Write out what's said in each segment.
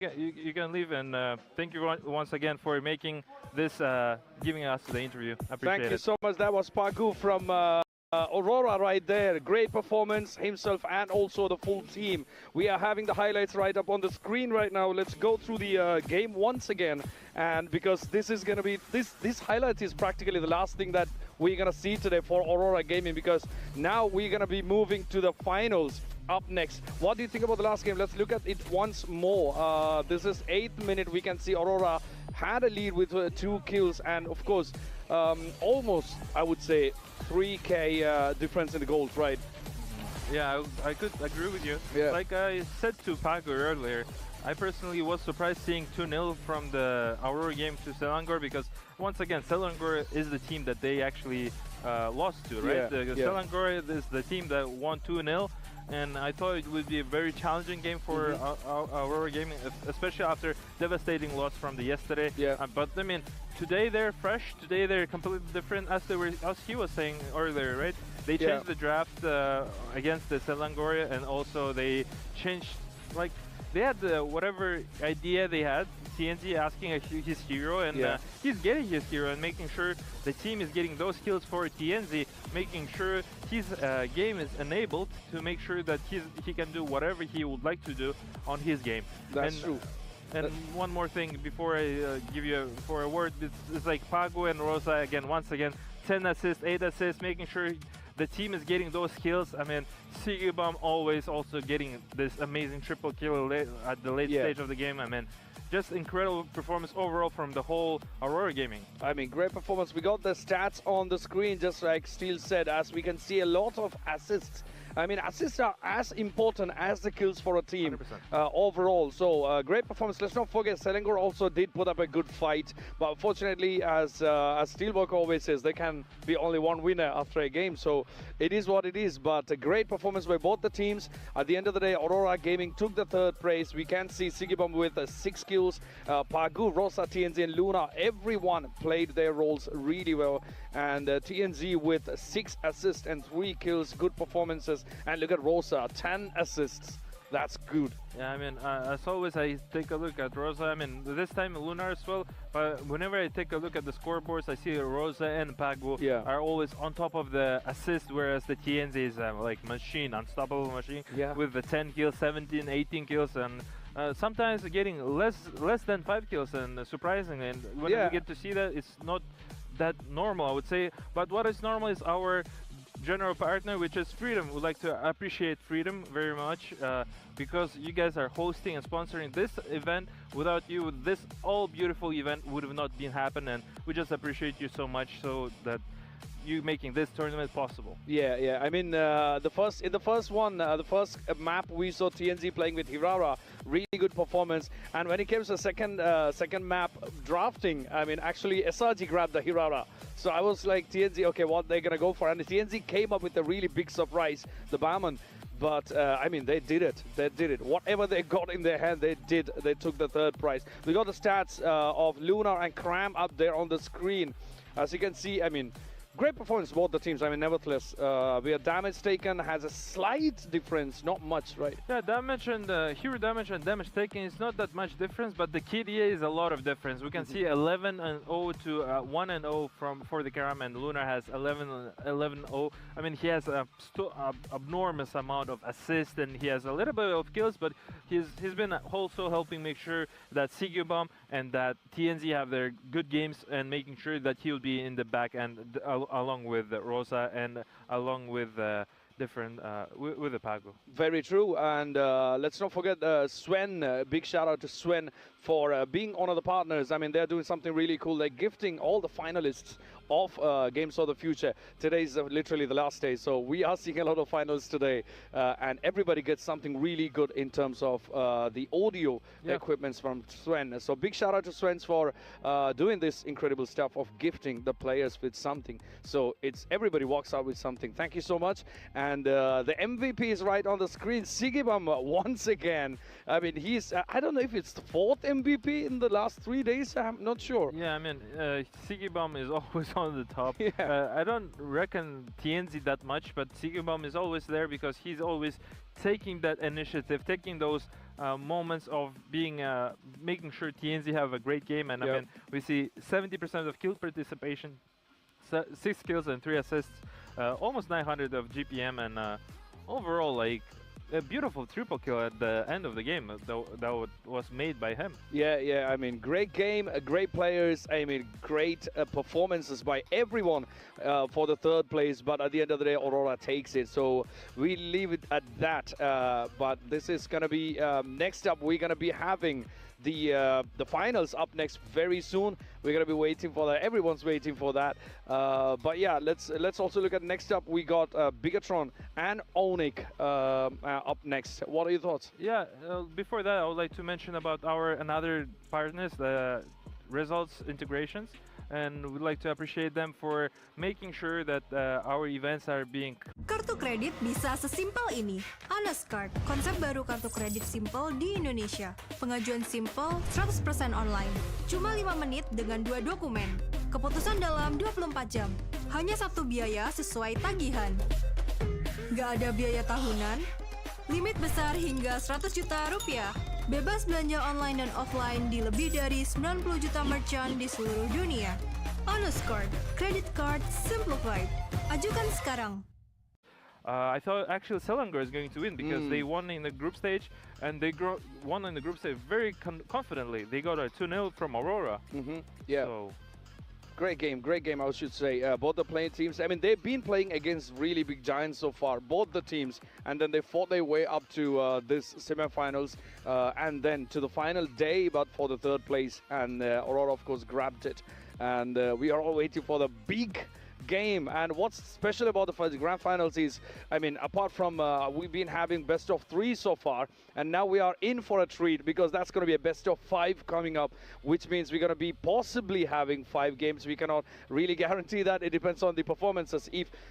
You can leave, and thank you once again for making this, giving us the interview. I appreciate Thank you it. so much. That was Pagu from Aurora right there. Great performance himself and also the full team. We are having the highlights right up on the screen right now. Let's go through the game once again. And because this is going to be, this highlight is practically the last thing that we're going to see today for Aurora Gaming, because now we're going to be moving to the finals up next. What do you think about the last game? Let's look at it once more. This is 8th minute. We can see Aurora had a lead with 2 kills, and of course almost, I would say, 3k difference in the goals, right? Yeah, I could agree with you. Yeah. Like I said to Paco earlier, I personally was surprised seeing 2-0 from the Aurora game to Selangor, because once again, Selangor is the team that they actually lost to, right? Selangor is the team that won 2-0, and I thought it would be a very challenging game for Aurora Gaming, especially after devastating loss from the yesterday. Yeah. But I mean, today they're fresh. Today they're completely different, as he was saying earlier, right? They changed the draft against the Selangor, and also they changed, like, they had whatever idea they had. TNZ asking his hero, and he's getting his hero and making sure the team is getting those kills for TNZ, making sure his game is enabled to make sure that he can do whatever he would like to do on his game. That's true. And one more thing before I give you for a word, it's like Pago and Rosa again, once again, 10 assists, 8 assists, making sure the team is getting those kills. I mean, Sigibam always also getting this amazing triple kill at the late stage of the game. I mean, just incredible performance overall from the whole Aurora Gaming. I mean, great performance. We got the stats on the screen, just like Steel said, as we can see a lot of assists. I mean, assists are as important as the kills for a team overall. So, great performance. Let's not forget, Selangor also did put up a good fight. But unfortunately, as Steelwork always says, there can be only one winner after a game. So, it is what it is. But a great performance by both the teams. At the end of the day, Aurora Gaming took the 3rd place. We can see Sigibam with 6 kills. Pagu, Rosa, TNZ, and Luna, everyone played their roles really well. And TNZ with 6 assists and 3 kills. Good performances. And look at Rosa, 10 assists. That's good. Yeah, I mean, as always, I take a look at Rosa. I mean, this time Luna as well. But whenever I take a look at the scoreboards, I see Rosa and Pago are always on top of the assist, whereas the TNZ is like machine, unstoppable machine, with the 10 kills, 17, 18 kills, and sometimes getting less than 5 kills, and surprisingly. And when we get to see that, it's not that normal, I would say. But what is normal is our general partner, which is Freedom. We'd like to appreciate Freedom very much, because you guys are hosting and sponsoring this event. Without you, this all beautiful event would have not been happened, and we just appreciate you so much, so that you making this tournament possible. Yeah. I mean, the first map we saw TNZ playing with Hirara, really good performance. And when it came to the second map drafting, I mean, actually SRG grabbed the Hirara. So I was like, TNZ, okay, what they're gonna go for? And TNZ came up with a really big surprise, the Barman. But I mean, they did it. They did it. Whatever they got in their hand, they did. They took the 3rd prize. We got the stats of Luna and Cram up there on the screen. As you can see, I mean, great performance both the teams. I mean, nevertheless, where damage taken has a slight difference, not much, right? Yeah, damage and hero damage and damage taken is not that much difference, but the KDA is a lot of difference. We can see 11-0 to 1-0 for the Karam, and Lunar has 11-0. I mean, he has a abnormous amount of assists, and he has a little bit of kills, but he's been also helping make sure that Sigubam and that TNZ have their good games, and making sure that he'll be in the back end along with Rosa and along with with the Pago. Very true. And let's not forget Sven. Big shout out to Sven for being one of the partners. I mean, they're doing something really cool. They're gifting all the finalists of Games of the Future. Today is literally the last day, so we are seeing a lot of finals today, and everybody gets something really good in terms of the audio equipments from Sven. So big shout out to Sven for doing this incredible stuff of gifting the players with something. So it's everybody walks out with something. Thank you so much. And the MVP is right on the screen. Sigibam once again. I mean, he's I don't know if it's the 4th MVP in the last 3 days. I'm not sure. Yeah, I mean, Sigibam is always on the top. I don't reckon TNZ that much, but Sigibom is always there because he's always taking that initiative, taking those moments of being making sure TNZ have a great game. And I mean, we see 70% of kill participation, 6 kills and 3 assists, almost 900 of GPM, and overall, like, a beautiful triple kill at the end of the game that was made by him. Yeah, I mean, great game, great players, I mean, great performances by everyone for the 3rd place, but at the end of the day, Aurora takes it, so we leave it at that. But this is going to be, next up, we're going to be having the finals up next very soon. We're gonna be waiting for that. Everyone's waiting for that. But yeah, let's also look at next up. We got Bigatron and Onyx up next. What are your thoughts? Yeah, before that, I would like to mention about our another partners, the Results Integrations, and we'd like to appreciate them for making sure that our events are being... Kartu kredit bisa sesimpel ini. Honest Card, konsep baru kartu kredit simple di Indonesia. Pengajuan simple, 100% online. Cuma 5 menit dengan 2 dokumen. Keputusan dalam 24 jam. Hanya 1 biaya sesuai tagihan. Gak ada biaya tahunan. Limit besar hingga 100 juta rupiah. Bebas belanja online dan offline di lebih dari 90 juta merchant di seluruh dunia. Honest Card, credit card simplified. Ajukan sekarang. I thought actually Selangor is going to win because they won in the group stage, and they won in the group stage very confidently. They got a 2-0 from Aurora. Yeah. So, great game, I should say. Both the playing teams, I mean, they've been playing against really big giants so far, both the teams, and then they fought their way up to this semifinals and then to the final day, but for the 3rd place, and Aurora, of course, grabbed it. And we are all waiting for the big game. And what's special about the grand finals is, I mean, apart from we've been having best of 3 so far, and now we are in for a treat because that's going to be a best of 5 coming up, which means we're going to be possibly having 5 games. We cannot really guarantee that. It depends on the performances.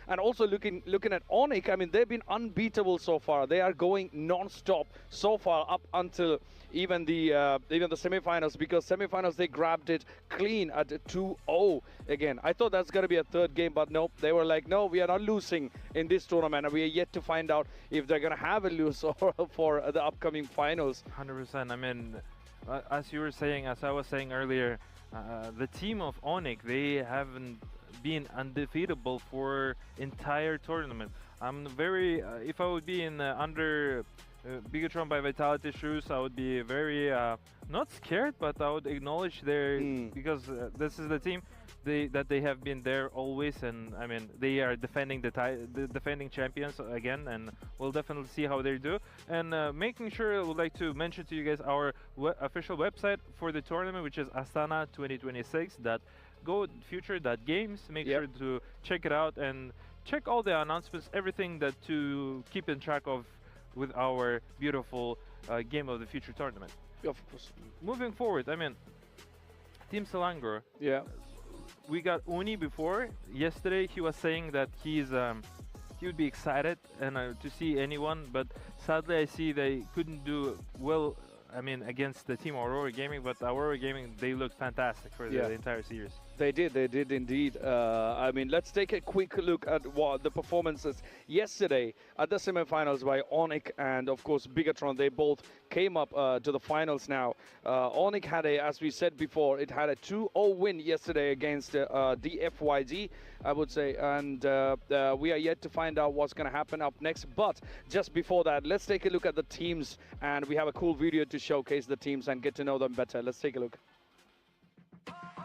And also looking at Onyx, I mean, they've been unbeatable so far. They are going non-stop so far up until even the semifinals, because semifinals they grabbed it clean at 2-0 again. I thought that's going to be a 3rd game, but nope, they were like, no, we are not losing in this tournament, and we are yet to find out if they're going to have a lose for the upcoming finals. 100%. I mean, as you were saying, as I was saying earlier, the team of Onyx, they haven't been undefeatable for entire tournament. I'm very, if I would be in under Bigatron by Vitality shoes, I would be very not scared, but I would acknowledge their because this is the team that they have been there always, and I mean they are defending the defending champions again, and we'll definitely see how they do. And making sure, I would like to mention to you guys our official website for the tournament, which is astana2026.gofuture.games. Make sure to check it out and check all the announcements, everything that to keep in track of with our beautiful Game of the Future tournament. Of course. Moving forward, I mean, Team Selangor. Yeah. We got Uni before. Yesterday he was saying that he would be excited and to see anyone, but sadly I see they couldn't do well. I mean, against the team Aurora Gaming, but Aurora Gaming, they looked fantastic for the entire series. They did indeed. I mean, let's take a quick look at what the performances yesterday at the semifinals by Onyx and, of course, Bigatron. They both came up to the finals now. Onyx had as we said before, it had a 2-0 win yesterday against DFYG, I would say. And we are yet to find out what's going to happen up next. But just before that, let's take a look at the teams. And we have a cool video to showcase the teams and get to know them better. Let's take a look.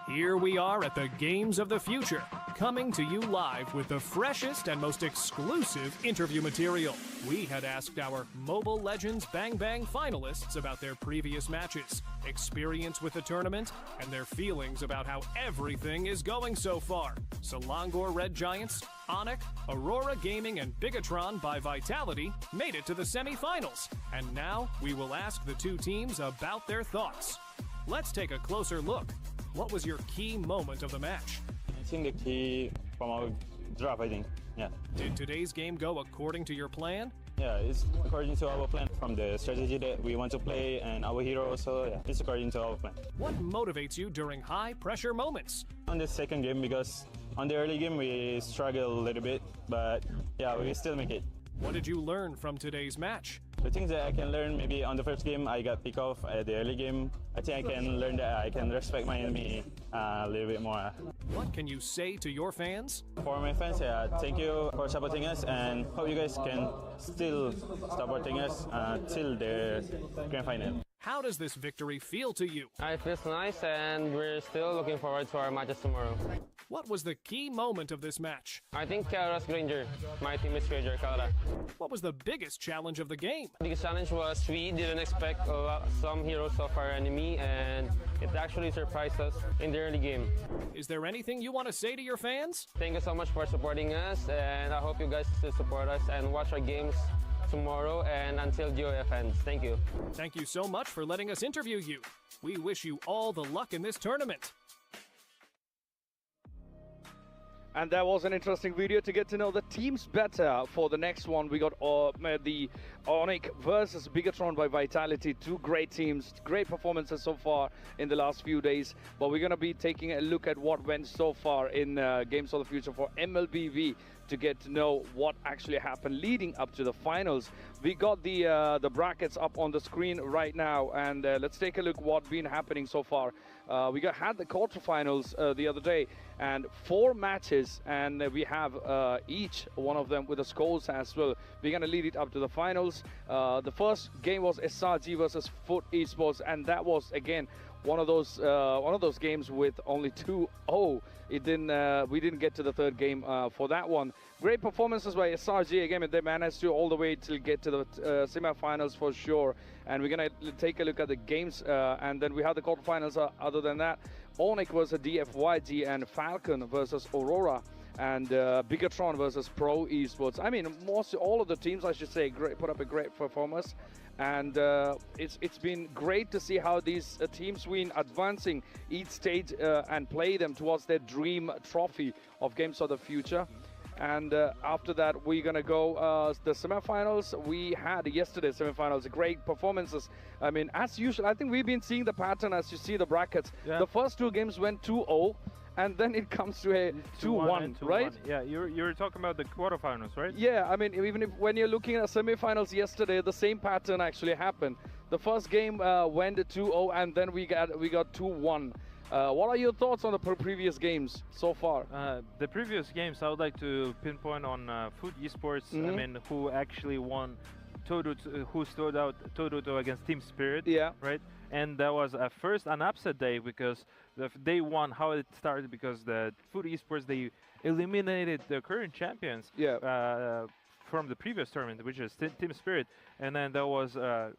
Here we are at the Games of the Future, coming to you live with the freshest and most exclusive interview material. We had asked our Mobile Legends Bang Bang finalists about their previous matches, experience with the tournament, and their feelings about how everything is going so far. Selangor Red Giants, Onyx, Aurora Gaming, and Bigatron by Vitality made it to the semifinals. And now we will ask the 2 teams about their thoughts. Let's take a closer look. What was your key moment of the match? I think the key from our draft, I think. Yeah. Did today's game go according to your plan? Yeah, it's according to our plan from the strategy that we want to play and our hero, so yeah, it's according to our plan. What motivates you during high-pressure moments? On the second game, because On the early game, we struggle a little bit, but yeah, we still make it. What did you learn from today's match? The things that I can learn, maybe on the first game, I got pick off at the early game. I think I can learn that I can respect my enemy a little bit more. What can you say to your fans? For my fans, thank you for supporting us, and hope you guys can still supporting us till the grand final. How does this victory feel to you? It feels nice, and we're still looking forward to our matches tomorrow. What was the key moment of this match? I think Calara's Granger. My team is Granger, Calara. What was the biggest challenge of the game? The biggest challenge was we didn't expect some heroes of our enemy, and it actually surprised us in the early game. Is there anything you want to say to your fans? Thank you so much for supporting us, and I hope you guys still support us and watch our games tomorrow and until GOF ends. Thank you. Thank you so much for letting us interview you. We wish you all the luck in this tournament. And that was an interesting video to get to know the teams better. For the next one, we got the Onyx versus Bigatron by Vitality. Two great teams, great performances so far in the last few days. But we're going to be taking a look at what went so far in Games of the Future for MLBV to get to know what actually happened leading up to the finals. We got the brackets up on the screen right now, and let's take a look what's been happening so far. We had the quarterfinals the other day, and 4 matches, and we have each one of them with the scores as well. We're going to lead it up to the finals. The first game was SRG versus Foot Esports, and that was again one of those games with only 2-0. We didn't get to the third game for that one. Great performances by SRG again. They managed to all the way to get to the semi-finals for sure. And we're gonna take a look at the games, and then we have the quarterfinals. Other than that, Onyx versus DFYG and Falcon versus Aurora, and Bigatron versus Pro Esports. I mean, all of the teams, I should say, put up a great performance. And it's been great to see how these teams win, advancing each stage and play them towards their dream trophy of Games of the Future. And after that, we're gonna go the semifinals. We had yesterday's semifinals, great performances. I mean, as usual, I think we've been seeing the pattern as you see the brackets. Yeah. The first 2 games went 2-0. And then it comes to a 2-1, right? Yeah, you're talking about the quarterfinals, right? Yeah, I mean, even when you're looking at semifinals yesterday, the same pattern actually happened. The first game went 2-0, and then we got 2-1. What are your thoughts on the previous games so far? The previous games, I would like to pinpoint on Food Esports. I mean, who actually won who stood out toe-to-toe against Team Spirit, yeah, right? And that was first an upset day because day one, how it started, because the Food Esports, they eliminated the current champions, yeah, from the previous tournament, which is Team Spirit. And then that was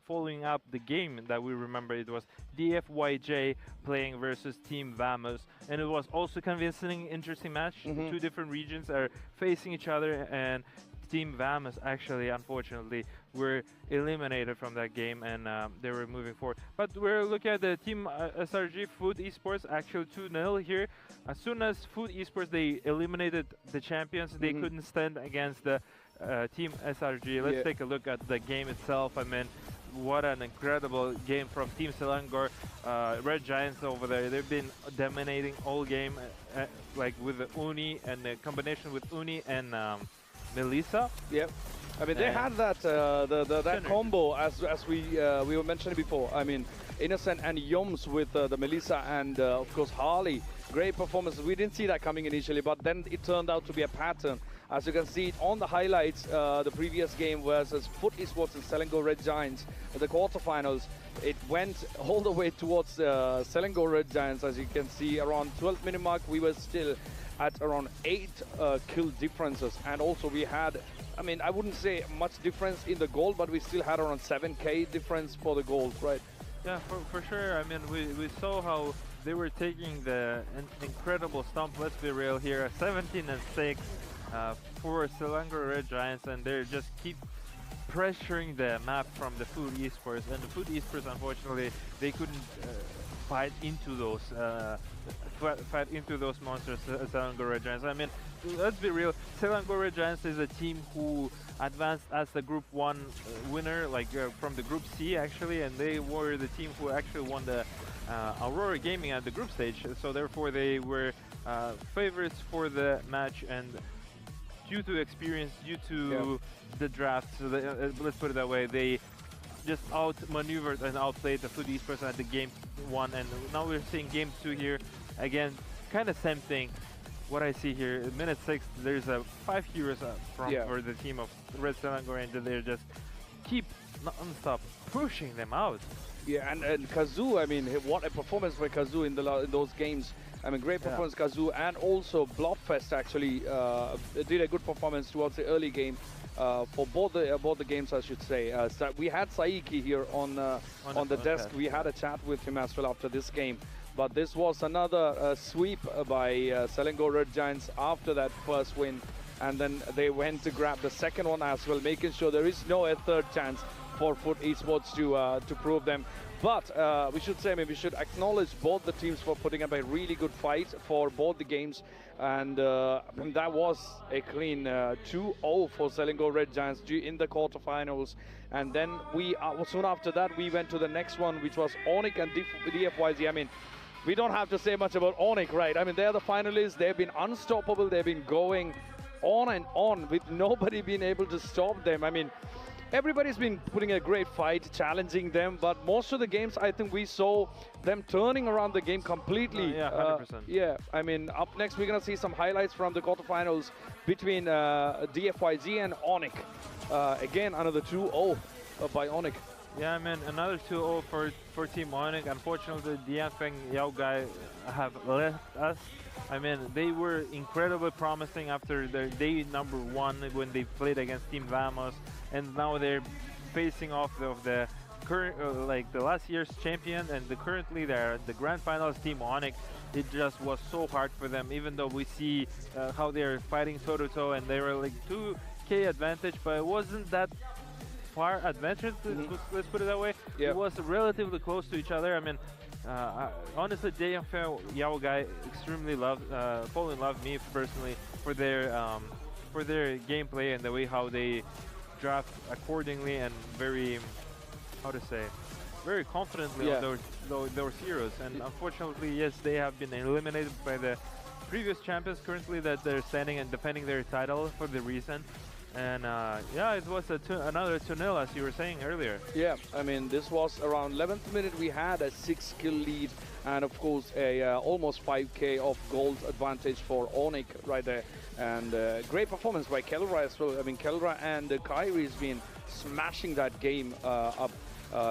following up the game that we remember. It was DFYJ playing versus Team Vamos, and it was also convincing, interesting match. 2 different regions are facing each other, and Team Vamos actually, unfortunately, were eliminated from that game, and they were moving forward. But we're looking at the Team SRG Food Esports, actually 2-0 here. As soon as Food Esports, they eliminated the champions, they couldn't stand against the Team SRG. Let's take a look at the game itself. I mean, what an incredible game from Team Selangor. Red Giants over there, they've been dominating all game, like with the Uni and the combination with Uni and Melissa. Yep. I mean, they had that that combo as we were mentioning before. I mean, Innocent and Yoms with the Melissa and of course Harley. Great performances. We didn't see that coming initially, but then it turned out to be a pattern. As you can see on the highlights, the previous game versus Foot Esports and Selangor Red Giants in the quarterfinals. It went all the way towards Selangor Red Giants. As you can see, around 12th minute mark, we were still at around 8 kill differences, and also we had, I mean, I wouldn't say much difference in the goal, but we still had around 7k difference for the goals, right? Yeah, for sure. I mean, we saw how they were taking the incredible stomp. Let's be real here, 17-6 for Selangor Red Giants, and they just keep pressuring the map from the Food Esports, and the Food Esports, unfortunately, they couldn't fight into those monsters, Selangor Red Giants. I mean, let's be real, Selangor Red Giants is a team who advanced as the Group 1 winner, like from the Group C actually, and they were the team who actually won the Aurora Gaming at the group stage, so therefore they were favorites for the match, and due to experience, due to the draft, so let's put it that way, they just outmaneuvered and outplayed the Food Esports at the game 1, and now we're seeing game 2 here. Again, kind of same thing. What I see here, in minute 6, there's 5 heroes for the team of Red Selangor, and they just keep non-stop pushing them out. Yeah, and Kazoo, I mean, what a performance by Kazoo in those games. I mean, great performance, Kazoo, and also Blobfest actually did a good performance towards the early game for both the games, I should say. We had Saiki here on the desk. We had a chat with him as well after this game. But this was another sweep by Selangor Red Giants after that first win, and then they went to grab the second one as well, making sure there is no third chance for Foot Esports to prove them. But we should say, I mean, we should acknowledge both the teams for putting up a really good fight for both the games, and that was a clean 2-0 for Selangor Red Giants in the quarterfinals. And then soon after that we went to the next one, which was Onyx and DFYZ. I mean, we don't have to say much about Onyx, right? I mean, they're the finalists. They've been unstoppable. They've been going on and on with nobody being able to stop them. I mean, everybody's been putting a great fight, challenging them, but most of the games, I think we saw them turning around the game completely. Yeah, 100%. Yeah, I mean, up next we're going to see some highlights from the quarterfinals between DFYZ and Onyx. Again, another 2-0 by Onyx. Yeah, I mean, another 2-0 for Team Onyx. Unfortunately, Dianfeng Yao Gai have left us. I mean, they were incredibly promising after their day number 1 when they played against Team Vamos, and now they're facing off of the current, like the last year's champion, and currently they're the grand finals Team Onyx. It just was so hard for them, even though we see how they're fighting toe-to-toe, and they were like 2K advantage, but it wasn't that far advantage, let's put it that way. Yep. It was relatively close to each other. I mean, honestly, Dianfeng Yao Gai extremely fall in love me personally for their gameplay and the way how they draft accordingly and very, how to say, very confidently on those heroes. And unfortunately, yes, they have been eliminated by the previous champions currently that they're standing and defending their title for the reason. And yeah, it was another 2-0, as you were saying earlier. Yeah, I mean, this was around 11th minute. We had a 6-kill lead, and of course a almost 5K of gold advantage for Onyx right there. And great performance by Kelra as well. I mean, Kelra and Kyrie's been smashing that game up,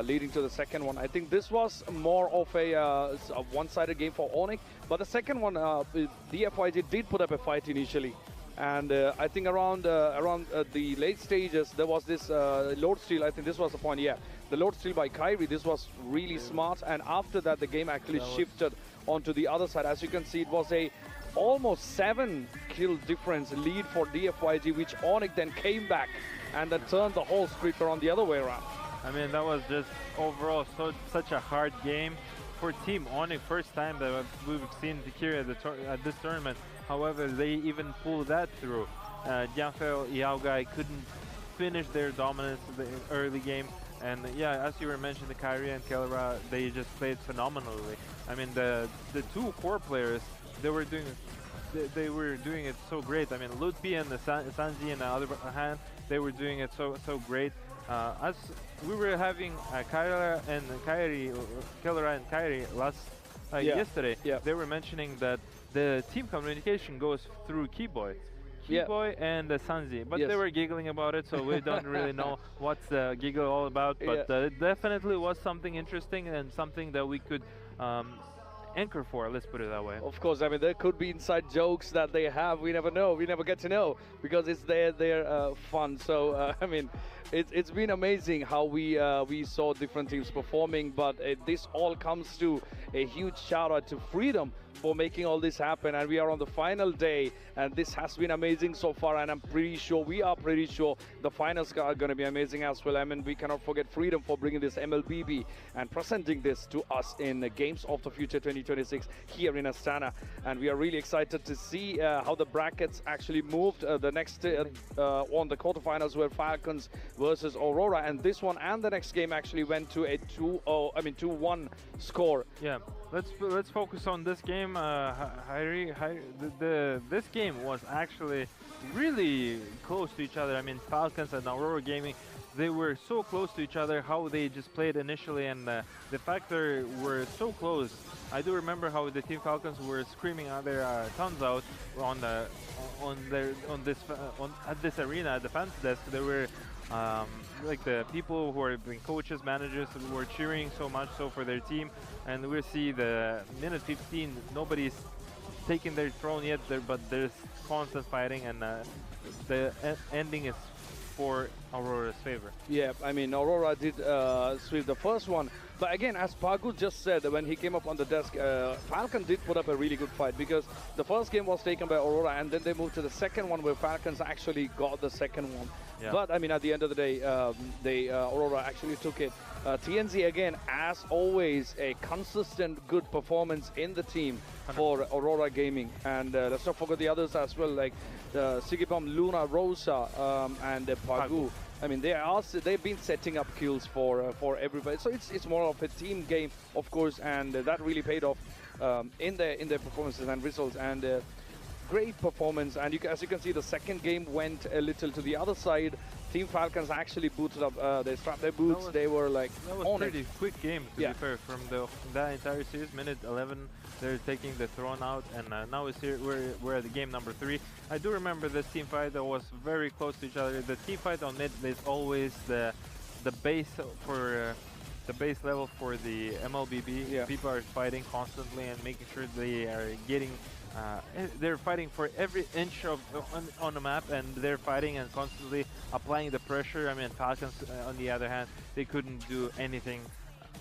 leading to the second one. I think this was more of a one-sided game for Onyx, but the second one, DFYG did put up a fight initially. And I think around the late stages, there was this Lord Steal. I think this was the point, yeah. The Lord Steal by Kyrie, this was really smart. And after that, the game actually shifted onto the other side. As you can see, it was a almost 7-kill difference lead for DFYG, which Onyx then came back and then turned the whole streak around the other way around. I mean, that was just overall such a hard game for Team Onyx. First time that we've seen here at this tournament. However, they even pulled that through. Dianfeng Yao Gai couldn't finish their dominance in the early game. And yeah, as you were mentioning, the Kyrie and Kelra, they just played phenomenally. I mean, the two core players, they were doing it so great. I mean, Lutpi and the Sanji, on the other hand, they were doing it so great. As we were having Kelra and Kyrie yesterday, they were mentioning that the team communication goes through Keyboy and Sanji, but they were giggling about it, so we don't really know what's the giggle all about, but it definitely was something interesting and something that we could anchor for, let's put it that way. Of course, I mean, there could be inside jokes that they have. We never know. We never get to know because it's their fun. So, I mean, it's been amazing how we saw different teams performing, but this all comes to a huge shout out to Freedom for making all this happen, and we are on the final day, and this has been amazing so far, and we are pretty sure the finals are going to be amazing as well. I mean, we cannot forget Freedom for bringing this MLBB and presenting this to us in the Games of the Future 2026 here in Astana, and we are really excited to see how the brackets actually moved. The next on the quarterfinals were Falcons versus Aurora, and this one and the next game actually went to a 2-1 score. Yeah, let's focus on this game. This game was actually really close to each other. I mean, Falcons and Aurora Gaming, they were so close to each other, how they just played initially, and the fact they were so close. I do remember how the Team Falcons were screaming out their tongues out at this arena at the fans desk. They were like the people who are being coaches, managers, who were cheering so much so for their team, and we see the minute 15, nobody's taken their throne yet, but there's constant fighting, and the ending is for Aurora's favor. Yeah, I mean, Aurora did sweep the first one, but again, as Pagu just said, when he came up on the desk, Falcon did put up a really good fight, because the first game was taken by Aurora, and then they moved to the second one where Falcons actually got the second one. Yeah. But I mean, at the end of the day, Aurora actually took it. TNZ again, as always, a consistent good performance in the team for Aurora Gaming, and let's not forget the others as well, like Sigibam, Luna, Rosa, and Pagu. I mean, they've been setting up kills for everybody. So it's more of a team game, of course, and that really paid off in their performances and results. And great performance. And as you can see, the second game went a little to the other side. Team Falcons actually booted up. They strapped their boots. They were like that was on pretty it. Quick game, to be fair, from that entire series. Minute 11, they're taking the throne out, and now it's here. We're at the game number 3. I do remember this team fight that was very close to each other. The team fight on mid is always the base for the base level for the MLBB. Yeah. People are fighting constantly and making sure they are getting. They're fighting for every inch on the map, and they're fighting and constantly applying the pressure. I mean, Falcons, on the other hand, they couldn't do anything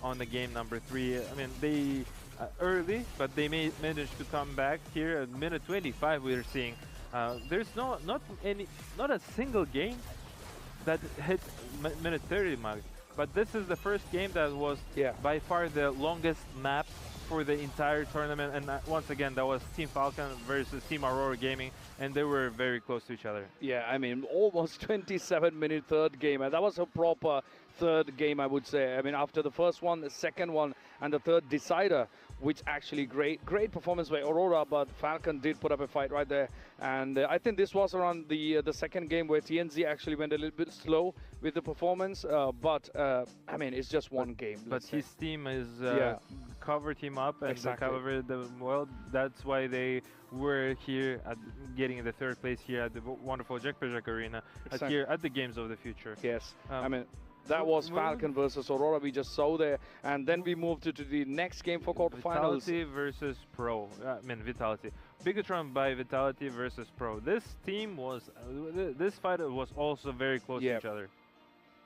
on the game number 3. I mean, they early, but they managed to come back here at minute 25. We're seeing there's not a single game that hit minute 30 mark. But this is the first game that was by far the longest map for the entire tournament, and once again, that was Team Falcon versus Team Aurora Gaming, and they were very close to each other. Yeah, I mean, almost 27-minute third game, and that was a proper third game, I would say. I mean, after the first one, the second one, and the third decider, which actually great performance by Aurora, but Falcon did put up a fight right there. And I think this was around the second game where TNZ actually went a little bit slow with the performance, but I mean, it's just one game. But his team is covered him up and covered them well. That's why they were here at getting the third place here at the wonderful Jack Arena here at the Games of the Future. Yes, I mean, that was Falcon versus Aurora we just saw there, and then we moved to the next game for quarterfinals. Vitality versus Pro. I mean, Vitality. Bigatron by Vitality versus Pro. This team was, this fight was also very close to each other.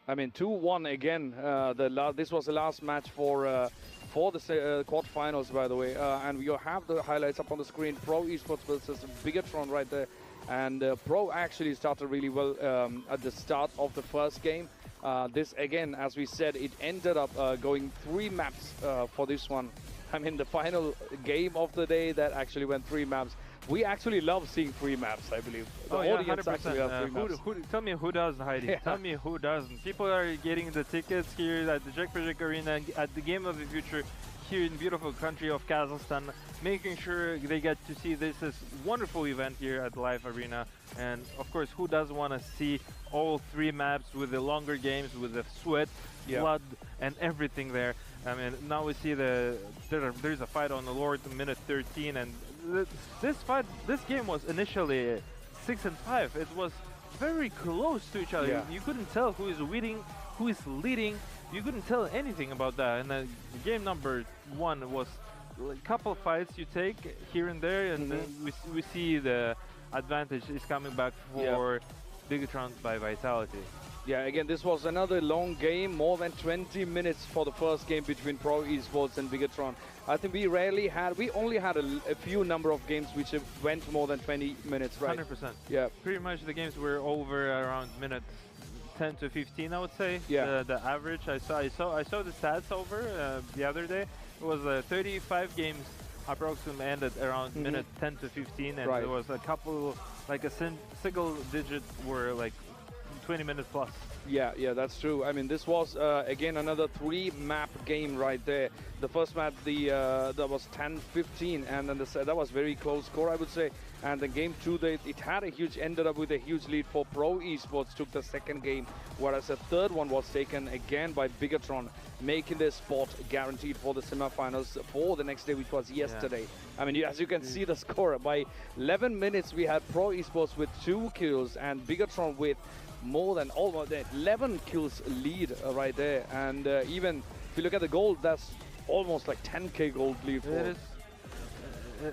I mean, 2-1 again. This was the last match for the quarterfinals, by the way, and we have the highlights up on the screen. Pro Esports versus Bigatron right there, and Pro actually started really well at the start of the first game. This again, as we said, it ended up going 3 maps for this one. I mean, the final game of the day that actually went 3 maps. We actually love seeing 3 maps, I believe. The audience 100%. Actually have 3 maps. Tell me who doesn't, Heidi. Tell me who doesn't. People are getting the tickets here at the Jack Arena at the Game of the Future here in beautiful country of Kazakhstan, making sure they get to see this wonderful event here at the Live Arena. And of course, who doesn't want to see all 3 maps with the longer games, with the sweat, blood, and everything there. I mean, now we see there's a fight on the Lord, minute 13, and this game was initially 6-5. It was very close to each other. You couldn't tell who is winning, who is leading. You couldn't tell anything about that. And game number 1 was a couple fights you take here and there, and then we see the advantage is coming back for Bigatron by Vitality. Yeah, again, this was another long game, more than 20 minutes for the first game between Pro Esports and Bigatron. I think we only had a few number of games which went more than 20 minutes, right? 100%. Yeah. Pretty much the games were over around minute 10 to 15, I would say. Yeah. The average. I saw the stats over the other day. It was 35 games approximately ended around minute 10 to 15, and there was a couple, like a single digit were like 20 minutes plus. Yeah, that's true. I mean, this was again another 3-map game right there. The first map, that was 10-15, and then that was very close score, I would say. And then game 2, it had ended up with a huge lead for Pro Esports. Took the second game, whereas the third one was taken again by Bigatron, making their spot guaranteed for the semifinals for the next day, which was yesterday. I mean, as you can see the score, by 11 minutes we had Pro Esports with 2 kills and Bigatron with more than almost 11 kills lead right there. And even if you look at the gold, that's almost like 10k gold lead for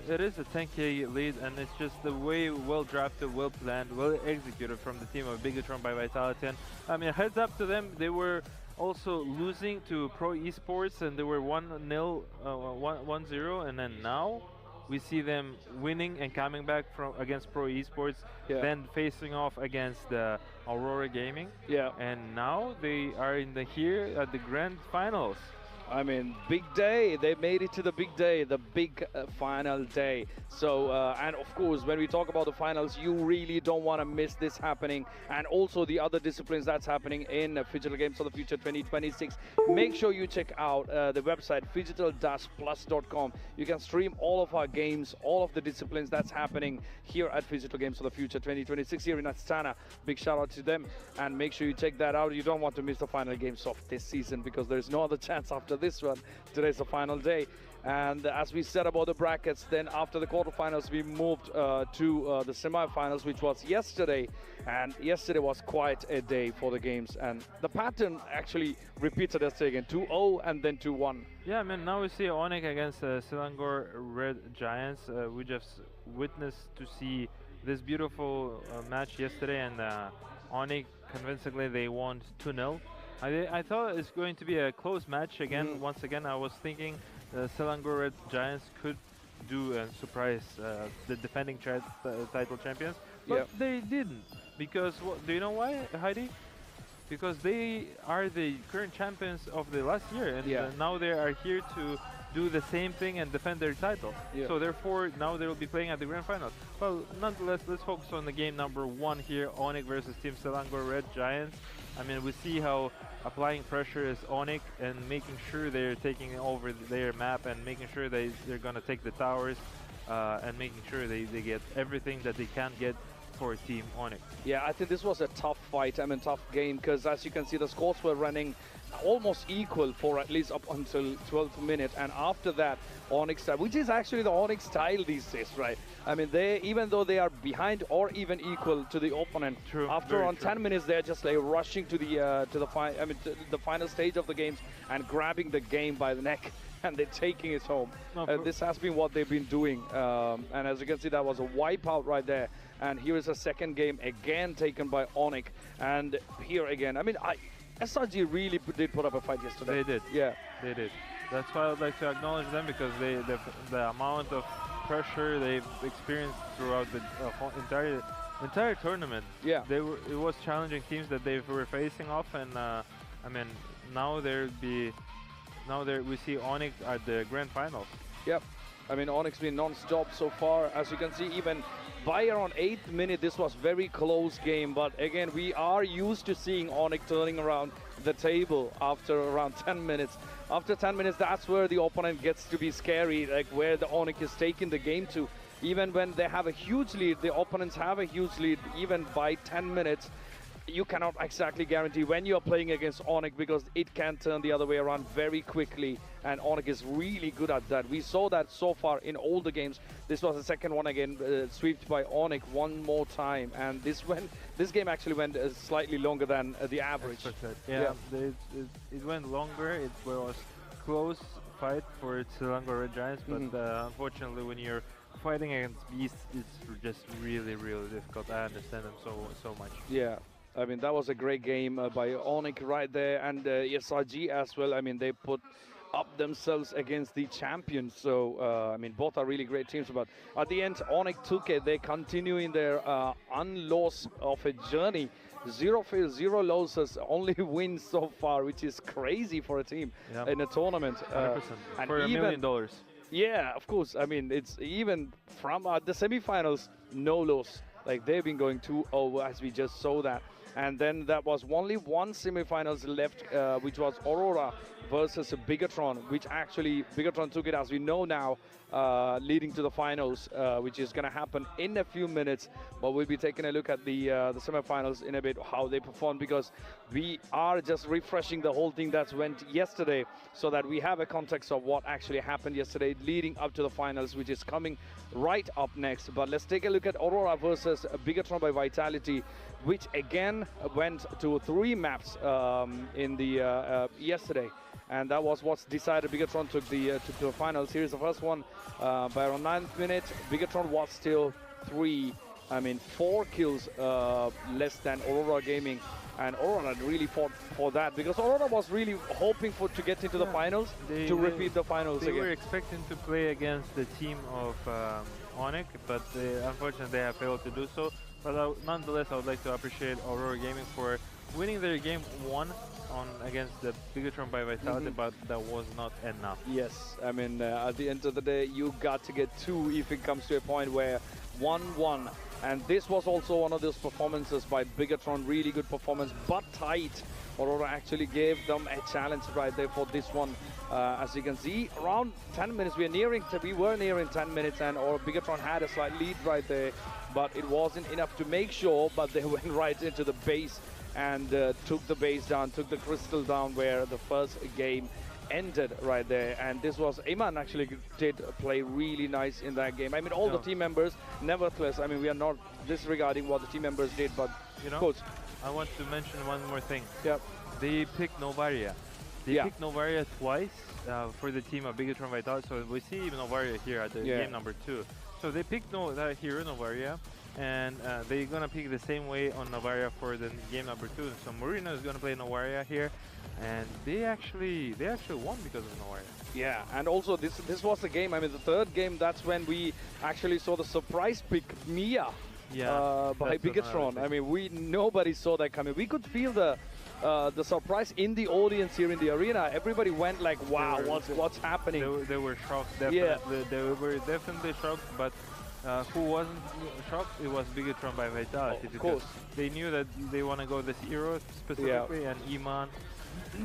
it is a 10k lead, and it's just the way well drafted, well planned, well executed from the team of Bigatron by Vitality. And I mean, heads up to them, they were also losing to Pro Esports, and they were 1-0, 1-0, and then now we see them winning and coming back against Pro Esports, then facing off against the Aurora Gaming. Yeah. And now they are here at the grand finals. I mean, big day. They made it to the big day, the big final day. So, and of course, when we talk about the finals, you really don't want to miss this happening. And also the other disciplines that's happening in Phygital Games of the Future 2026. Make sure you check out the website, phygital-plus.com. You can stream all of our games, all of the disciplines that's happening here at Phygital Games of the Future 2026 here in Astana. Big shout out to them. And make sure you check that out. You don't want to miss the final games of this season, because there's no other chance after this one. Today's the final day, and as we said about the brackets, then after the quarterfinals we moved to the semifinals, which was yesterday, and yesterday was quite a day for the games, and the pattern actually repeated yesterday again, 2-0 and then 2-1. Yeah, I mean, now we see Onyx against Selangor Red Giants. We just witnessed to see this beautiful match yesterday, and Onyx convincingly they won 2-0. I thought it's going to be a close match again. Once again, I was thinking Selangor Red Giants could do and surprise the defending title champions, but they didn't. Because do you know why, Heidi? Because they are the current champions of the last year, and now they are here to do the same thing and defend their title. So therefore, now they will be playing at the grand finals. Well, nonetheless, let's focus on the game number 1 here, Onyx versus Team Selangor Red Giants. I mean, we see how applying pressure is Onyx and making sure they're taking over their map and making sure they're going to take the towers and making sure they get everything that they can get for Team Onyx. Yeah, I think this was a tough fight, I mean tough game, because as you can see the scores were running almost equal for at least up until 12th minute, and after that Onyx, which is actually the Onyx style these days, right? I mean, even though they are behind or even equal to the opponent, after around 10 minutes they're just like rushing to the final stage of the games and grabbing the game by the neck and they're taking it home. This has been what they've been doing, and as you can see, that was a wipeout right there. And here is a second game again taken by Onyx, and here again, I mean, SRG really did put up a fight yesterday. They did. Yeah, they did. That's why I'd like to acknowledge them, because the amount of pressure they've experienced throughout the entire tournament. Yeah, it was challenging teams that they were facing off, and I mean, now we see Onyx at the grand finals. Yep. I mean, Onyx been non-stop so far. As you can see, even by around 8th minute, this was very close game. But again, we are used to seeing Onyx turning around the table after around 10 minutes. After 10 minutes, that's where the opponent gets to be scary, like where the Onyx is taking the game to. Even when they have a huge lead, the opponents have a huge lead, even by 10 minutes. You cannot exactly guarantee when you're playing against Onyx, because it can turn the other way around very quickly, and Onyx is really good at that. We saw that so far in all the games. This was the second one again, swept by Onyx one more time, and this game actually went slightly longer than the average. Yeah, it went longer. It was close fight for Selangor Red Giants, but unfortunately, when you're fighting against beasts, it's just really, really difficult. I understand them so much. Yeah. I mean, that was a great game by Onyx right there, and SRG as well. I mean, they put up themselves against the champions. So, I mean, both are really great teams. But at the end, Onyx took it. They continue in their unlost of a journey. 0 fails, 0 losses, only wins so far, which is crazy for a team in a tournament. 100%. And For $1 million. Yeah, of course. I mean, it's even from the semifinals, no loss. Like, they've been going 2-0, as we just saw that. And then there was only one semifinals left, which was Aurora versus Bigatron, which actually Bigatron took it, as we know now, leading to the finals, which is going to happen in a few minutes. But we'll be taking a look at the semifinals in a bit, how they performed, because we are just refreshing the whole thing that went yesterday, so that we have a context of what actually happened yesterday leading up to the finals, which is coming right up next. But let's take a look at Aurora versus Bigatron by Vitality, which again went to 3 maps in the yesterday. And that was what's decided. Bigatron took the finals. Here's the first one by around 9th minute. Bigatron was still 4 kills less than Aurora Gaming. And Aurora really fought for that, because Aurora was really hoping to get into the finals, to repeat the finals again. They were expecting to play against the team of Onyx, but unfortunately they have failed to do so. But nonetheless, I would like to appreciate Aurora Gaming for winning their game 1 against the Bigatron by Vitality, but that was not enough. Yes, I mean, at the end of the day, you got to get 2 if it comes to a point where 1-1. And this was also one of those performances by Bigatron, really good performance, but tight. Aurora actually gave them a challenge right there for this one. As you can see, around 10 minutes, we were nearing 10 minutes, and Bigatron had a slight lead right there, but it wasn't enough to make sure, but they went right into the base and took the base down, took the crystal down, where the first game ended right there. And this was, Iman actually did play really nice in that game. I mean, all the team members, nevertheless, I mean, we are not disregarding what the team members did, but coach, I want to mention one more thing. Yep. They picked Novaria. They picked Novaria twice for the team of Bigatron Vitality. So we see Novaria here at the game number 2. So they picked that hero, Novaria, and they're gonna pick the same way on Novaria for the game number 2. So Marina is gonna play Novaria here, and they actually won because of Novaria. Yeah, and also this was the game. I mean, the 3rd game. That's when we actually saw the surprise pick Mia by Bigatron. I mean, nobody saw that coming. We could feel the surprise in the audience here in the arena. Everybody went like, "Wow, what's happening?" They were shocked. Definitely, they were definitely shocked. But who wasn't shocked? It was Bigatron by Vitality, because they knew that they want to go this hero specifically, and Iman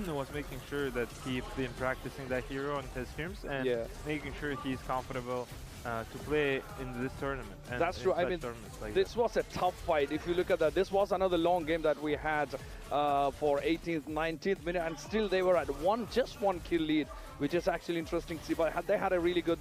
was making sure that he's been practicing that hero on his streams and making sure he's comfortable to play in this tournament. And that's true. I mean, this was a tough fight. If you look at that, this was another long game that we had for 18th, 19th minute, and still they were at just one kill lead, which is actually interesting to see. But they had a really good,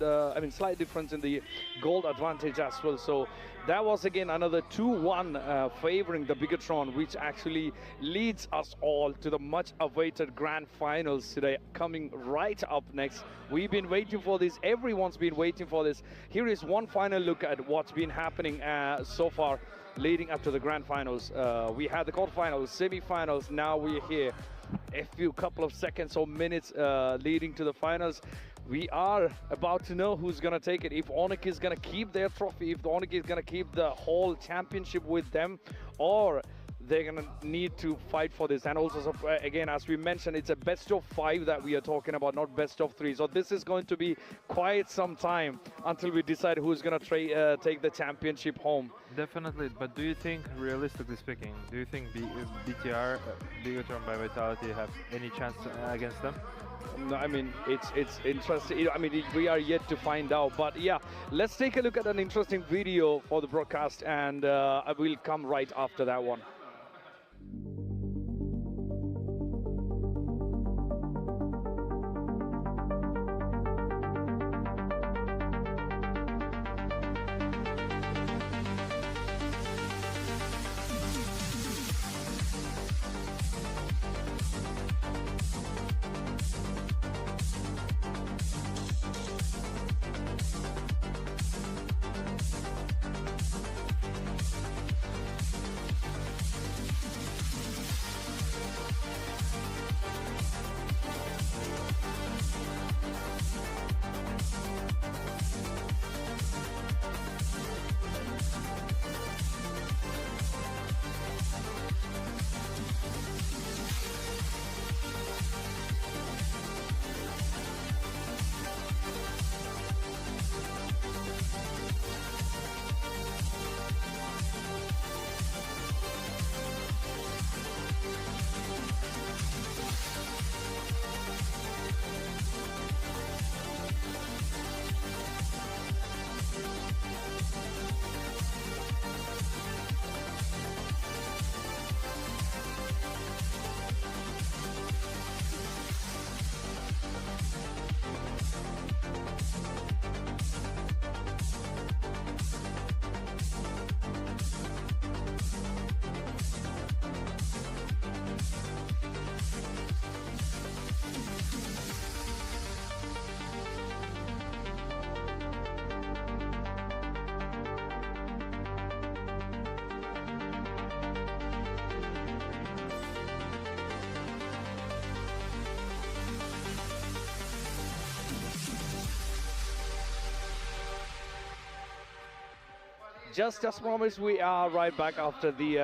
slight difference in the gold advantage as well. So that was again another 2-1 favoring the Bigatron, which actually leads us all to the much awaited grand finals today, coming right up next. We've been waiting for this. Everyone's been waiting for this. Here is one final look at what's been happening so far leading up to the grand finals. We had the quarterfinals, semifinals. Now we're here. A couple of seconds or minutes leading to the finals. We are about to know who's going to take it. If Onyx is going to keep their trophy, if Onyx is going to keep the whole championship with them, or they're going to need to fight for this. And also, again, as we mentioned, it's a best of 5 that we are talking about, not best of 3. So this is going to be quite some time until we decide who's going to take the championship home. Definitely, but do you think, realistically speaking, do you think BTR, Bigatron by Vitality, have any chance against them? No, I mean, it's interesting. I mean, we are yet to find out. But yeah, let's take a look at an interesting video for the broadcast, and I will come right after that one. just as promised, we are right back after the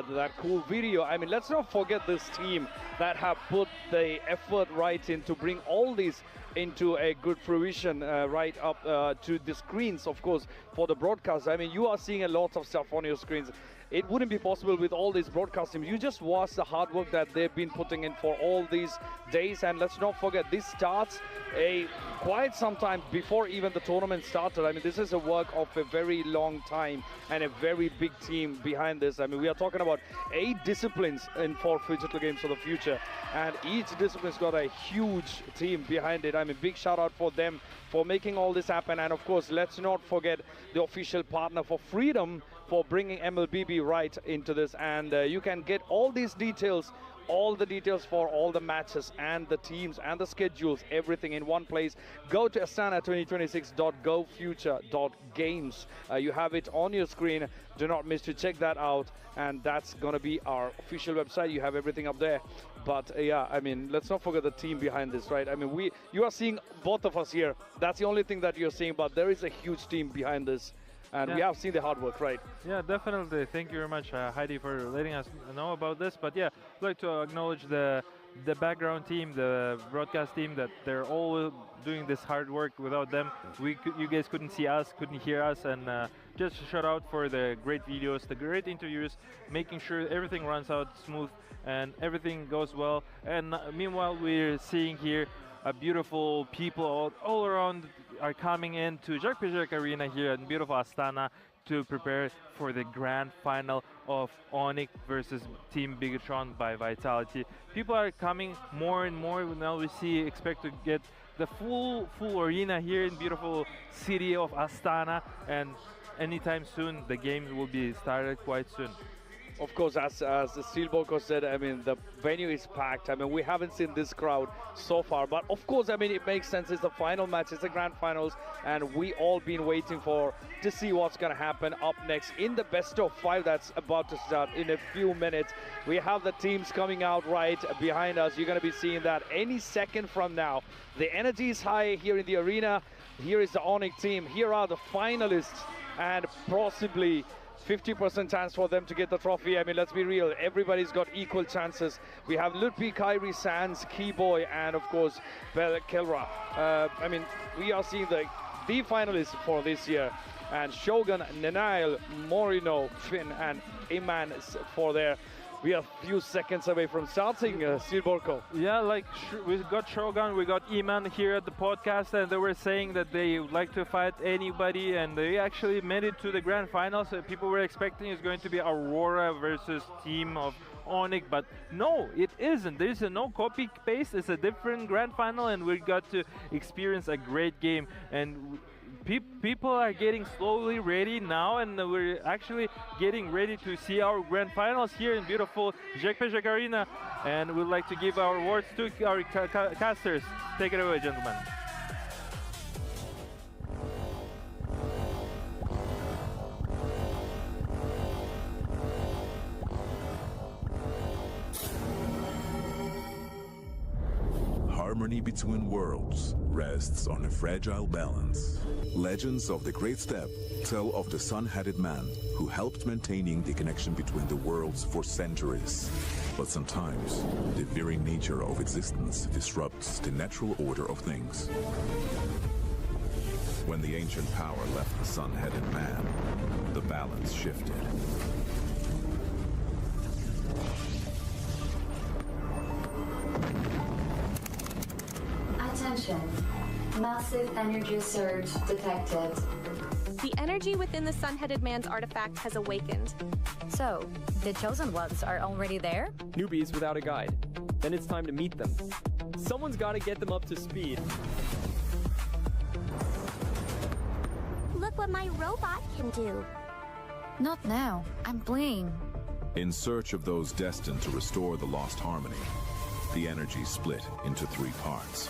that cool video. I mean, let's not forget this team that have put the effort right in to bring all these into a good fruition, right up to the screens, of course, for the broadcast. I mean, you are seeing a lot of stuff on your screens. It wouldn't be possible with all these broadcast teams. You just watch the hard work that they've been putting in for all these days. And let's not forget, this starts quite some time before even the tournament started. I mean, this is a work of a very long time and a very big team behind this. I mean, we are talking about 8 disciplines for Digital Games of the Future, and each discipline's got a huge team behind it. I mean, big shout out for them for making all this happen. And of course, let's not forget the official partner for Freedom for bringing MLBB right into this. And you can get all these details, all the details for all the matches and the teams and the schedules, everything in one place. Go to astana2026.gofuture.games. You have it on your screen. Do not miss to check that out. And that's going to be our official website. You have everything up there. But yeah, I mean, let's not forget the team behind this, right? I mean, you are seeing both of us here. That's the only thing that you're seeing, but there is a huge team behind this. And we have seen the hard work, right? Yeah, definitely. Thank you very much, Heidi, for letting us know about this. But yeah, I'd like to acknowledge the background team, the broadcast team, that they're all doing this hard work. Without them, you guys couldn't see us, couldn't hear us. And just a shout out for the great videos, the great interviews, making sure everything runs out smooth and everything goes well. And meanwhile, we're seeing here beautiful people all around are coming into Jacques Pejek Arena here in beautiful Astana to prepare for the grand final of Onyx versus Team Bigatron by Vitality. People are coming more and more. Now expect to get the full arena here in beautiful city of Astana, and anytime soon the game will be started quite soon. Of course, as the Steelboko said, I mean, the venue is packed. I mean, we haven't seen this crowd so far. But of course, I mean, it makes sense. It's the final match. It's the grand finals. And we all been waiting to see what's going to happen up next in the best of 5 that's about to start in a few minutes. We have the teams coming out right behind us. You're going to be seeing that any second from now. The energy is high here in the arena. Here is the Onyx team. Here are the finalists, and possibly 50% chance for them to get the trophy. I mean, let's be real, everybody's got equal chances. We have Ludwig, Kyrie, Sands, Keyboy, and of course Bel Kelra. I mean, we are seeing the finalists for this year, and Shogun, Nenail, Morino, Finn, and Iman for their. We are a few seconds away from starting, Steelborko. Yeah, like we got Shogun, we got Iman here at the podcast, and they were saying that they would like to fight anybody, and they actually made it to the grand finals. So people were expecting it's going to be Aurora versus team of Onyx, but no, it isn't. There's no copy paste. It's a different grand final, and we got to experience a great game. And people are getting slowly ready now, and we're actually getting ready to see our grand finals here in beautiful Jacques Pejek Arena. And we'd like to give our awards to our casters. Take it away, gentlemen. Harmony between worlds rests on a fragile balance. Legends of the Great Step tell of the sun-headed man who helped maintaining the connection between the worlds for centuries. But sometimes, the very nature of existence disrupts the natural order of things. When the ancient power left the sun-headed man, the balance shifted. Attention. Massive energy surge detected. The energy within the sun-headed man's artifact has awakened. So, the Chosen Ones are already there? Newbies without a guide. Then it's time to meet them. Someone's got to get them up to speed. Look what my robot can do. Not now. I'm playing. In search of those destined to restore the lost harmony, the energy split into 3 parts.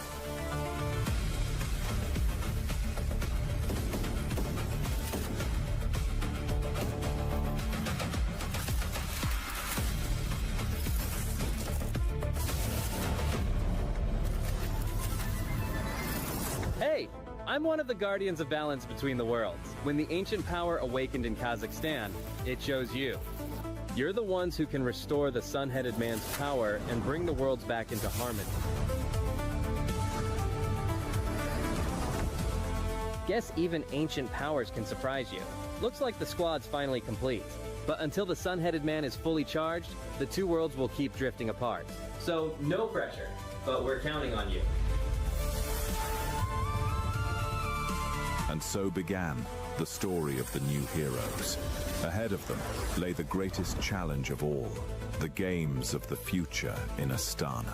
I'm one of the guardians of balance between the worlds. When the ancient power awakened in Kazakhstan, it chose you. You're the ones who can restore the sun-headed man's power and bring the worlds back into harmony. Guess even ancient powers can surprise you. Looks like the squad's finally complete. But until the sun-headed man is fully charged, the two worlds will keep drifting apart. So no pressure, but we're counting on you. And so began the story of the new heroes. Ahead of them lay the greatest challenge of all, the games of the future in Astana.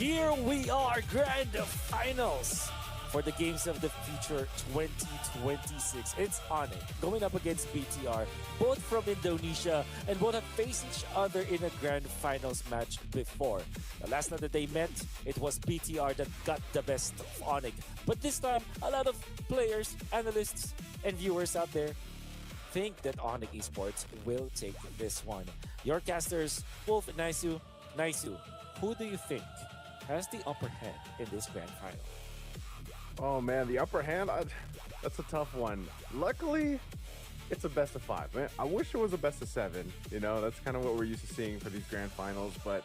Here we are, grand finals for the Games of the Future 2026. It's Onyx going up against BTR, both from Indonesia, and both have faced each other in a grand finals match before. The last time that they met, it was BTR that got the best of Onyx. But this time, a lot of players, analysts, and viewers out there think that Onyx Esports will take this one. Your casters, Wolf and Naisu, who do you think has the upper hand in this grand final? Oh man, the upper hand, that's a tough one. Luckily, it's a best of 5. Man, I wish it was a best of 7. You know, that's kind of what we're used to seeing for these grand finals. But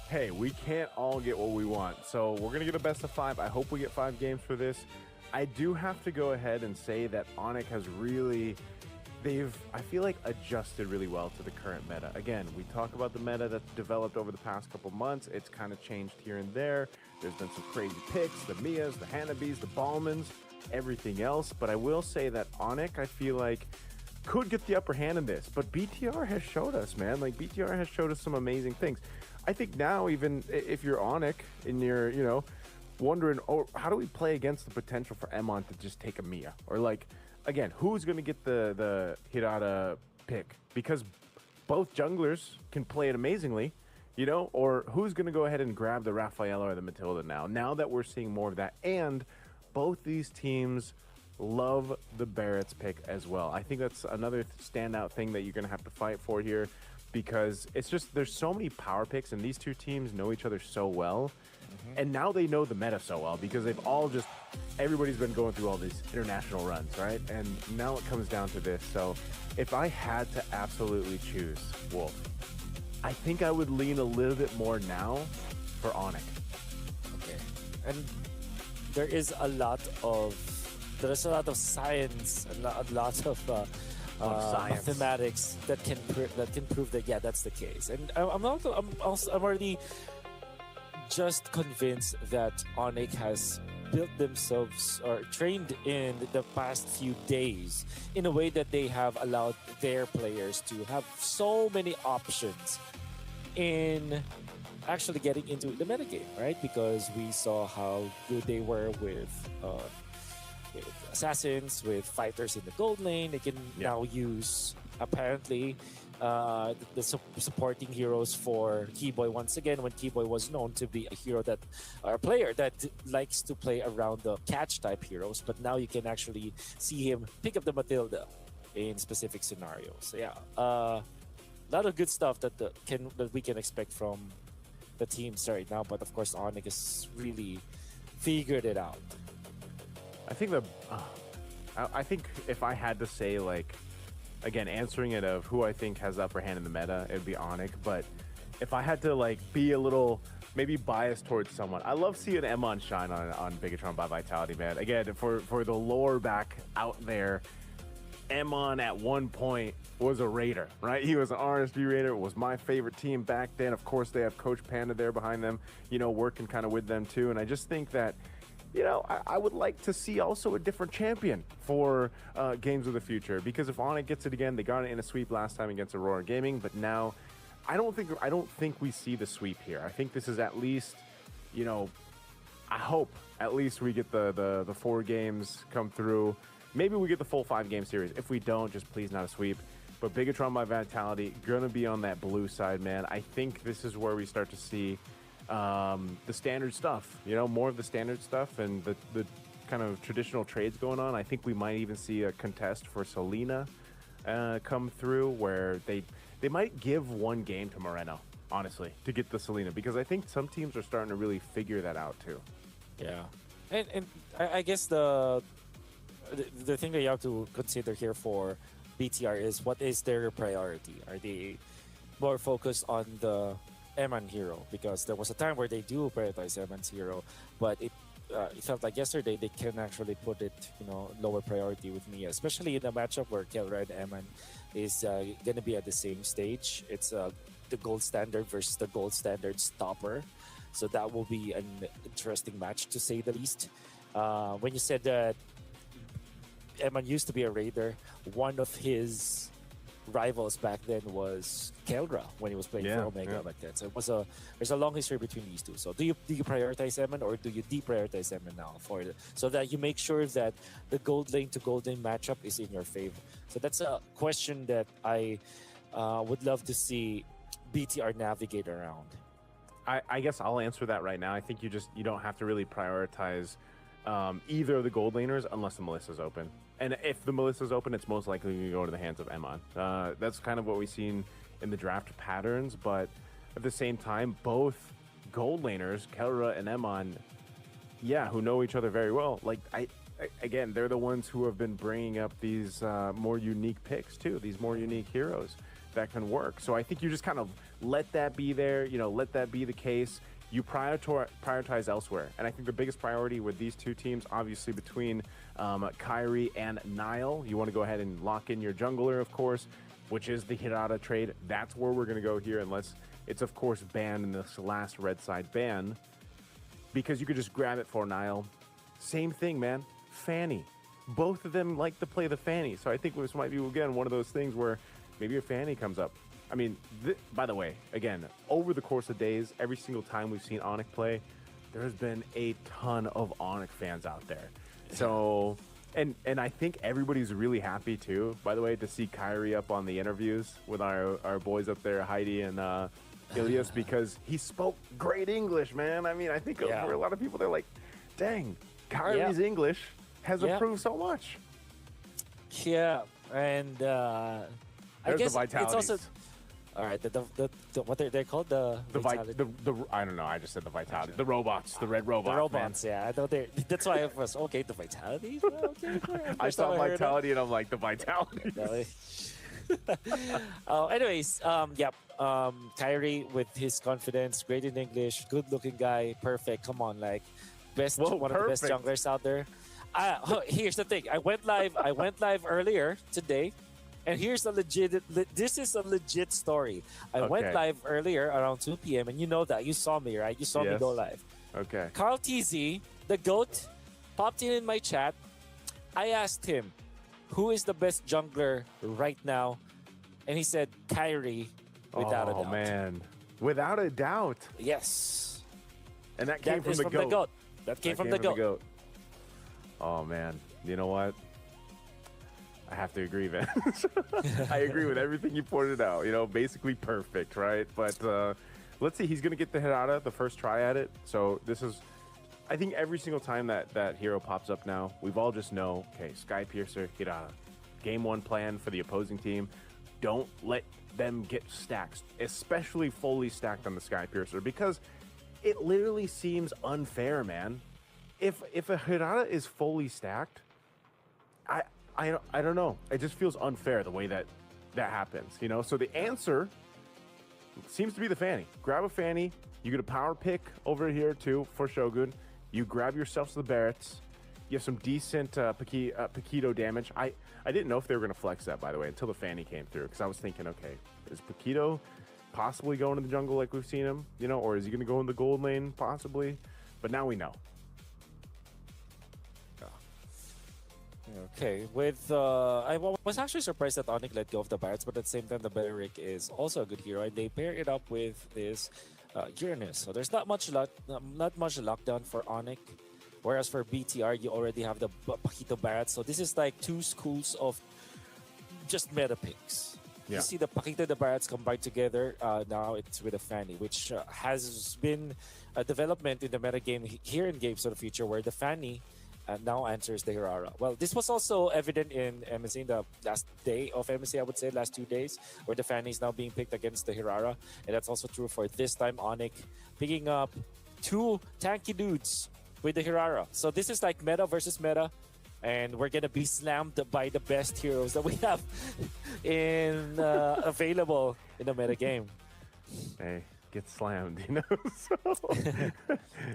hey, we can't all get what we want. So we're going to get a best of 5. I hope we get 5 games for this. I do have to go ahead and say that Onyx has really... I feel like, adjusted really well to the current meta. Again, we talk about the meta that's developed over the past couple months. It's kind of changed here and there. There's been some crazy picks, the Mias, the Hanabis, the Ballmans, everything else. But I will say that Onyx, I feel like, could get the upper hand in this. But BTR has showed us, man. Like, BTR has showed us some amazing things. I think now, even if you're Onyx and you're, you know, wondering, oh, how do we play against the potential for Emon to just take a Mia? Or like, again, who's going to get the Hirata pick? Because both junglers can play it amazingly, you know? Or who's going to go ahead and grab the Rafaela or the Matilda now? Now that we're seeing more of that. And both these teams love the Barrett's pick as well. I think that's another standout thing that you're going to have to fight for here, because it's just there's so many power picks, and these two teams know each other so well. And now they know the meta so well because they've all just, everybody's been going through all these international runs, right? And now it comes down to this. So if I had to absolutely choose Wolf, I think I would lean a little bit more now for Onyx. Okay. And there's a lot of science, a lot of mathematics that can prove that that's the case. And I'm already just convinced that Onyx has built themselves or trained in the past few days in a way that they have allowed their players to have so many options in actually getting into the metagame, right? Because we saw how good they were with assassins, with fighters in the gold lane. They can now use, apparently, the supporting heroes for Keyboy once again, when Keyboy was known to be a hero or a player that likes to play around the catch type heroes, but now you can actually see him pick up the Matilda in specific scenarios. So yeah, a lot of good stuff that we can expect from the teams right now, but of course Onyx has really figured it out. I think I think if I had to say, like, again, answering it of who I think has the upper hand in the meta, it'd be Onyx. But if I had to, like, be a little maybe biased towards someone, I love seeing Emon shine on Bigatron by Vitality, man. Again, for the lore back out there, Emon at one point was a Raider, right? He was an RSB Raider. It was my favorite team back then. Of course, they have Coach Panda there behind them, working kind of with them too. And I just think that, I would like to see also a different champion for Games of the Future, because if Onyx gets it again, they got it in a sweep last time against Aurora Gaming, but now I don't think we see the sweep here. I think this is at least, I hope at least we get the 4 games come through. Maybe we get the full 5-game series. If we don't, just please not a sweep. But Bigatron by Vitality gonna be on that blue side, man. I think this is where we start to see the standard stuff, more of the standard stuff and the kind of traditional trades going on. I think we might even see a contest for Selena come through, where they might give one game to Moreno, honestly, to get the Selena, because I think some teams are starting to really figure that out too. Yeah, and I guess the thing that you have to consider here for BTR is, what is their priority? Are they more focused on the Eman hero? Because there was a time where they do prioritize Eman's hero, but it felt like yesterday they can actually put it, lower priority with Mia, especially in a matchup where Kelra and Eman is going to be at the same stage. It's the gold standard versus the gold standard stopper, so that will be an interesting match, to say the least. When you said that Eman used to be a Raider, one of his rivals back then was Keldra when he was playing for Omega back then. So there's a long history between these two. So do you prioritize Eman, or do you deprioritize Eman now so that you make sure that the gold lane to gold lane matchup is in your favor? So that's a question that I would love to see BTR navigate around. I guess I'll answer that right now. I think you don't have to really prioritize either of the gold laners unless the Melissa's open. And if the Melissa's open, it's most likely going to go to the hands of Emon. That's kind of what we've seen in the draft patterns, but at the same time, both gold laners, Kelra and Emon, who know each other very well, like, again, they're the ones who have been bringing up these more unique picks too, these more unique heroes that can work. So I think you just kind of let that be there, let that be the case. You prioritize elsewhere. And I think the biggest priority with these two teams, obviously between Kyrie and Nile, you want to go ahead and lock in your jungler, of course, which is the Hirata trade. That's where we're going to go here, unless it's, of course, banned in this last red side ban, because you could just grab it for Nile. Same thing, man. Fanny. Both of them like to play the Fanny. So I think this might be, again, one of those things where maybe a Fanny comes up. I mean, by the way, again, over the course of days, every single time we've seen Onyx play, there's been a ton of Onyx fans out there. So, and I think everybody's really happy too, by the way, to see Kyrie up on the interviews with our boys up there, Heidi and Ilias, because he spoke great English, man. I mean, I think for a lot of people, they're like, dang, Kyrie's English has improved so much. Yeah, and I guess the it's also vitalities. all right. The what they're called the I don't know. I just said the vitality. The robots, the red robots. the robots. Man. Yeah, I know they. That's why I was okay. The vitalities. Well, okay, I saw vitality and I'm like the vitality. Anyways, yep. Kyrie with his confidence, great in English, good-looking guy, perfect. Come on, like one of the best junglers out there. Here's the thing. I went live earlier today, and here's a this is a legit story. I went live earlier around 2 p.m. and you know that. You saw me, right? You saw me go live. Okay. Carl TZ, the GOAT, popped in my chat. I asked him, who is the best jungler right now? And he said, Kyrie, without a doubt. Oh, man. Without a doubt. Yes. And that came from the GOAT. That came from the GOAT. Oh, man. You know what? I have to agree, man. I agree with everything you pointed out. You know, basically perfect, right? But let's see. He's going to get the Hirata, the first try at it. So this is, I think every single time that hero pops up now, we've all just know, okay, Sky Piercer, Hirata. Game 1 plan for the opposing team. Don't let them get stacks, especially fully stacked on the Sky Piercer, because it literally seems unfair, man. If a Hirata is fully stacked, I don't know. It just feels unfair the way that happens, you know? So the answer seems to be the Fanny. Grab a Fanny. You get a power pick over here, too, for Shogun. You grab yourself the Barretts. You have some decent Paquito damage. I didn't know if they were going to flex that, by the way, until the Fanny came through, because I was thinking, okay, is Paquito possibly going to the jungle like we've seen him, you know, or is he going to go in the gold lane, possibly? But now we know. Okay, I was actually surprised that Onyx let go of the Barretts, but at the same time, the Beric is also a good hero, and they pair it up with this Uranus. So there's not much lockdown for Onyx, whereas for BTR, you already have the Paquito Barretts. So this is like two schools of just meta picks. Yeah. You see the Paquito and the Barretts combined together. Now it's with a Fanny, which has been a development in the meta game here in Games of the Future, where the Fanny now answers the Hirara. Well, this was also evident in MSC in the last day of MSC, I would say, last 2 days, where the Fanny is now being picked against the Hirara. And that's also true for this time, Onyx picking up 2 tanky dudes with the Hirara. So this is like meta versus meta, and we're going to be slammed by the best heroes that we have in available in the meta game. Hey, get slammed, you know?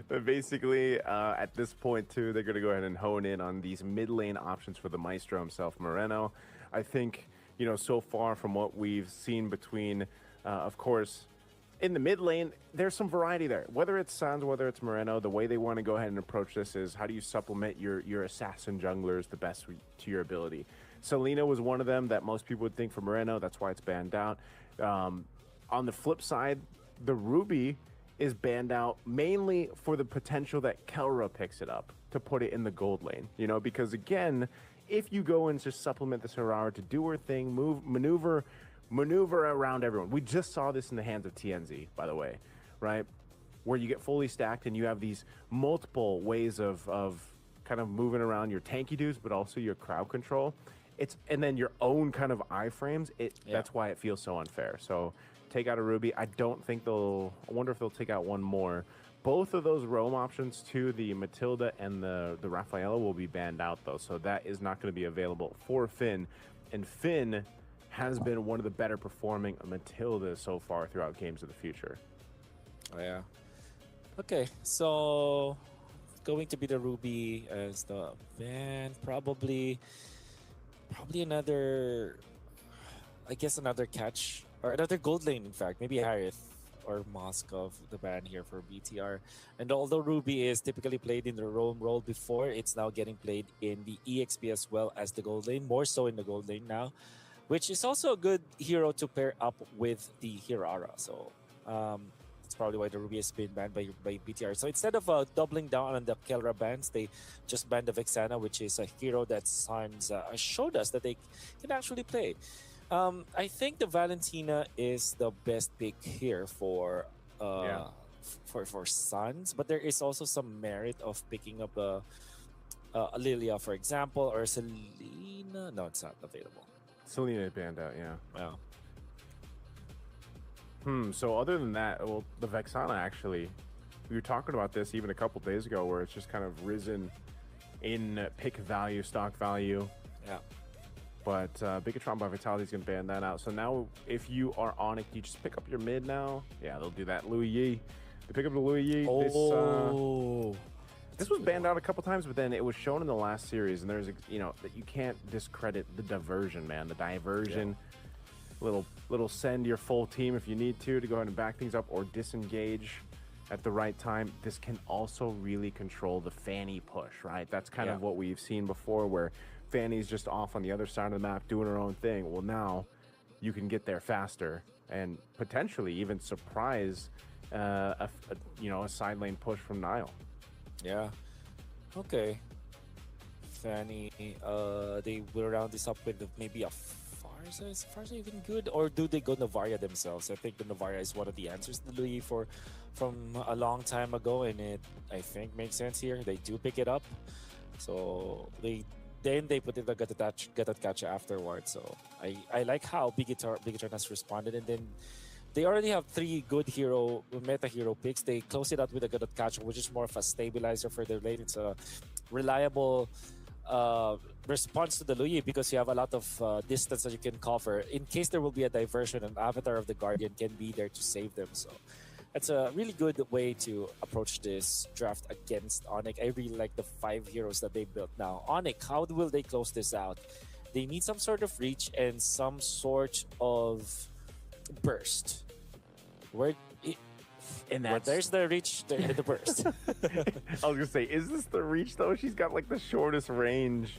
But basically, at this point, too, they're going to go ahead and hone in on these mid lane options for the Maestro himself, Moreno. I think, you know, so far from what we've seen between, of course, in the mid lane, there's some variety there. Whether it's Sans, whether it's Moreno, the way they want to go ahead and approach this is how do you supplement your assassin junglers the best to your ability. Selena was one of them that most people would think for Moreno. That's why it's banned out. On the flip side, the Ruby is banned out mainly for the potential that Kelra picks it up to put it in the gold lane. You know, because again, if you go and just supplement this Hirara to do her thing, maneuver around everyone. We just saw this in the hands of TNZ, by the way, right? Where you get fully stacked and you have these multiple ways of kind of moving around your tanky dudes, but also your crowd control. And then your own kind of iframes. That's why it feels so unfair. So take out a Ruby. I wonder if they'll take out one more. Both of those roam options too, the Matilda and the Rafaela, will be banned out though. So that is not going to be available for Finn. And Finn has been one of the better performing Matildas so far throughout Games of the Future. Oh, yeah. Okay, so going to be the Ruby as the ban. Probably another, I guess another catch or another gold lane. In fact, maybe Harith or Moskov, the ban here for BTR. And although Ruby is typically played in the roam role before, it's now getting played in the EXP as well as the gold lane, more so in the gold lane now, which is also a good hero to pair up with the Hirara. So that's probably why the Ruby has been banned by BTR. So instead of doubling down on the Kelra bans, they just banned the Vexana, which is a hero that Sans showed us that they can actually play. I think the Valentina is the best pick here for Sans, but there is also some merit of picking up Lilia, for example, or Selena. No, it's not available. Selena banned out, yeah. Wow. So other than that, well, the Vexana actually, we were talking about this even a couple days ago, where it's just kind of risen in pick value, stock value. Yeah. But Bigatron by Vitality is going to ban that out. So now, if you are Onyx, you just pick up your mid now. Yeah, they'll do that. Louis Yi. They pick up the Louis Yi. This was banned out a couple times, but then it was shown in the last series, and there's, you know, that you can't discredit the diversion, man. The diversion. Yeah. Little send your full team if you need to go ahead and back things up, or disengage at the right time. This can also really control the Fanny push, right? That's kind of what we've seen before, where Fanny's just off on the other side of the map doing her own thing. Well, now you can get there faster and potentially even surprise a side lane push from Nile. Yeah. Okay. Fanny, they will round this up with maybe a Farza. Is Farza even good? Or do they go Novaria themselves? I think the Novaria is one of the answers to Louis from a long time ago, and it, I think, makes sense here. They do pick it up. So they put in the Gatatkacha afterwards. So I like how Bigatron has responded, and then they already have 3 good meta hero picks. They close it out with a Gatatkacha, which is more of a stabilizer for their lane. It's a reliable response to the Luyi, because you have a lot of distance that you can cover. In case there will be a diversion, an Avatar of the Guardian can be there to save them. So that's a really good way to approach this draft against Onyx. I really like the 5 heroes that they built now. Onyx, how will they close this out? They need some sort of reach and some sort of burst. There's the reach, the burst. I was gonna say, is this the reach though? She's got like the shortest range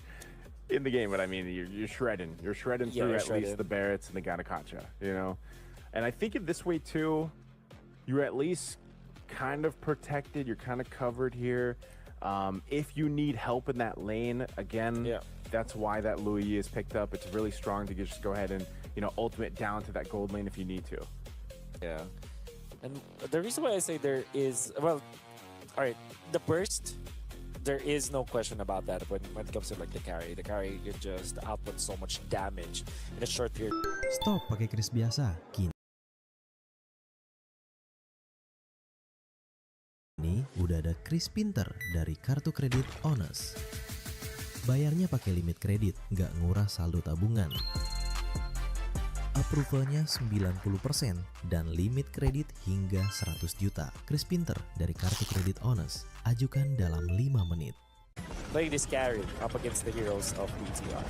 in the game, but I mean, you're shredding. You're shredding through at least the Barretts and the Gattacacha, you know? And I think in this way too, you're at least kind of protected. You're kind of covered here. If you need help in that lane, again, that's why that Louis is picked up. It's really strong to just go ahead and, you know, ultimate down to that gold lane if you need to. Yeah. And the reason why I say there is, well, all right, the burst, there is no question about that when it comes to like the carry. The carry can just output so much damage in a short period. Stop pakai kris biasa. Kini udah ada kris pinter dari kartu kredit Honest. Bayarnya pakai limit kredit, nggak nguras saldo tabungan. Approvalnya 90% dan limit kredit hingga 100 juta. Kris pinter dari kartu kredit Honest. Ajukan dalam 5 menit. Playing this carry up against the heroes of BTR.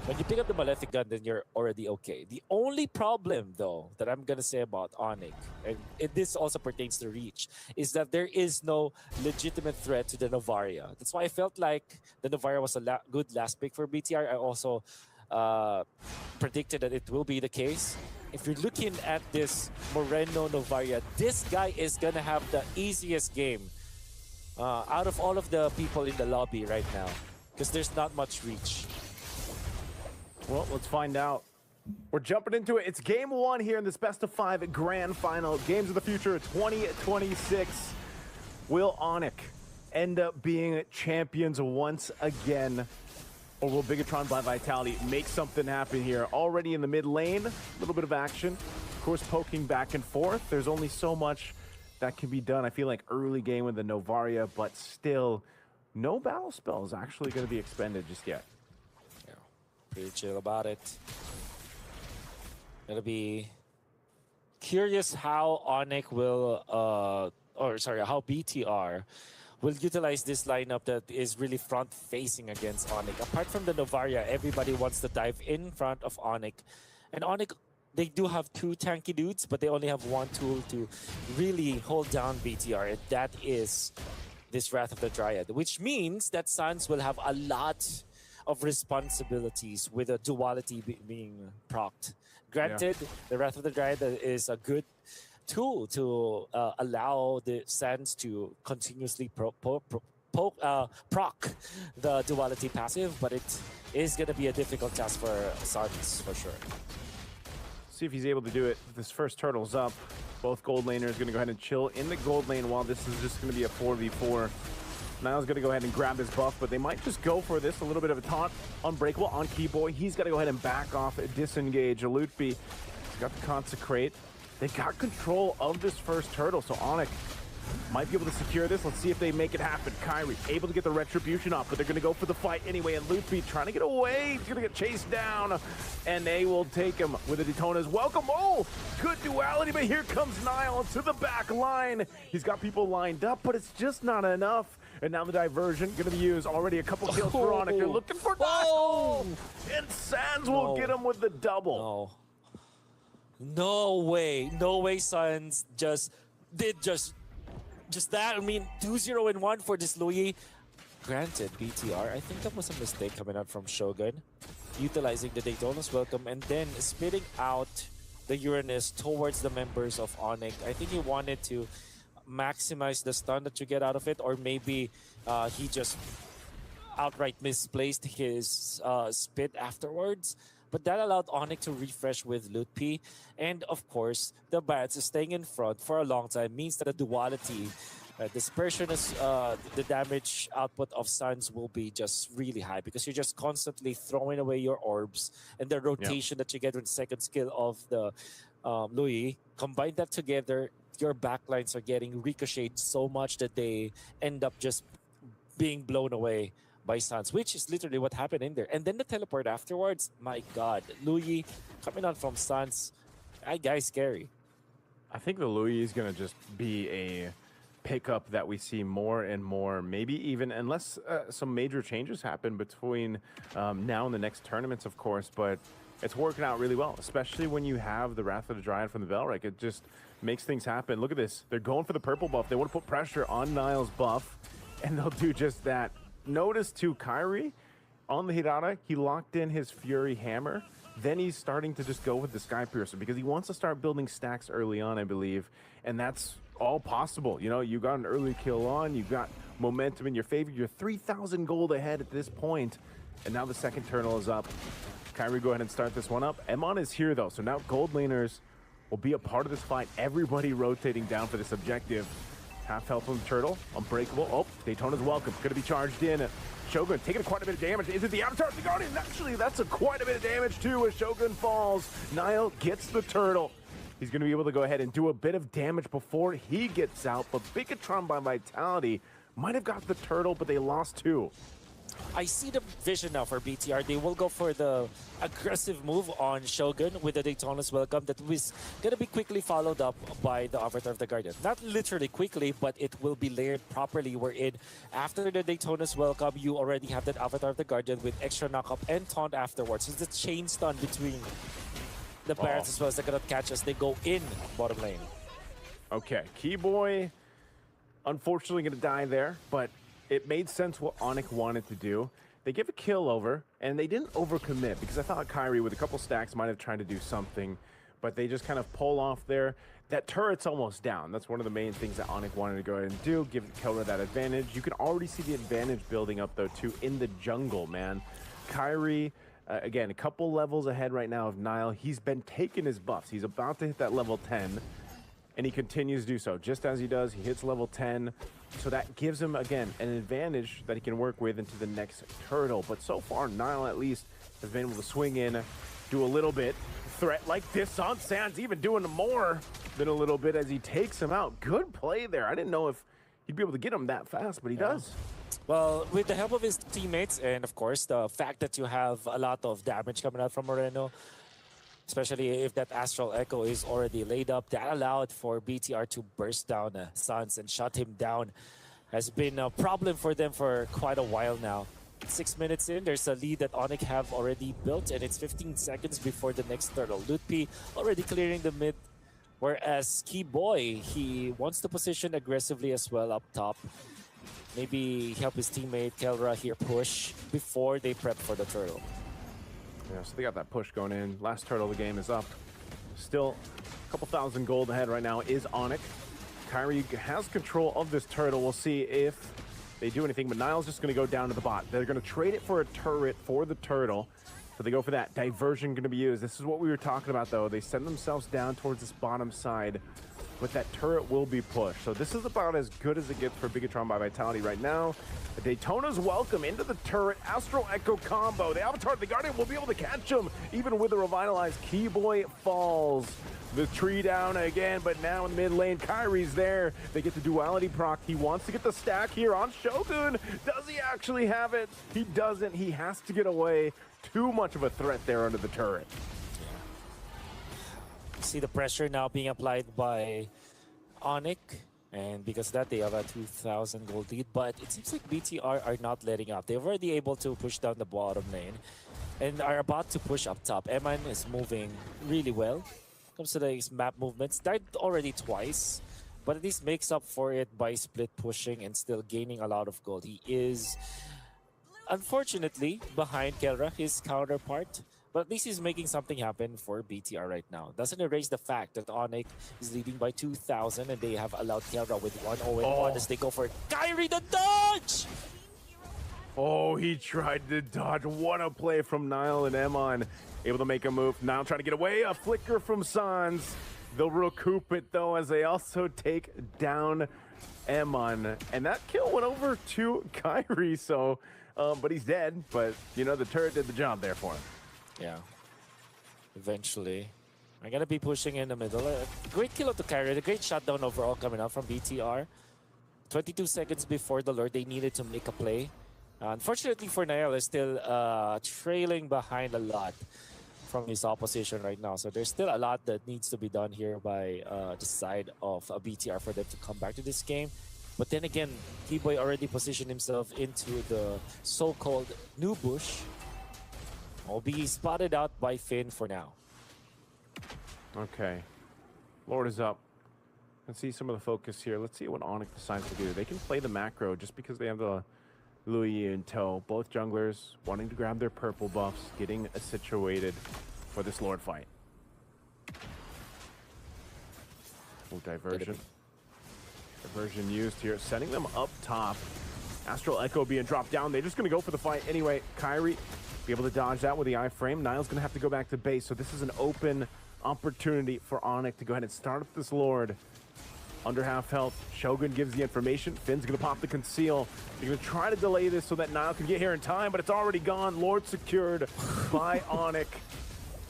When you pick up the Malefic Gun, then you're already okay. The only problem, though, that I'm going to say about Onyx, and this also pertains to Reach, is that there is no legitimate threat to the Novaria. That's why I felt like the Novaria was a good last pick for BTR. I also predicted that it will be the case. If you're looking at this Moreno Novaria, this guy is going to have the easiest game out of all of the people in the lobby right now, because there's not much reach. Well, let's find out. We're jumping into it. It's game 1 here in this best of 5 grand final. Games of the Future 2026. Will Onyx end up being champions once again? Or will Bigatron by Vitality make something happen here? Already in the mid lane, a little bit of action. Of course, poking back and forth. There's only so much that can be done. I feel like early game with the Novaria, but still, no battle spells actually going to be expended just yet. Yeah, pretty chill about it. Gonna be curious how Onyx will, how BTR will utilize this lineup that is really front-facing against Onyx. Apart from the Novaria, everybody wants to dive in front of Onyx. And Onyx, they do have 2 tanky dudes, but they only have 1 tool to really hold down BTR, and that is this Wrath of the Dryad, which means that Sans will have a lot of responsibilities with a duality being procced. Granted, the Wrath of the Dryad is a good tool to allow the Sans to continuously proc the duality passive, but it is going to be a difficult task for Sans for sure. See if he's able to do it. This first turtle's up. Both gold laners going to go ahead and chill in the gold lane while this is just going to be a 4v4. Niall's going to go ahead and grab his buff, but they might just go for this. A little bit of a taunt. Unbreakable on Keyboy. He's got to go ahead and back off, disengage. Lutfi, he's got the Consecrate. They got control of this first turtle, so Onyx might be able to secure this. Let's see if they make it happen. Kyrie able to get the Retribution off, but they're going to go for the fight anyway. And Lutfi trying to get away. He's going to get chased down, and they will take him with the Daytona's welcome. Oh, good duality, but here comes Niall to the back line. He's got people lined up, but it's just not enough. And now the diversion going to be used. Already a couple kills for Onyx. They're looking for Niall. And Sands will get him with the double. No way. No way Suns just did just that. I mean, 2-0-1 for this Louis. Granted, BTR, I think that was a mistake coming out from Shogun. Utilizing the Daytona's welcome and then spitting out the Uranus towards the members of Onyx. I think he wanted to maximize the stun that you get out of it, or maybe he just outright misplaced his spit afterwards. But that allowed Onyx to refresh with Lutfi. And of course, the Bats staying in front for a long time means that the duality, dispersion, the damage output of Suns will be just really high because you're just constantly throwing away your orbs, and the rotation that you get with the second skill of the Louis. Combine that together, your backlines are getting ricocheted so much that they end up just being blown away by Suns, which is literally what happened in there. And then the teleport afterwards, my God, Louis coming out from Suns, that guy's scary. I think the Louis is going to just be a pickup that we see more and more, maybe even unless some major changes happen between now and the next tournaments, of course, but it's working out really well, especially when you have the Wrath of the Dryad from the Belrek. It just makes things happen. Look at this. They're going for the purple buff. They want to put pressure on Niall's buff, and they'll do just that. Notice too, Kyrie on the Hirara, he locked in his Fury Hammer. Then he's starting to just go with the Sky Piercer because he wants to start building stacks early on, I believe. And that's all possible. You know, you got an early kill on, you got momentum in your favor. You're 3,000 gold ahead at this point. And now the second turtle is up. Kyrie, go ahead and start this one up. Emon is here though, so now gold laners will be a part of this fight. Everybody rotating down for this objective. Half health on the turtle, unbreakable. Oh, Daytona's welcome. Gonna be charged in. Shogun taking quite a bit of damage. Is it the Avatar of the Guardian? Actually, that's quite a bit of damage too as Shogun falls. Niall gets the turtle. He's gonna be able to go ahead and do a bit of damage before he gets out, but Bigatron by Vitality might have got the turtle, but they lost two. I see the vision now for BTR. They will go for the aggressive move on Shogun with the Daytona's welcome that was going to be quickly followed up by the Avatar of the Guardian. Not literally quickly, but it will be layered properly wherein after the Daytona's welcome, you already have that Avatar of the Guardian with extra knockup and taunt afterwards. It's the chain stun between the Barons as well as they cannot catch as they go in bottom lane. Okay, Keyboy unfortunately going to die there, but it made sense what Onyx wanted to do. They give a kill over, and they didn't overcommit because I thought Kyrie with a couple stacks might have tried to do something, but they just kind of pull off there. That turret's almost down. That's one of the main things that Onyx wanted to go ahead and do, give Kelra that advantage. You can already see the advantage building up, though, too, in the jungle, man. Kyrie, again, a couple levels ahead right now of Niall. He's been taking his buffs. He's about to hit that level 10, and he continues to do so. Just as he does, he hits level 10. So that gives him, again, an advantage that he can work with into the next turtle. But so far, Niall at least has been able to swing in, do a little bit. Threat like this on Sands, even doing more than a little bit as he takes him out. Good play there. I didn't know if he'd be able to get him that fast, but he does. Well, with the help of his teammates and, of course, the fact that you have a lot of damage coming out from Moreno, especially if that Astral Echo is already laid up, that allowed for BTR to burst down Suns and shut him down. Has been a problem for them for quite a while now. 6 minutes in, there's a lead that Onyx have already built, and it's 15 seconds before the next turtle. Lutfi already clearing the mid, whereas Keyboy, he wants to position aggressively as well up top. Maybe help his teammate Kelra here push before they prep for the turtle. Yeah, so they got that push going in. Last turtle of the game is up. Still a couple thousand gold ahead right now is Onyx. Kyrie has control of this turtle. We'll see if they do anything, but Niall's just going to go down to the bot. They're going to trade it for a turret for the turtle. So they go for that. Diversion going to be used. This is what we were talking about, though. They send themselves down towards this bottom side but that turret will be pushed. So this is about as good as it gets for Bigatron by Vitality right now. Daytona's welcome into the turret. Astral Echo combo. The Avatar, the Guardian will be able to catch him, even with a revitalized. Keyboy falls. The tree down again, but now in mid lane, Kyrie's there. They get the duality proc. He wants to get the stack here on Shogun. Does he actually have it? He doesn't. He has to get away. Too much of a threat there under the turret. See the pressure now being applied by Onyx, and because of that they have a 2,000 gold lead, but it seems like BTR are not letting up. They're already able to push down the bottom lane and are about to push up top. Eman is moving really well. Comes to the map movements, died already twice, but at least makes up for it by split pushing and still gaining a lot of gold. He is unfortunately behind Kelra, his counterpart, but at least he's making something happen for BTR right now. Doesn't erase the fact that Onyx is leading by 2,000 and they have allowed Kelra with 1-0-1 as they go for Kyrie the dodge! Oh, he tried to dodge. What a play from Nile and Emon. Able to make a move. Nile trying to get away. A flicker from Sans. They'll recoup it though as they also take down Emon. And that kill went over to Kyrie, so but he's dead. But you know, the turret did the job there for him. Yeah. Eventually. I'm gonna be pushing in the middle. Great kill of the Kyrie. A great shutdown overall coming out from BTR. 22 seconds before the Lord, they needed to make a play. Unfortunately for Niall, is still trailing behind a lot from his opposition right now. So there's still a lot that needs to be done here by the side of BTR for them to come back to this game. But then again, Keyboy already positioned himself into the so-called new bush. Will be spotted out by Finn for now. Okay. Lord is up. Let's see some of the focus here. Let's see what Onyx decides to do. They can play the macro just because they have the Louis in tow. Both junglers wanting to grab their purple buffs, getting situated for this Lord fight. Oh, diversion. Diversion used here, setting them up top. Astral Echo being dropped down. They're just going to go for the fight anyway. Kyrie be able to dodge that with the iframe. Niall's going to have to go back to base, so this is an open opportunity for Onyx to go ahead and start up this Lord. Under half health, Shogun gives the information. Finn's gonna pop the conceal. They're gonna try to delay this so that Niall can get here in time, but it's already gone. Lord secured by Onyx.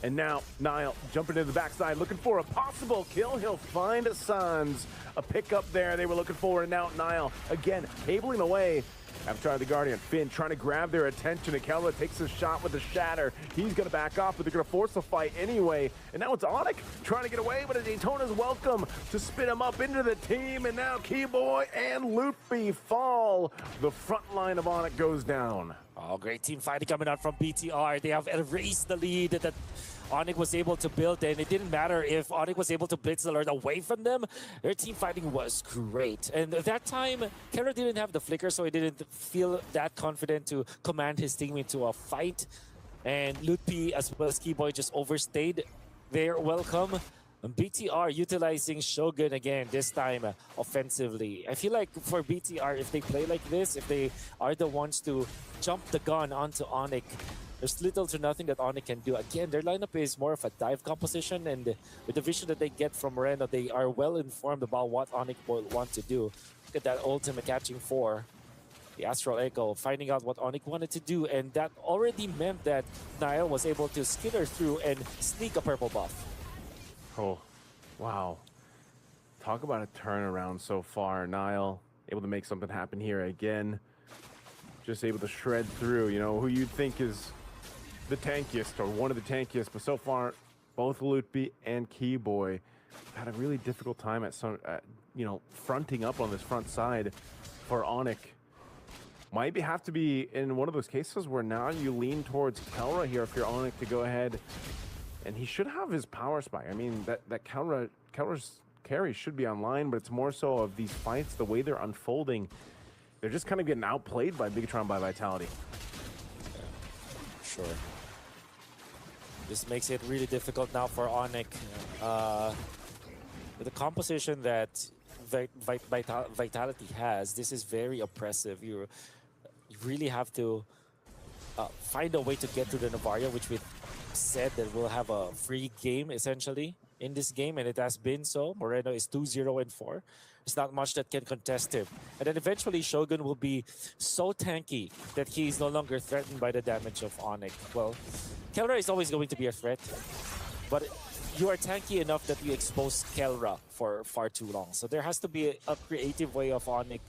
And now Niall jumping into the backside, looking for a possible kill. He'll find Sans. A pickup there they were looking for, and now Niall again cabling away. Avatar the Guardian, Finn trying to grab their attention. Akela takes a shot with a shatter. He's going to back off, but they're going to force a fight anyway. And now it's Onyx trying to get away, but Daytona's welcome to spin him up into the team. And now Keyboy and Loopy fall. The front line of Onyx goes down. Oh, great team fighting coming out from BTR. They have erased the lead that Onyx was able to build, and it didn't matter if Onyx was able to blitz the Lord away from them. Their team fighting was great. And at that time, Kara didn't have the flicker, so he didn't feel that confident to command his team into a fight. And Lutpi as well as Keyboy just overstayed their welcome. And BTR utilizing Shogun again, this time offensively. I feel like for BTR, if they play like this, if they are the ones to jump the gun onto Onyx, there's little to nothing that Onyx can do. Again, their lineup is more of a dive composition, and with the vision that they get from Reno, they are well informed about what Onyx will want to do. Look at that ultimate catching 4. The Astral Echo finding out what Onyx wanted to do, and that already meant that Niall was able to skitter through and sneak a purple buff. Oh, wow. Talk about a turnaround so far. Niall able to make something happen here again. Just able to shred through, you know, who you'd think is the tankiest or one of the tankiest, but so far both Lutby and Keyboy had a really difficult time at some, you know, fronting up on this front side for Onyx. Might have to be in one of those cases where now you lean towards Kelra here if you're Onyx to go ahead, and he should have his power spike. I mean, that Kelra's carry should be online, but it's more so of these fights, the way they're unfolding. They're just kind of getting outplayed by Bigatron by Vitality. Sure. This makes it really difficult now for Onyx. With the composition that Vitality has, this is very oppressive. You really have to find a way to get to the Navaria, which we said that we'll have a free game essentially in this game, and it has been so. Moreno is 2-0-4. There's not much that can contest him. And then eventually Shogun will be so tanky that he's no longer threatened by the damage of Onyx. Well, Kelra is always going to be a threat, but you are tanky enough that you expose Kelra for far too long. So there has to be a creative way of Onyx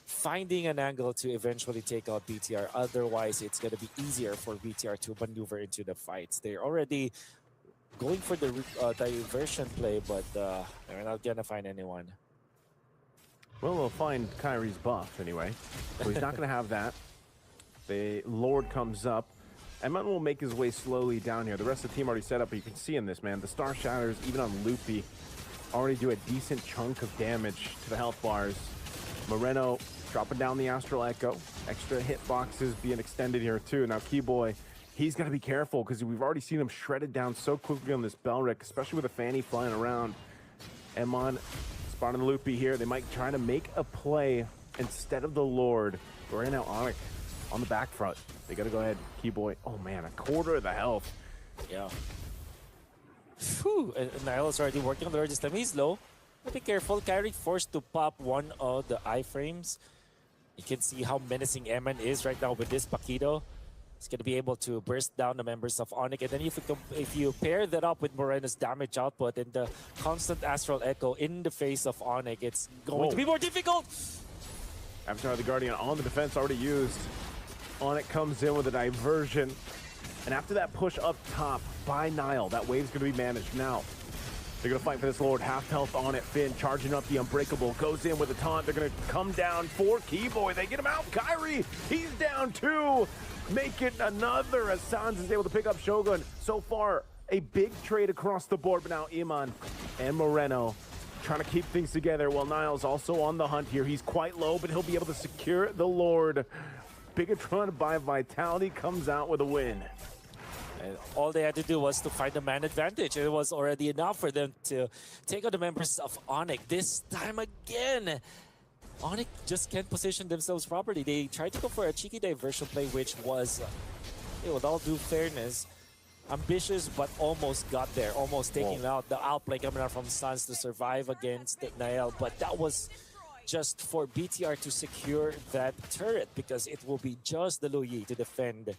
finding an angle to eventually take out BTR. Otherwise, it's going to be easier for BTR to maneuver into the fights. They're already going for the diversion play, but they're not going to find anyone. Well, they'll find Kyrie's buff anyway. So he's not going to have that. The Lord comes up. Emon will make his way slowly down here. The rest of the team already set up, but you can see in this, man, the Star Shatters, even on Loopy, already do a decent chunk of damage to the health bars. Moreno dropping down the Astral Echo. Extra hitboxes being extended here too. Now Keyboy, he's got to be careful because we've already seen him shredded down so quickly on this Belric, especially with a Fanny flying around. Emon spawning Loopy here. They might try to make a play instead of the Lord. Right now, Onyx on the back front. They got to go ahead. Keyboy, oh man, a quarter of the health. Yeah. Whew, and Niall's already working on the Regis time. He's low. But be careful. Kyrie forced to pop one of the iframes. You can see how menacing Eman is right now with this Paquito. He's going to be able to burst down the members of Onyx. And then if you pair that up with Moreno's damage output and the constant Astral Echo in the face of Onyx, it's going to be more difficult. Avatar the Guardian on the defense already used. Onyx comes in with a diversion. And after that push up top by Niall, that wave's going to be managed now. They're going to fight for this Lord. Half health on it. Finn charging up the Unbreakable. Goes in with a taunt. They're going to come down for Keyboy. They get him out. Kyrie, he's down too. Make it another as Sans is able to pick up Shogun. So far, a big trade across the board. But now Iman and Moreno trying to keep things together while Niall's also on the hunt here. He's quite low, but he'll be able to secure the Lord. Bigatron by Vitality comes out with a win. And all they had to do was to find a man advantage. It was already enough for them to take out the members of Onyx. This time again, Onyx just can't position themselves properly. They tried to go for a cheeky diversion play, which was, with all due fairness, ambitious but almost got there. Almost taking out the outplay coming out from Suns to survive against Nael. But that was just for BTR to secure that turret because it will be just the Luyi to defend.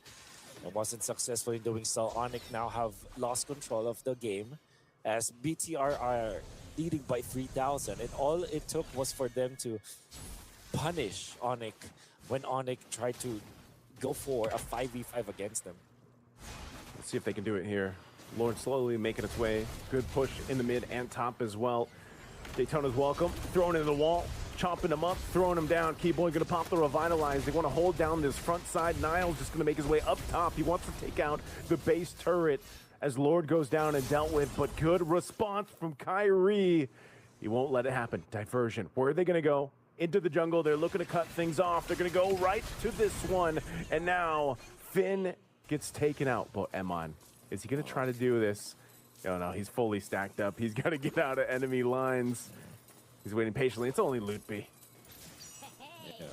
It wasn't successful in doing so. Onyx now have lost control of the game as BTR are leading by 3,000. And all it took was for them to punish Onyx when Onyx tried to go for a 5v5 against them. Let's see if they can do it here. Lord slowly making its way. Good push in the mid and top as well. Daytona's welcome. Throwing into the wall. Chopping him up, throwing him down. Keyboy gonna pop the Revitalize. They want to hold down this front side. Niall's just gonna make his way up top. He wants to take out the base turret as Lord goes down and dealt with, but good response from Kyrie. He won't let it happen. Diversion. Where are they gonna go? Into the jungle. They're looking to cut things off. They're gonna go right to this one. And now Finn gets taken out. But Emon, is he gonna try to do this? Oh no, he's fully stacked up. He's gotta get out of enemy lines. He's waiting patiently. It's only Lootby.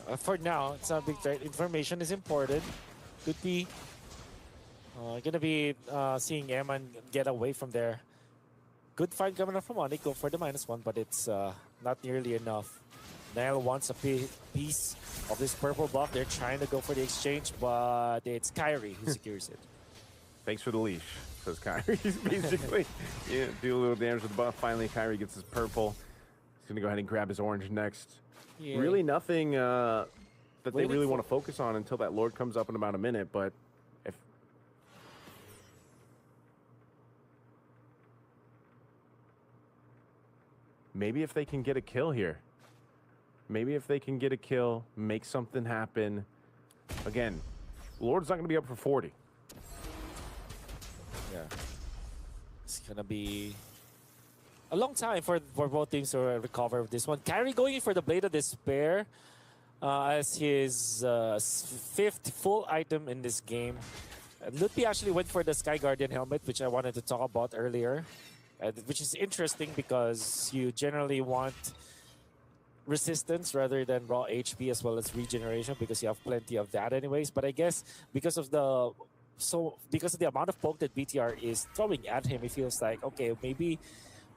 Yeah, for now, it's not a big threat. Information is important. Could be gonna be seeing Eman get away from there. Good fight coming up from Onyx. Go for the -1, but it's not nearly enough. Niall wants a piece of this purple buff. They're trying to go for the exchange, but it's Kyrie who secures it. Thanks for the leash, says Kyrie. He's basically do a little damage with the buff. Finally, Kyrie gets his purple. He's going to go ahead and grab his orange next. Yeah. Really nothing that they really want to focus on until that Lord comes up in about a minute, but if... Maybe if they can get a kill here. Maybe if they can get a kill, make something happen. Again, Lord's not going to be up for 40. Yeah. It's going to be a long time for both teams to recover this one. Kyrie going in for the Blade of Despair as his 5th full item in this game. Lutpi actually went for the Sky Guardian helmet, which I wanted to talk about earlier, which is interesting because you generally want resistance rather than raw HP as well as regeneration because you have plenty of that anyways. But I guess because of the amount of poke that BTR is throwing at him, it feels like, okay, maybe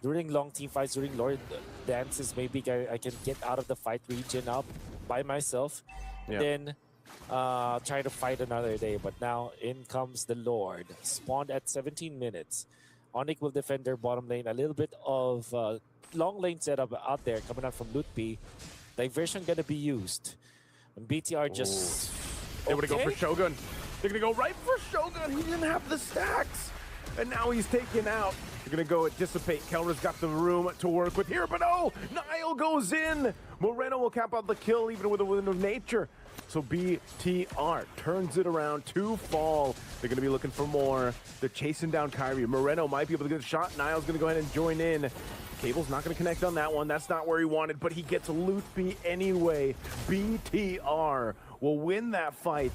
during long team fights, during Lord dances, maybe I can get out of the fight region up by myself. Yeah. Then try to fight another day. But now in comes the Lord. Spawned at 17 minutes. Onyx will defend their bottom lane. A little bit of long lane setup out there coming out from Lutpi. Diversion gonna be used. And BTR just... They would go for Shogun. They're gonna go right for Shogun. He didn't have the stacks. And now he's taken out. They're gonna go at Dissipate. Kelra's got the room to work with here, but oh, Niall goes in. Moreno will cap out the kill even with a Wind of Nature. So BTR turns it around to fall. They're gonna be looking for more. They're chasing down Kyrie. Moreno might be able to get a shot. Niall's gonna go ahead and join in. Cable's not gonna connect on that one. That's not where he wanted, but he gets Lutpi anyway. BTR will win that fight.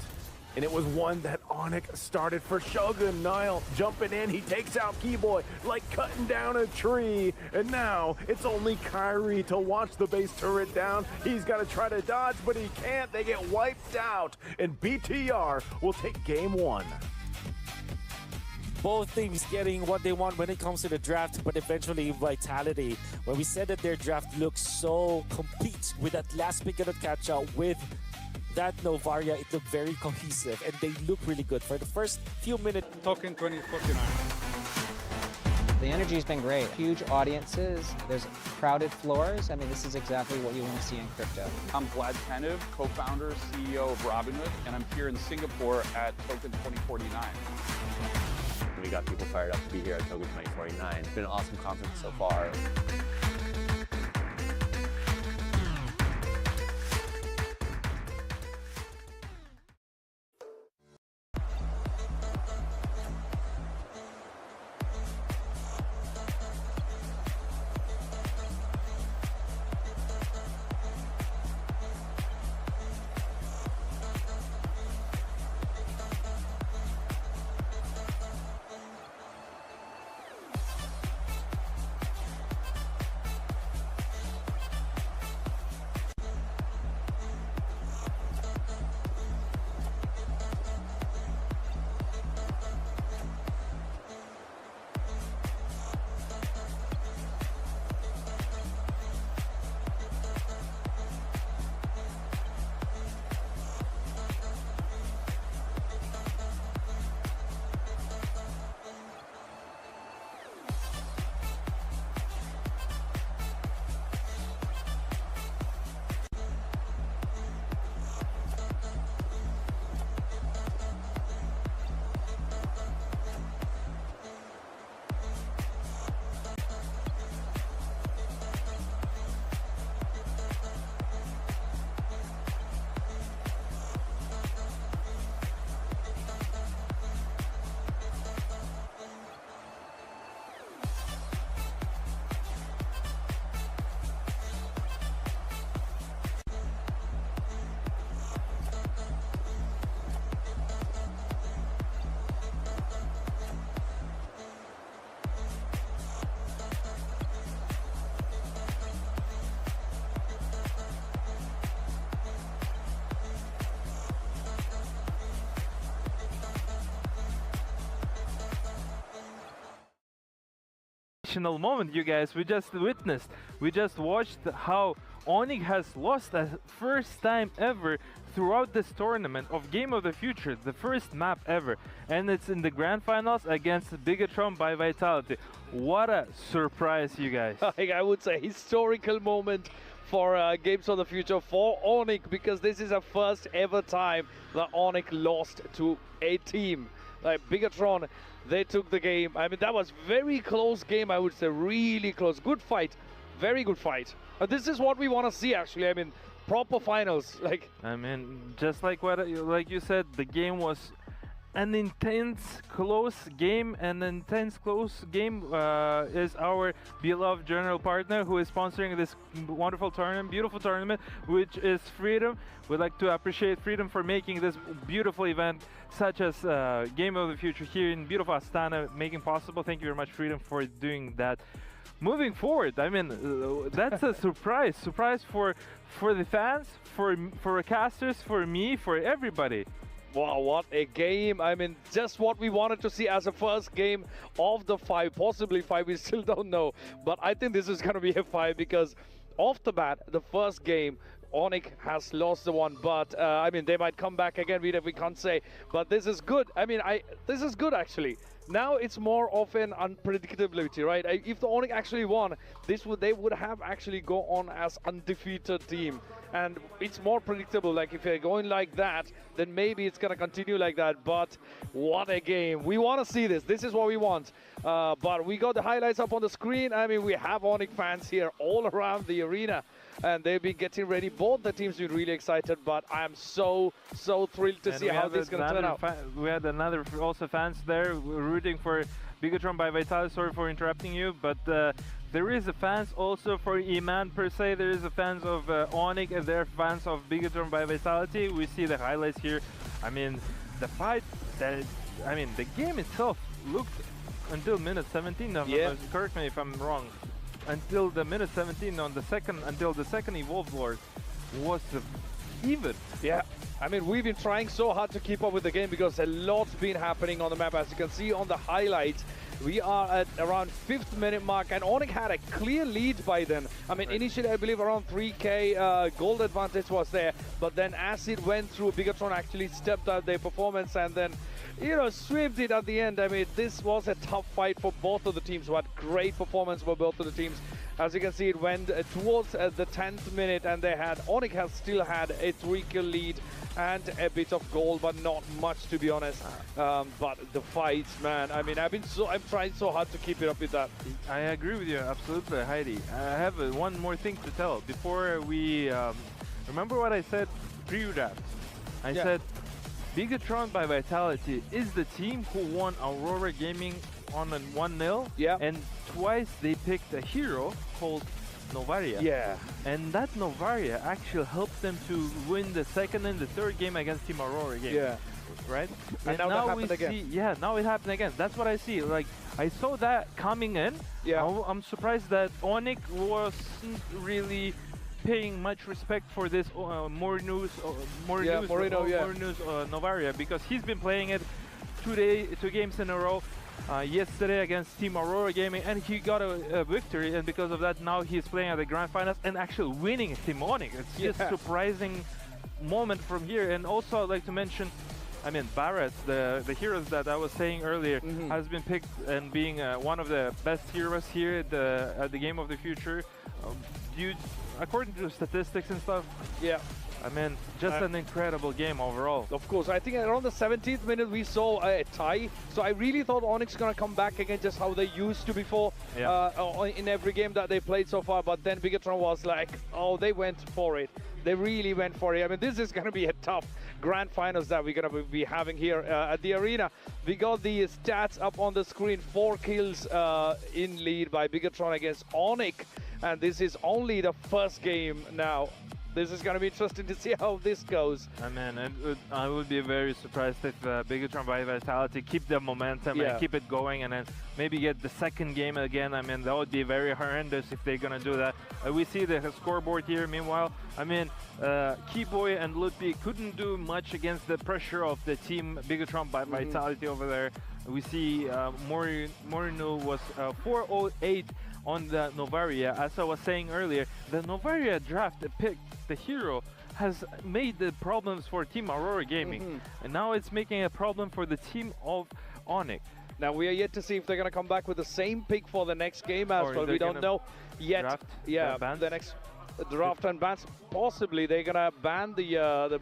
And it was one that Onyx started for Shogun. Niall jumping in, he takes out Keyboy like cutting down a tree. And now it's only Kyrie to watch the base turret down. He's got to try to dodge, but he can't. They get wiped out. And BTR will take game one. Both teams getting what they want when it comes to the draft, but eventually Vitality. When we said that their draft looks so complete with that last pick of catch out with that Novaria, it looked very cohesive and they look really good for the first few minutes. Talking 2049. The energy's been great. Huge audiences, there's crowded floors. I mean, this is exactly what you want to see in crypto. I'm Vlad Tenev, co-founder, CEO of Robinhood, and I'm here in Singapore at Token 2049. We got people fired up to be here at Token 2049. It's been an awesome conference so far. Moment, you guys, we just witnessed. We just watched how Onyx has lost the first time ever throughout this tournament of Game of the Future, the first map ever, and it's in the grand finals against Bigatron by Vitality. What a surprise, you guys. I would say historical moment for Games of the Future for Onyx, because this is the first ever time that Onyx lost to a team like Bigatron. They took the game. I mean, that was very close game, I would say, really close. Good fight, very good fight. This is what we want to see, actually. I mean, proper finals. Like, I mean, just like like you said, the game was an intense, close game. An intense, close game is our beloved general partner who is sponsoring this wonderful tournament, beautiful tournament, which is Freedom. We'd like to appreciate Freedom for making this beautiful event, such as Game of the Future here in beautiful Astana, making possible. Thank you very much, Freedom, for doing that. Moving forward, I mean, that's a surprise for the fans, for casters, for me, for everybody. Wow, what a game. I mean, just what we wanted to see as a first game of the 5, possibly 5, we still don't know. But I think this is going to be a 5 because off the bat, the first game, Onyx has lost the one, but I mean, they might come back again, we can't say. But this is good. I mean, this is good actually. Now it's more of an unpredictability, right? If the Onyx actually won, they would have actually go on as undefeated team. And it's more predictable. Like if they're going like that, then maybe it's gonna continue like that. But what a game! We want to see this. This is what we want. But we got the highlights up on the screen. I mean, we have Onyx fans here all around the arena, and they've been getting ready. Both the teams been really excited. But I'm so thrilled to see how this is gonna turn out. We had another also fans there rooting for Bigatron by Vitality. Sorry for interrupting you, but. There is a fans also for Iman per se. There is a fans of Onyx and there are fans of Bigatron by Vitality. We see the highlights here. I mean, the fight. I mean, the game itself looked until minute 17. Correct me if I'm wrong. Until the minute 17 on the second, until the second Evolved Lord was even. Yeah. I mean, we've been trying so hard to keep up with the game because a lot's been happening on the map. As you can see on the highlights, we are at around 5th minute mark, and Onyx had a clear lead by then. I mean, initially, I believe around 3k gold advantage was there, but then as it went through, Bigatron actually stepped up their performance and then, you know, swept it at the end. I mean, this was a tough fight for both of the teams, who had great performance for both of the teams. As you can see, it went towards the 10th minute, and they had Onyx has still had a 3-kill lead and a bit of gold, but not much to be honest. But the fights, man, I mean, I'm trying so hard to keep it up with that. I agree with you absolutely, Heidi. I have one more thing to tell before we remember what I said pre-draft. I said Bigatron by Vitality is the team who won Aurora Gaming on a 1-0. Yeah. And twice they picked a hero called Novaria. Yeah. And that Novaria actually helped them to win the second and the third game against Team Aurora game. Yeah. Right? And now that happened again. Yeah, now it happened again. That's what I see. Like, I saw that coming in. Yeah. I'm surprised that Onyx wasn't really paying much respect for this Mornews Novaria, because he's been playing it 2 games in a row. Yesterday against Team Aurora Gaming, and he got a victory, and because of that now he's playing at the grand finals and actually winning Team Onyx. It's just surprising moment from here. And also I'd like to mention, I mean, Barrett, the heroes that I was saying earlier, has been picked and being one of the best heroes here at the Game of the Future. According to statistics and stuff. Yeah. I mean, just an incredible game overall. Of course, I think around the 17th minute we saw a tie. So I really thought Onyx gonna come back again, just how they used to before in every game that they played so far. But then Bigatron was like, oh, they went for it. They really went for it. I mean, this is gonna be a tough grand finals that we're gonna be having here at the arena. We got the stats up on the screen. 4 kills in lead by Bigatron against Onyx, and this is only the first game now. This is going to be interesting to see how this goes. I mean, I would be very surprised if Bigatron by Vitality keep the momentum and keep it going, and then maybe get the second game again. I mean, that would be very horrendous if they're going to do that. We see the scoreboard here. Meanwhile, I mean, Keyboy and Ludwig couldn't do much against the pressure of the team Bigatron by Vitality over there. We see Morino was 408 on the Novaria. As I was saying earlier, the Novaria draft pick, the hero, has made the problems for Team Aurora Gaming, and now it's making a problem for the team of Onyx. Now we are yet to see if they're going to come back with the same pick for the next game as well. We don't know yet. Draft, the next draft and bans. Possibly they're gonna ban the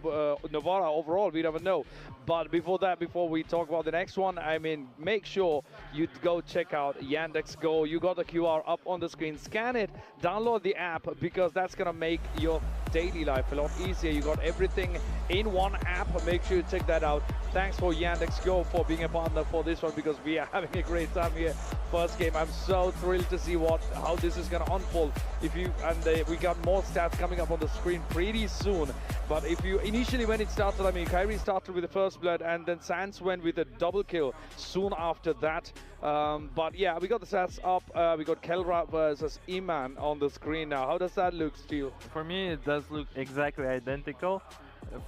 Novara overall. We never know. But before that, before we talk about the next one, I mean, make sure you go check out Yandex Go. You got the QR up on the screen. Scan it, download the app, because that's gonna make your daily life a lot easier. You got everything in one app. Make sure you check that out. Thanks for Yandex Go for being a partner for this one, because we are having a great time here. First game, I'm so thrilled to see how this is gonna unfold. We got more stats coming up on the screen pretty soon. But if you initially, when it started, I mean, Kyrie started with the first blood, and then Sans went with a double kill soon after that. But yeah, we got the stats up. We got Kelra versus Iman on the screen now. How does that look, Steel? For me, it does look exactly identical.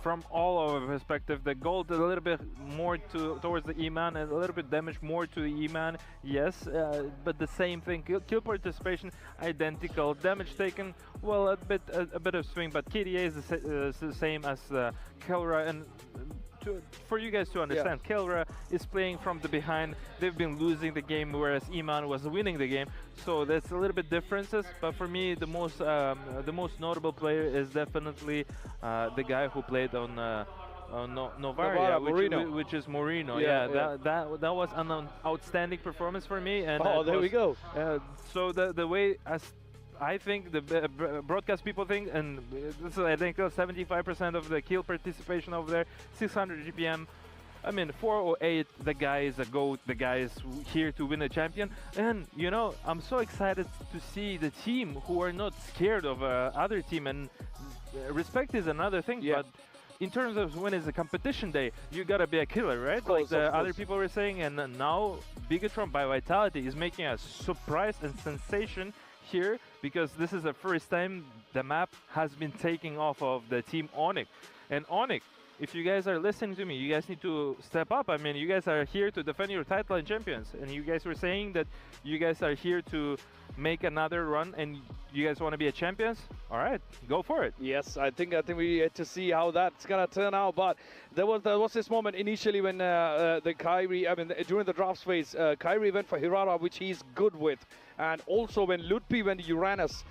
from all of our perspective, the gold a little bit more towards the E-Man and a little bit damage more to the E-Man, yes, but the same thing. Kill participation identical, damage taken, well, a bit of swing, but KDA is the same as Kelra, and for you guys to understand, Kelra is playing from the behind. They've been losing the game, whereas Iman was winning the game. So there's a little bit differences. But for me, the most notable player is definitely the guy who played on Novaria, which is Moreno. That was an outstanding performance for me. And there we go. So the way I think the broadcast people think, and this is, I think 75% of the kill participation over there, 600 GPM. I mean, 408, the guy is a GOAT, the guy is here to win a champion. And, you know, I'm so excited to see the team who are not scared of other team. And respect is another thing, but in terms of when it's a competition day, you gotta be a killer, right? Like the other people were saying, and now Bigatron by Vitality is making a surprise and sensation here, because this is the first time the map has been taking off of the team Onyx. And Onyx, if you guys are listening to me, you guys need to step up. I mean, you guys are here to defend your title and champions, and you guys were saying that you guys are here to make another run and you guys want to be a champions. All right, go for it. Yes, I think we get to see how that's gonna turn out. But there was this moment initially when the Kyrie, I mean, during the drafts phase, Kyrie went for Hirara, which he's good with. And also when Ludpi went to Uranus,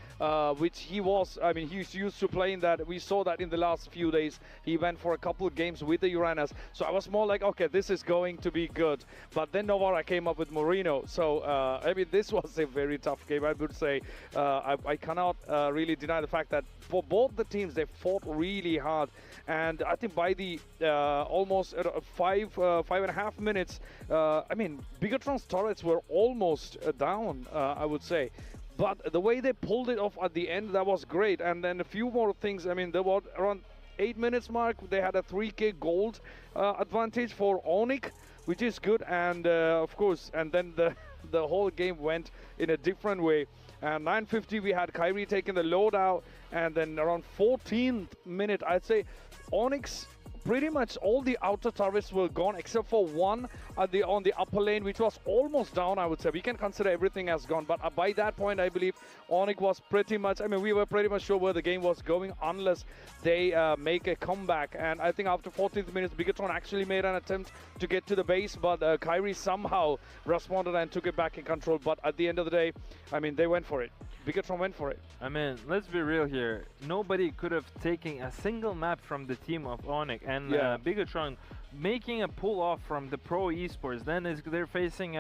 which he was, I mean, he's used to playing that. We saw that in the last few days. He went for a couple of games with the Uranus. So I was more like, okay, this is going to be good. But then Novara came up with Moreno. So, I mean, this was a very tough game, I would say. I cannot really deny the fact that for both the teams, they fought really hard. And I think by the almost 5.5 minutes, I mean, Bigatron's turrets were almost down, I would say. But the way they pulled it off at the end, that was great. And then a few more things. I mean, there was around 8 minutes mark, they had a 3k gold advantage for Onyx, which is good. And of course, and then the whole game went in a different way. And 9:50, we had Kyrie taking the loadout. And then around 14th minute, I'd say Onyx, pretty much all the outer turrets were gone except for one on the upper lane, which was almost down, I would say. We can consider everything as gone, but by that point, I believe Onyx was pretty much, I mean, we were pretty much sure where the game was going unless they make a comeback. And I think after 14th minutes, Bigatron actually made an attempt to get to the base, but Kyrie somehow responded and took it back in control. But at the end of the day, I mean, they went for it. Bigatron went for it. I mean, let's be real here. Nobody could have taken a single map from the team of Onyx, and Bigatron making a pull off from the Pro Esports. Then they're facing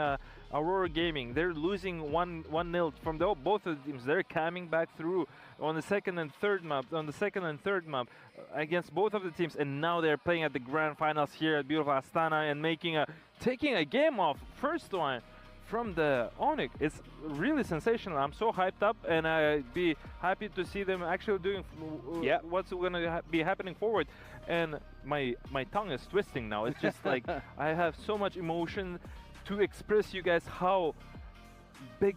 Aurora Gaming. They're losing 1-0 from both of the teams. They're coming back through on the second and third map, against both of the teams, and now they're playing at the grand finals here at beautiful Astana and taking a game off, first one from the Onyx. It's really sensational. I'm so hyped up, and I'd be happy to see them actually doing what's going to be happening forward. And my tongue is twisting now. It's just like I have so much emotion to express you guys how big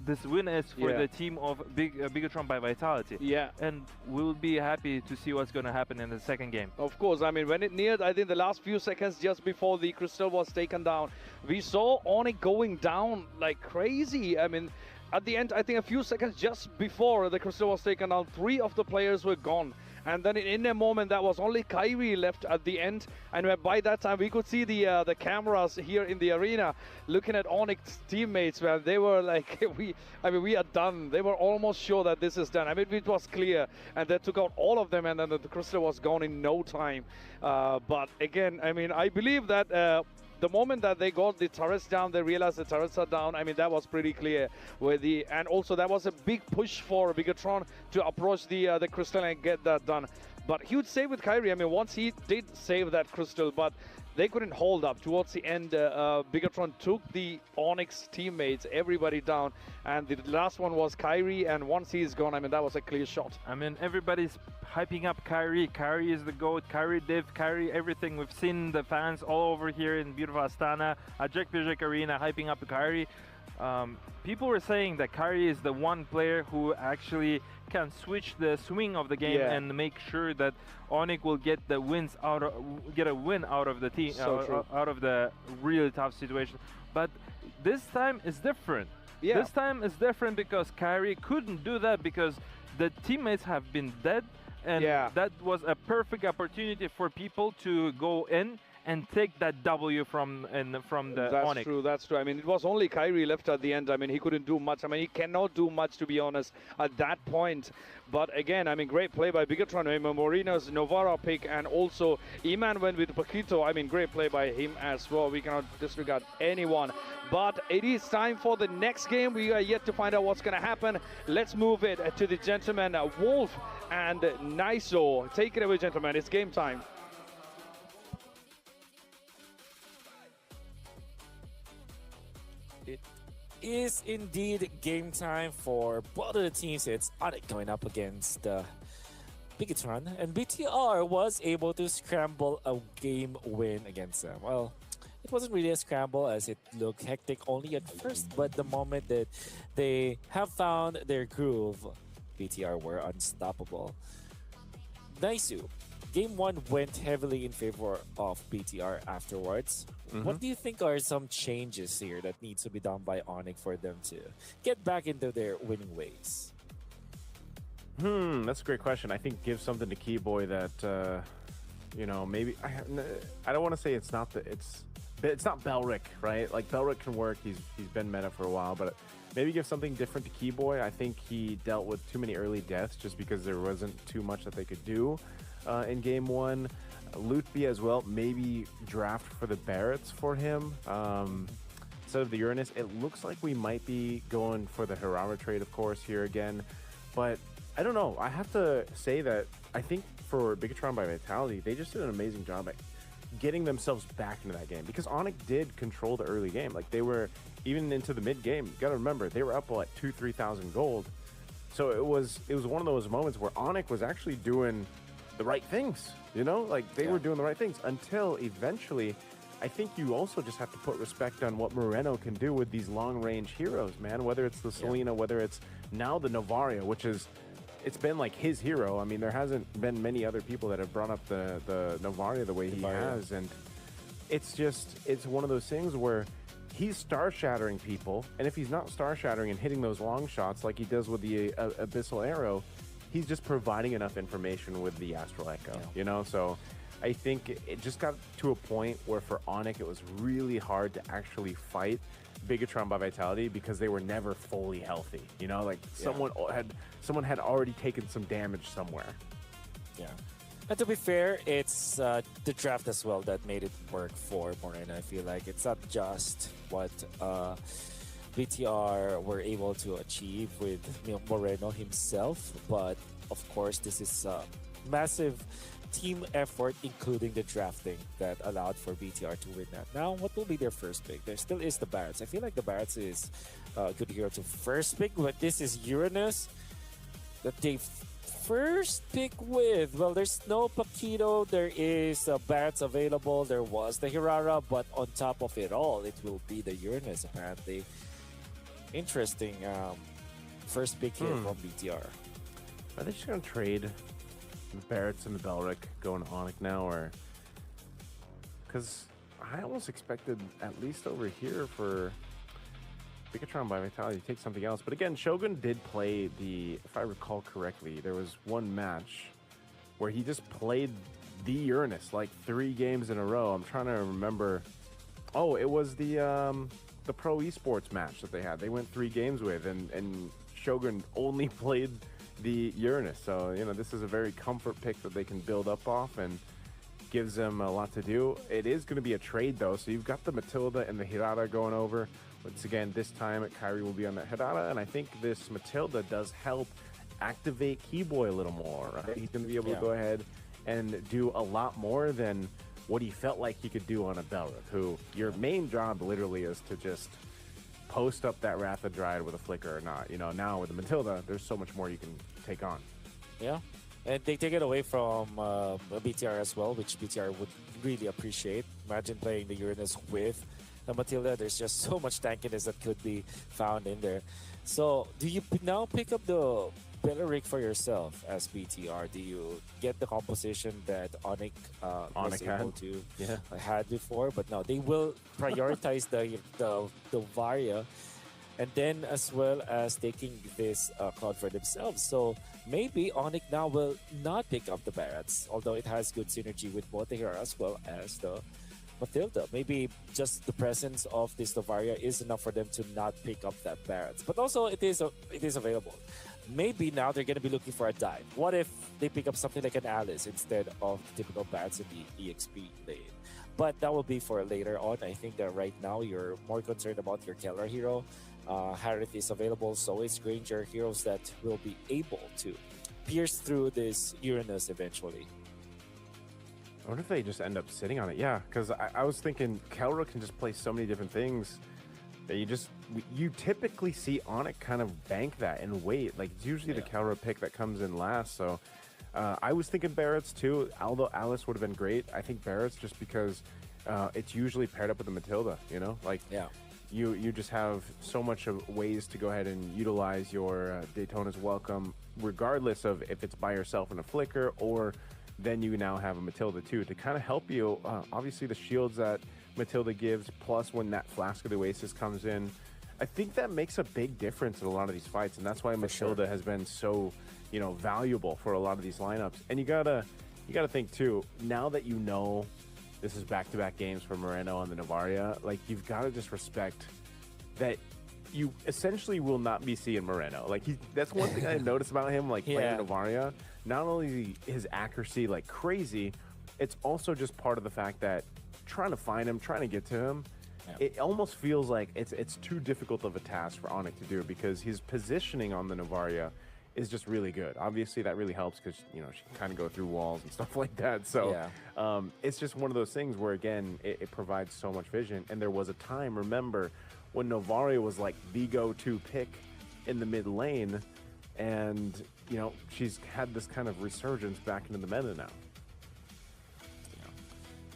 this win is for the team of Bigatron by Vitality. And we'll be happy to see what's going to happen in the second game. Of course, I mean, when it neared, I think the last few seconds just before the crystal was taken down, we saw Onyx going down like crazy. I mean, at the end, I think a few seconds just before the crystal was taken down, 3 of the players were gone. And then in a moment, that was only Kyrie left at the end. And by that time, we could see the cameras here in the arena looking at Onyx teammates, where they were like, we are done. They were almost sure that this is done. I mean, it was clear. And they took out all of them, and then the crystal was gone in no time. But again, I mean, I believe that the moment that they got the turrets down, they realized the turrets are down. I mean, that was pretty clear. And also that was a big push for Bigatron to approach the crystal and get that done. But huge save with Kyrie. I mean, once he did save that crystal, but they couldn't hold up. Towards the end, Bigatron took the Onyx teammates, everybody down. And the last one was Kyrie, and once he's gone, I mean, that was a clear shot. I mean, everybody's hyping up Kyrie. Kyrie is the GOAT. Kyrie div, Kyrie everything. We've seen the fans all over here in beautiful Astana, at Jack Pijak Arena, hyping up Kyrie. people were saying that Kyrie is the one player who actually can switch the swing of the game and make sure that Onyx will get the wins get a win out of the team, out of the really tough situation. But this time is different. This time is different because Kyrie couldn't do that because the teammates have been dead, and that was a perfect opportunity for people to go in and take that W from the Onyx. That's true. I mean, it was only Kyrie left at the end. I mean, he couldn't do much. I mean, he cannot do much, to be honest, at that point. But again, I mean, great play by Bigatron. I mean, Moreno's Novara pick, and also Iman went with Paquito. I mean, great play by him as well. We cannot disregard anyone. But it is time for the next game. We are yet to find out what's going to happen. Let's move it to the gentlemen, Wolf and Niso. Take it away, gentlemen. It's game time. Is indeed game time for both of the teams. It's Onyx going up against Bigatron, and BTR was able to scramble a game win against them. Well, it wasn't really a scramble as it looked hectic only at first, but the moment that they have found their groove, BTR were unstoppable. Naisu, game 1 went heavily in favor of BTR afterwards. What do you think are some changes here that needs to be done by Onyx for them to get back into their winning ways? That's a great question. I think give something to Keyboy that, you know, maybe I don't want to say it's not Belric, right? Like Belric can work. He's been meta for a while, but maybe give something different to Keyboy. I think he dealt with too many early deaths just because there wasn't too much that they could do in game 1. Lutby as well, maybe draft for the Barretts for him instead of the Uranus. It looks like we might be going for the Hirara trade, of course, here again. But I don't know. I have to say that I think for Bigatron by Vitality, they just did an amazing job at getting themselves back into that game because Onyx did control the early game. Like they were even into the mid game. You got to remember they were up like 2,000-3,000 gold. So it was one of those moments where Onyx was actually doing the right things, you know, like they were doing the right things until eventually. I think you also just have to put respect on what Moreno can do with these long-range heroes, man. Whether it's the Selena, whether it's now the Novaria, which is, it's been like his hero. I mean, there hasn't been many other people that have brought up the Novaria the way he has, and it's one of those things where he's star-shattering people, and if he's not star-shattering and hitting those long shots like he does with the Abyssal Arrow, he's just providing enough information with the Astral Echo, you know? So I think it just got to a point where for Onyx, it was really hard to actually fight Bigatron by Vitality because they were never fully healthy, you know? Like someone had already taken some damage somewhere. Yeah. And to be fair, it's the draft as well that made it work for Moreno. I feel like it's not just what BTR were able to achieve with Moreno himself, but of course this is a massive team effort, including the drafting that allowed for BTR to win that. Now, what will be their first pick? There still is the Barretts. I feel like the Barretts is a good hero to first pick, but this is Uranus that they first pick with. Well, there's no Paquito, there is Barretts available, there was the Hirara, but on top of it all, it will be the Uranus apparently. Interesting first pick here from BTR. Are they just going to trade the Barretts and the Belric going to Onyx now, or because I almost expected at least over here for Bigatron by Vitality to take something else. But again, Shogun did play if I recall correctly, there was one match where he just played the Uranus like 3 games in a row. I'm trying to remember. Oh, it was the pro esports match that they had. They went 3 games with, and Shogun only played the Uranus. So, you know, this is a very comfort pick that they can build up off and gives them a lot to do. It is going to be a trade, though. So you've got the Matilda and the Hirata going over. Once again, this time Kyrie will be on that Hirata, and I think this Matilda does help activate Keyboy a little more, right? He's going to be able to go ahead and do a lot more than what he felt like he could do on a Belric, who your main job literally is to just post up that Wrath of Dryad with a flicker or not. You know, now with the Matilda, there's so much more you can take on. Yeah, and they take it away from BTR as well, which BTR would really appreciate. Imagine playing the Uranus with the Matilda, there's just so much tankiness that could be found in there. So do you now pick up the Belleric for yourself as BTR? Do you get the composition that Onyx was able to had before? But now they will prioritize the Varia, and then as well as taking this cloud for themselves. So maybe Onyx now will not pick up the Barats, although it has good synergy with both the hero as well as the Matilda. Maybe just the presence of this Novaria is enough for them to not pick up that Barats. But also it is available. Maybe now they're going to be looking for a dive. What if they pick up something like an Alice instead of the typical Bats in the EXP lane? But that will be for later on. I think that right now you're more concerned about your Keller hero. Harith is available, so is Granger, heroes that will be able to pierce through this Uranus eventually. I wonder if they just end up sitting on it. Yeah, because I was thinking Keller can just play so many different things that you typically see Onyx kind of bank that and wait. Like, it's usually the Keller pick that comes in last. So I was thinking Barrett's too, although Alice would have been great. I think Barrett's just because it's usually paired up with the Matilda, you know? Like, you just have so much of ways to go ahead and utilize your Daytona's Welcome, regardless of if it's by yourself in a flicker, or then you now have a Matilda too to kind of help you. Obviously the shields that Matilda gives, plus when that Flask of the Oasis comes in, I think that makes a big difference in a lot of these fights, and that's why Matilda has been so, you know, valuable for a lot of these lineups. And you gotta think too, now that you know this is back-to-back games for Moreno on the Novaria, like, you've got to just respect that you essentially will not be seeing Moreno. Like, that's one thing I noticed about him, like, playing Novaria. Not only his accuracy, like, crazy, it's also just part of the fact that trying to find him, trying to get to him, it almost feels like it's too difficult of a task for Onyx to do, because his positioning on the Novaria is just really good. Obviously, that really helps because, you know, she can kind of go through walls and stuff like that. So it's just one of those things where, again, it provides so much vision. And there was a time, remember, when Novaria was like the go-to pick in the mid lane, and, you know, she's had this kind of resurgence back into the meta now.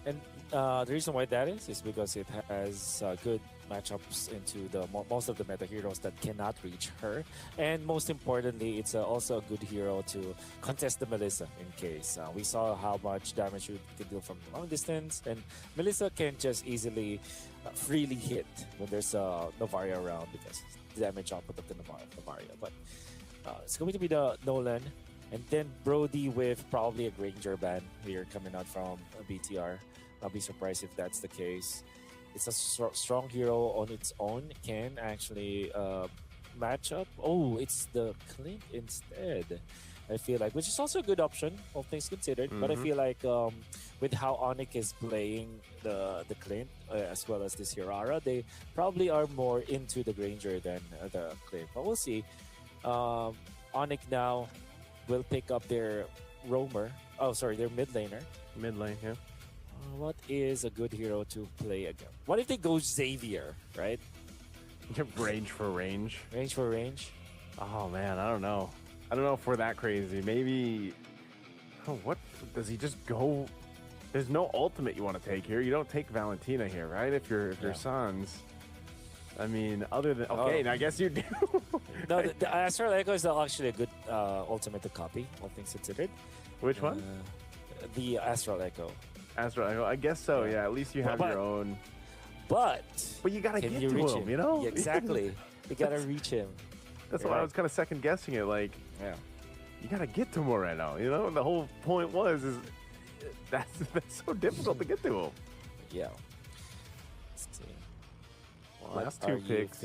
And the reason why that is because it has good matchups into the most of the meta heroes that cannot reach her, and most importantly, it's also a good hero to contest the Melissa in case. We saw how much damage she can do from long distance, and Melissa can just easily freely hit when there's a Novaria around because the damage output of the Novaria. But it's going to be the Nolan, and then Brody with probably a Granger ban here coming out from BTR. I'll be surprised if that's the case. It's a strong hero on its own. Can actually match up. Oh, it's the Clint instead, I feel like, which is also a good option, all things considered. But I feel like with how Onyx is playing the Clint, as well as this Hirara, they probably are more into the Granger than the Clint. But we'll see. Onyx now will pick up their roamer. Oh, sorry, their mid laner. Mid lane, yeah. What is a good hero to play again? What if they go Xavier, right? Range for range. Range for range? Oh, man, I don't know. I don't know if we're that crazy. Maybe... Oh, what? Does he just go... There's no ultimate you want to take here. You don't take Valentina here, right? If you're Sons. I mean, other than... Okay, now I guess you do. No, the Astral Echo is actually a good ultimate to copy, all things considered. Which one? The Astral Echo. Astral Echo, I guess so, yeah. At least you have your own. But you gotta get to him, you know? Yeah, exactly. You gotta reach him. That's why I was kind of second guessing it. Like, you gotta get to Moreno, you know? The whole point was that's so difficult to get to him. Yeah. Let's see. Last two picks.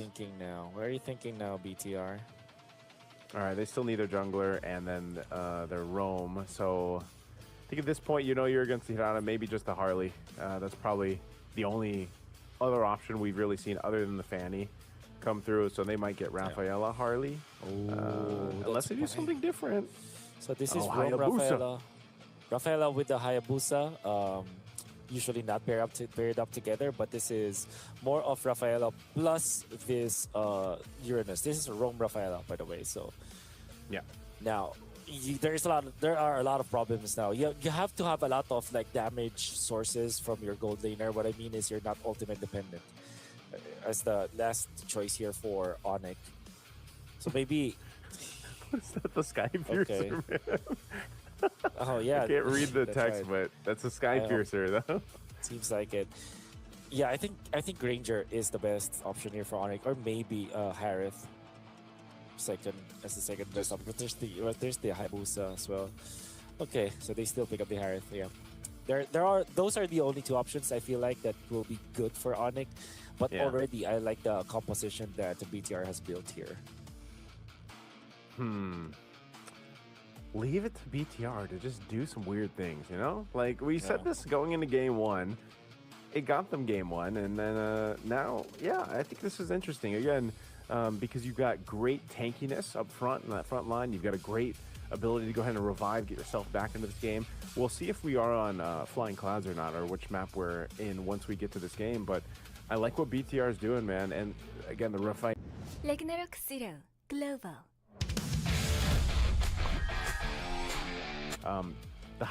What are you thinking now, BTR? All right, they still need their jungler and then their roam. So I think at this point, you know, you're against the Hirana, maybe just the Harley. That's probably the only other option we've really seen other than the Fanny come through. So they might get Rafaela Harley. Unless they do something different. So this is Roam Rafaela. Rafaela with the Hayabusa. Usually not paired up together, but this is more of Rafaela plus this Uranus. This is Roam Rafaela, by the way. So yeah. Now there are a lot of problems now. You have to have a lot of like damage sources from your gold laner. What I mean is you're not ultimate dependent. as the last choice here for Onyx. So maybe. Is that the Sky Piercer, man? Oh yeah. I can't read the text, right. but that's a Sky Piercer, though. Seems like it. Yeah, I think Granger is the best option here for Onyx, or maybe Harith second as the second best option. But there's the Hayabusa as well. Okay, so they still pick up the Harith. Yeah, those are the only two options I feel like that will be good for Onyx. But already I like the composition that the BTR has built here. Leave it to BTR to just do some weird things, you know? Like, we said this going into game one. It got them game one, and then now, yeah, I think this is interesting. Again, because you've got great tankiness up front in that front line. You've got a great ability to go ahead and revive, get yourself back into this game. We'll see if we are on Flying Clouds or not, or which map we're in once we get to this game. But I like what BTR is doing, man. And again, the refine. Ragnarok Zero Global. The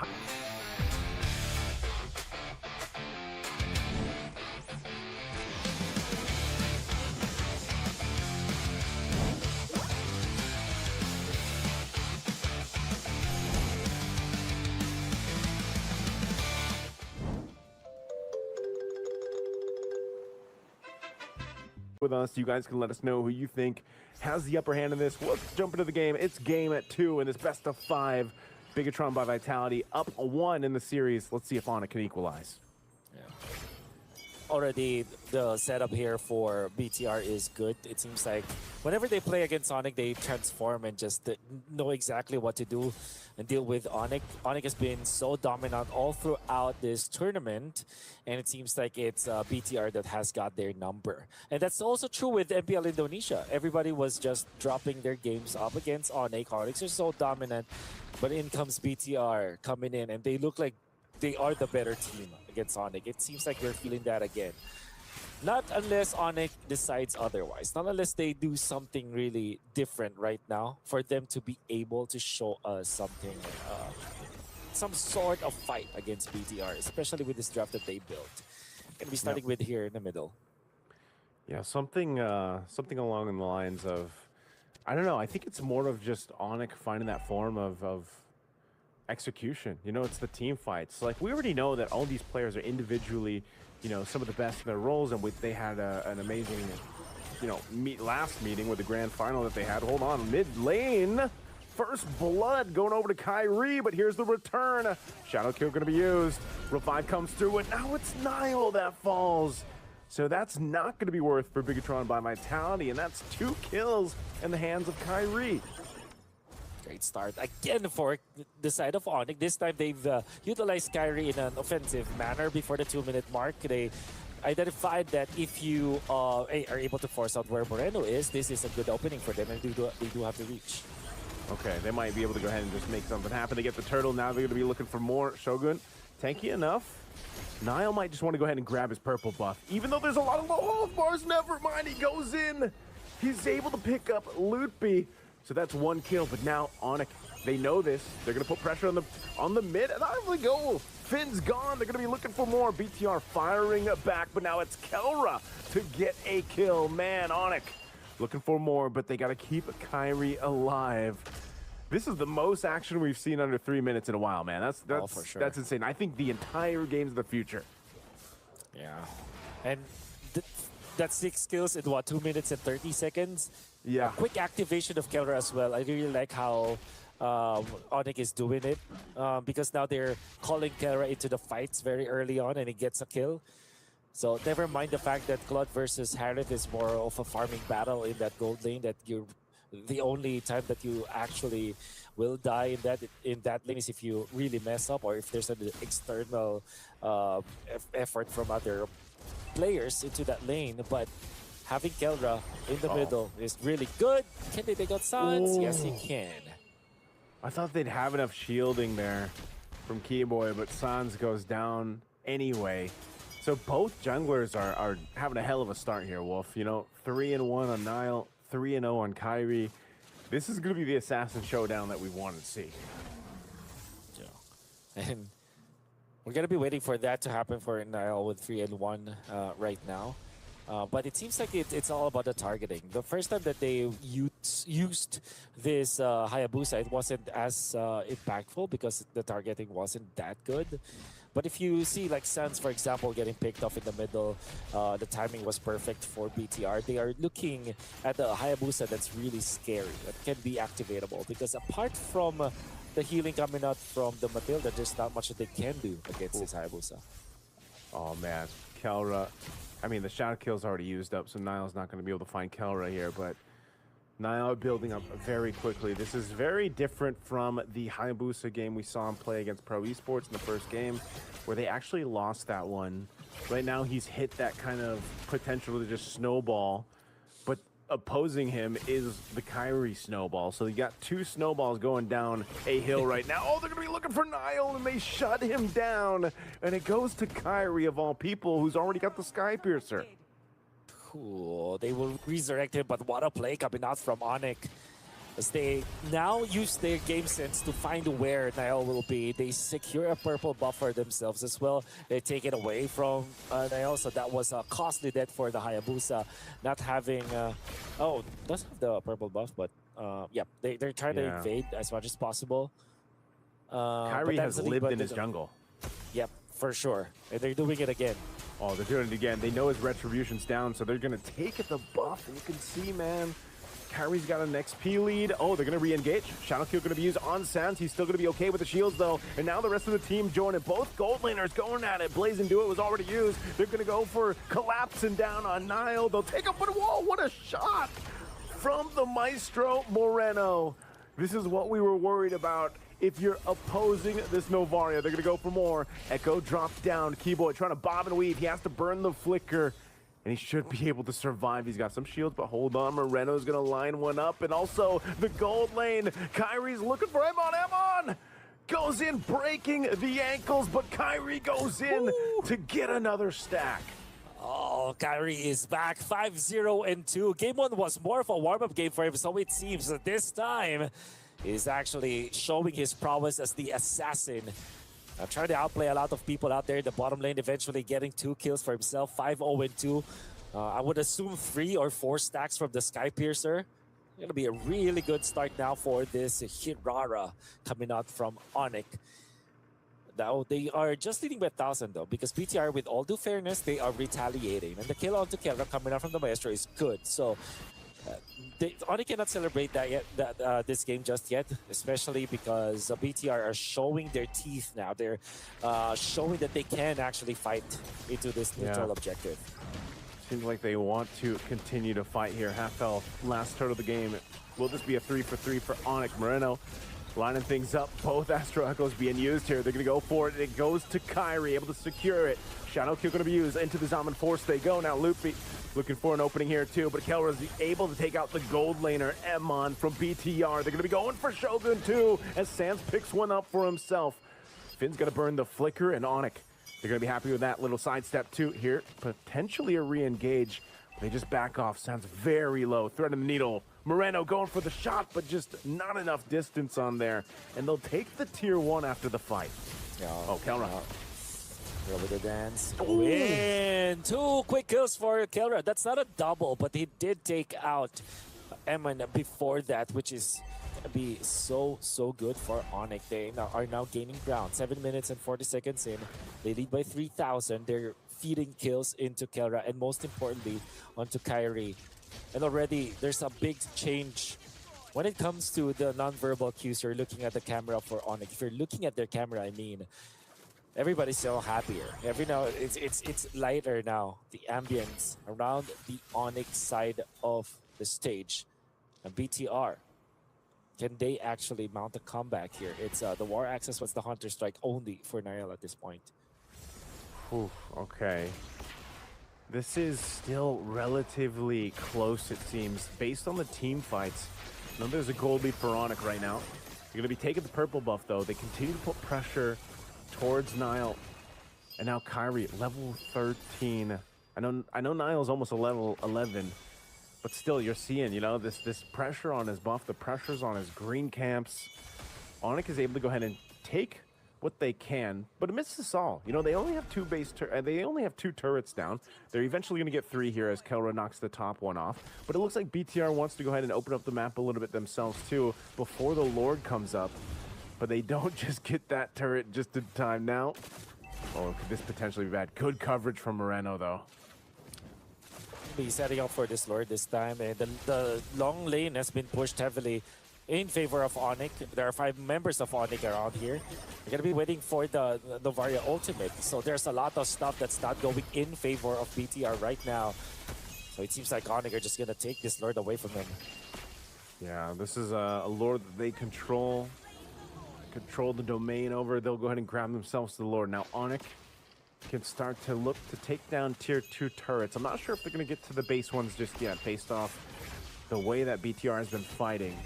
with us, you guys can let us know who you think has the upper hand in this. Let's jump into the game. It's game at 2 in this best of 5. Bigatron by Vitality up 1 in the series. Let's see if Onyx can equalize. Already the setup here for BTR is good. It seems like whenever they play against Onyx, they transform and just know exactly what to do and deal with Onyx. Onyx has been so dominant all throughout this tournament, and it seems like it's BTR that has got their number. And that's also true with MPL Indonesia. Everybody was just dropping their games up against Onyx. Onyx are so dominant, but in comes BTR coming in, and they look like they are the better team against Onyx. It seems like we're feeling that again. Not unless Onyx decides otherwise. Not unless they do something really different right now for them to be able to show us something, some sort of fight against BTR, especially with this draft that they built. Gonna be starting with here in the middle. Yeah, something along the lines of, I don't know, I think it's more of just Onyx finding that form of execution. You know, it's the team fights. Like, we already know that all these players are individually, you know, some of the best in their roles, and they had an amazing, you know, last meeting with the grand final that they had. Hold on, mid lane, first blood going over to Kyrie, but here's the return. Shadow kill going to be used. Revive comes through, and now it's Nile that falls. So that's not going to be worth for Bigatron by Vitality, and that's 2 kills in the hands of Kyrie. Great start again for the side of Onyx. This time they've utilized Kyrie in an offensive manner before the 2-minute mark. They identified that if you are able to force out where Moreno is, this is a good opening for them, and they do have to reach. Okay, they might be able to go ahead and just make something happen. They get the turtle. Now they're going to be looking for more. Shogun, tanky enough. Nile might just want to go ahead and grab his purple buff. Even though there's a lot of low health bars, never mind. He goes in. He's able to pick up Lootby. So that's 1 kill, but now Onyx, they know this. They're going to put pressure on the mid, and out they go. Finn's gone. They're going to be looking for more. BTR firing back, but now it's Kelra to get a kill. Man, Onyx looking for more, but they got to keep Kyrie alive. This is the most action we've seen under 3 minutes in a while, man. That's for sure. That's insane. I think the entire game's of the future. Yeah, and that's 6 kills in what, 2 minutes and 30 seconds? Yeah. A quick activation of Kelra as well. I really like how Onyx is doing it because now they're calling Kelra into the fights very early on, and he gets a kill. So never mind the fact that Claude versus Harith is more of a farming battle in that gold lane, that you're the only time that you actually will die in that lane is if you really mess up, or if there's an external effort from other players into that lane. But having Kelra in the middle is really good. Can they take out Sans? Yes, he can. I thought they'd have enough shielding there from Keyboy, but Sans goes down anyway. So both junglers are having a hell of a start here, Wolf. You know, 3-1 on Nile, 3-0 on Kyrie. This is going to be the assassin showdown that we wanted to see. Yeah. And we're going to be waiting for that to happen for Nile with 3-1 right now. But it seems like it's all about the targeting. The first time that they used this Hayabusa, it wasn't as impactful because the targeting wasn't that good. But if you see like Sans, for example, getting picked off in the middle, the timing was perfect for BTR. They are looking at the Hayabusa that's really scary, that can be activatable. Because apart from the healing coming out from the Matilda, there's not much that they can do against this Hayabusa. Oh man, Kelra. I mean, the shadow kill's already used up, so Niall's not going to be able to find Kelra here, but Niall building up very quickly. This is very different from the Hayabusa game we saw him play against Pro Esports in the first game, where they actually lost that one. Right now, he's hit that kind of potential to just snowball, but opposing him is the Kyrie snowball. So you got two snowballs going down a hill right now. Oh, they're going to be looking for Niall, and they shut him down. And it goes to Kyrie, of all people, who's already got the Sky Piercer. Cool. They will resurrect him, but what a play coming out from Onyx. As they now use their game sense to find where Niall will be. They secure a purple buff for themselves as well. They take it away from Niall, so that was a costly death for the Hayabusa. Not having... oh, doesn't have the purple buff, but yeah, they're trying to invade as much as possible. Kyrie has lived in his jungle. Yep, for sure. And they're doing it again. Oh, they're doing it again. They know his Retribution's down, so they're going to take the buff. And you can see, man, Kyrie's got an XP lead. Oh, they're going to re-engage. Shadow Kill going to be used on Sans. He's still going to be okay with the shields, though. And now the rest of the team join it. Both gold laners going at it. Blaze and Do It was already used. They're going to go for collapsing down on Niall. They'll take up, but whoa, what a shot from the Maestro Moreno. This is what we were worried about. If you're opposing this Novaria, they're going to go for more. Echo drops down. Keyboy trying to bob and weave. He has to burn the flicker, and he should be able to survive. He's got some shields, but hold on. Moreno's going to line one up, and also the gold lane. Kyrie's looking for Emon. Emon goes in, breaking the ankles, but Kyrie goes in to get another stack. Oh, Kyrie is back 5-0-2. Game 1 was more of a warm-up game for him, so it seems that this time is actually showing his prowess as the assassin. Trying to outplay a lot of people out there in the bottom lane, eventually getting 2 kills for himself, 5-0-2. I would assume 3 or 4 stacks from the Sky Piercer. Going to be a really good start now for this Hirara coming out from Onyx. Now, they are just leading by 1,000 though, because BTR, with all due fairness, they are retaliating. And the kill onto Kelra coming out from the Maestro is good. So, Onyx cannot celebrate that yet, this game just yet, especially because BTR are showing their teeth now. They're showing that they can actually fight into this neutral objective. Seems like they want to continue to fight here. Half health, last turn of the game. Will this be a 3-for-3 for Onyx? Moreno lining things up. Both Astro Echoes being used here. They're going to go for it. It goes to Kyrie, able to secure it. Shadow Kill going to be used. Into the Zaman Force they go. Now Luffy looking for an opening here too, but Kelra is able to take out the gold laner, Emon from BTR. They're going to be going for Shogun too, as Sans picks one up for himself. Finn's going to burn the flicker, and Onyx, they're going to be happy with that little sidestep too here. Potentially a re-engage. They just back off. Sounds very low. Thread of the needle. Moreno going for the shot, but just not enough distance on there. And they'll take the tier 1 after the fight. Yeah. Oh, Kelra. Over the dance. Win! 2 quick kills for Kelra. That's not a double, but he did take out Emon before that, which is going to be so good for Onyx. They are now gaining ground. 7 minutes and 40 seconds in. They lead by 3,000. They're feeding kills into Kelra, and most importantly, onto Kyrie. And already, there's a big change when it comes to the non-verbal cues. You're looking at the camera for Onyx. If you're looking at their camera, I mean, everybody's so happier. It's lighter now. The ambience around the Onyx side of the stage. And BTR, can they actually mount a comeback here? It's the War Access was the Hunter Strike only for Niall at this point. Ooh, okay. This is still relatively close, it seems, based on the team fights. Now there's a gold lead for Onyx right now. You're going to be taking the purple buff, though. They continue to put pressure towards Niall. And now Kyrie, level 13. I know Niall's almost a level 11, but still, you're seeing, you know, this pressure on his buff. The pressure's on his green camps. Onyx is able to go ahead and take what they can, but amidst this all, you know, they only have two turrets down. They're eventually going to get 3 here as Kelra knocks the top one off. But it looks like BTR wants to go ahead and open up the map a little bit themselves too before the Lord comes up. But they don't just get that turret just in time now. Oh, could this potentially be bad? Good coverage from Moreno though. Be setting up for this Lord this time, and the long lane has been pushed heavily in favor of Onyx. There are 5 members of Onyx around here. They're gonna be waiting for the Novaria ultimate, so there's a lot of stuff that's not going in favor of BTR right now. So it seems like Onyx are just gonna take this Lord away from them. Yeah, this is a Lord that they control the domain over. They'll go ahead and grab themselves to the Lord. Now Onyx can start to look to take down tier 2 turrets. I'm not sure if they're going to get to the base ones just yet, based off the way that BTR has been fighting.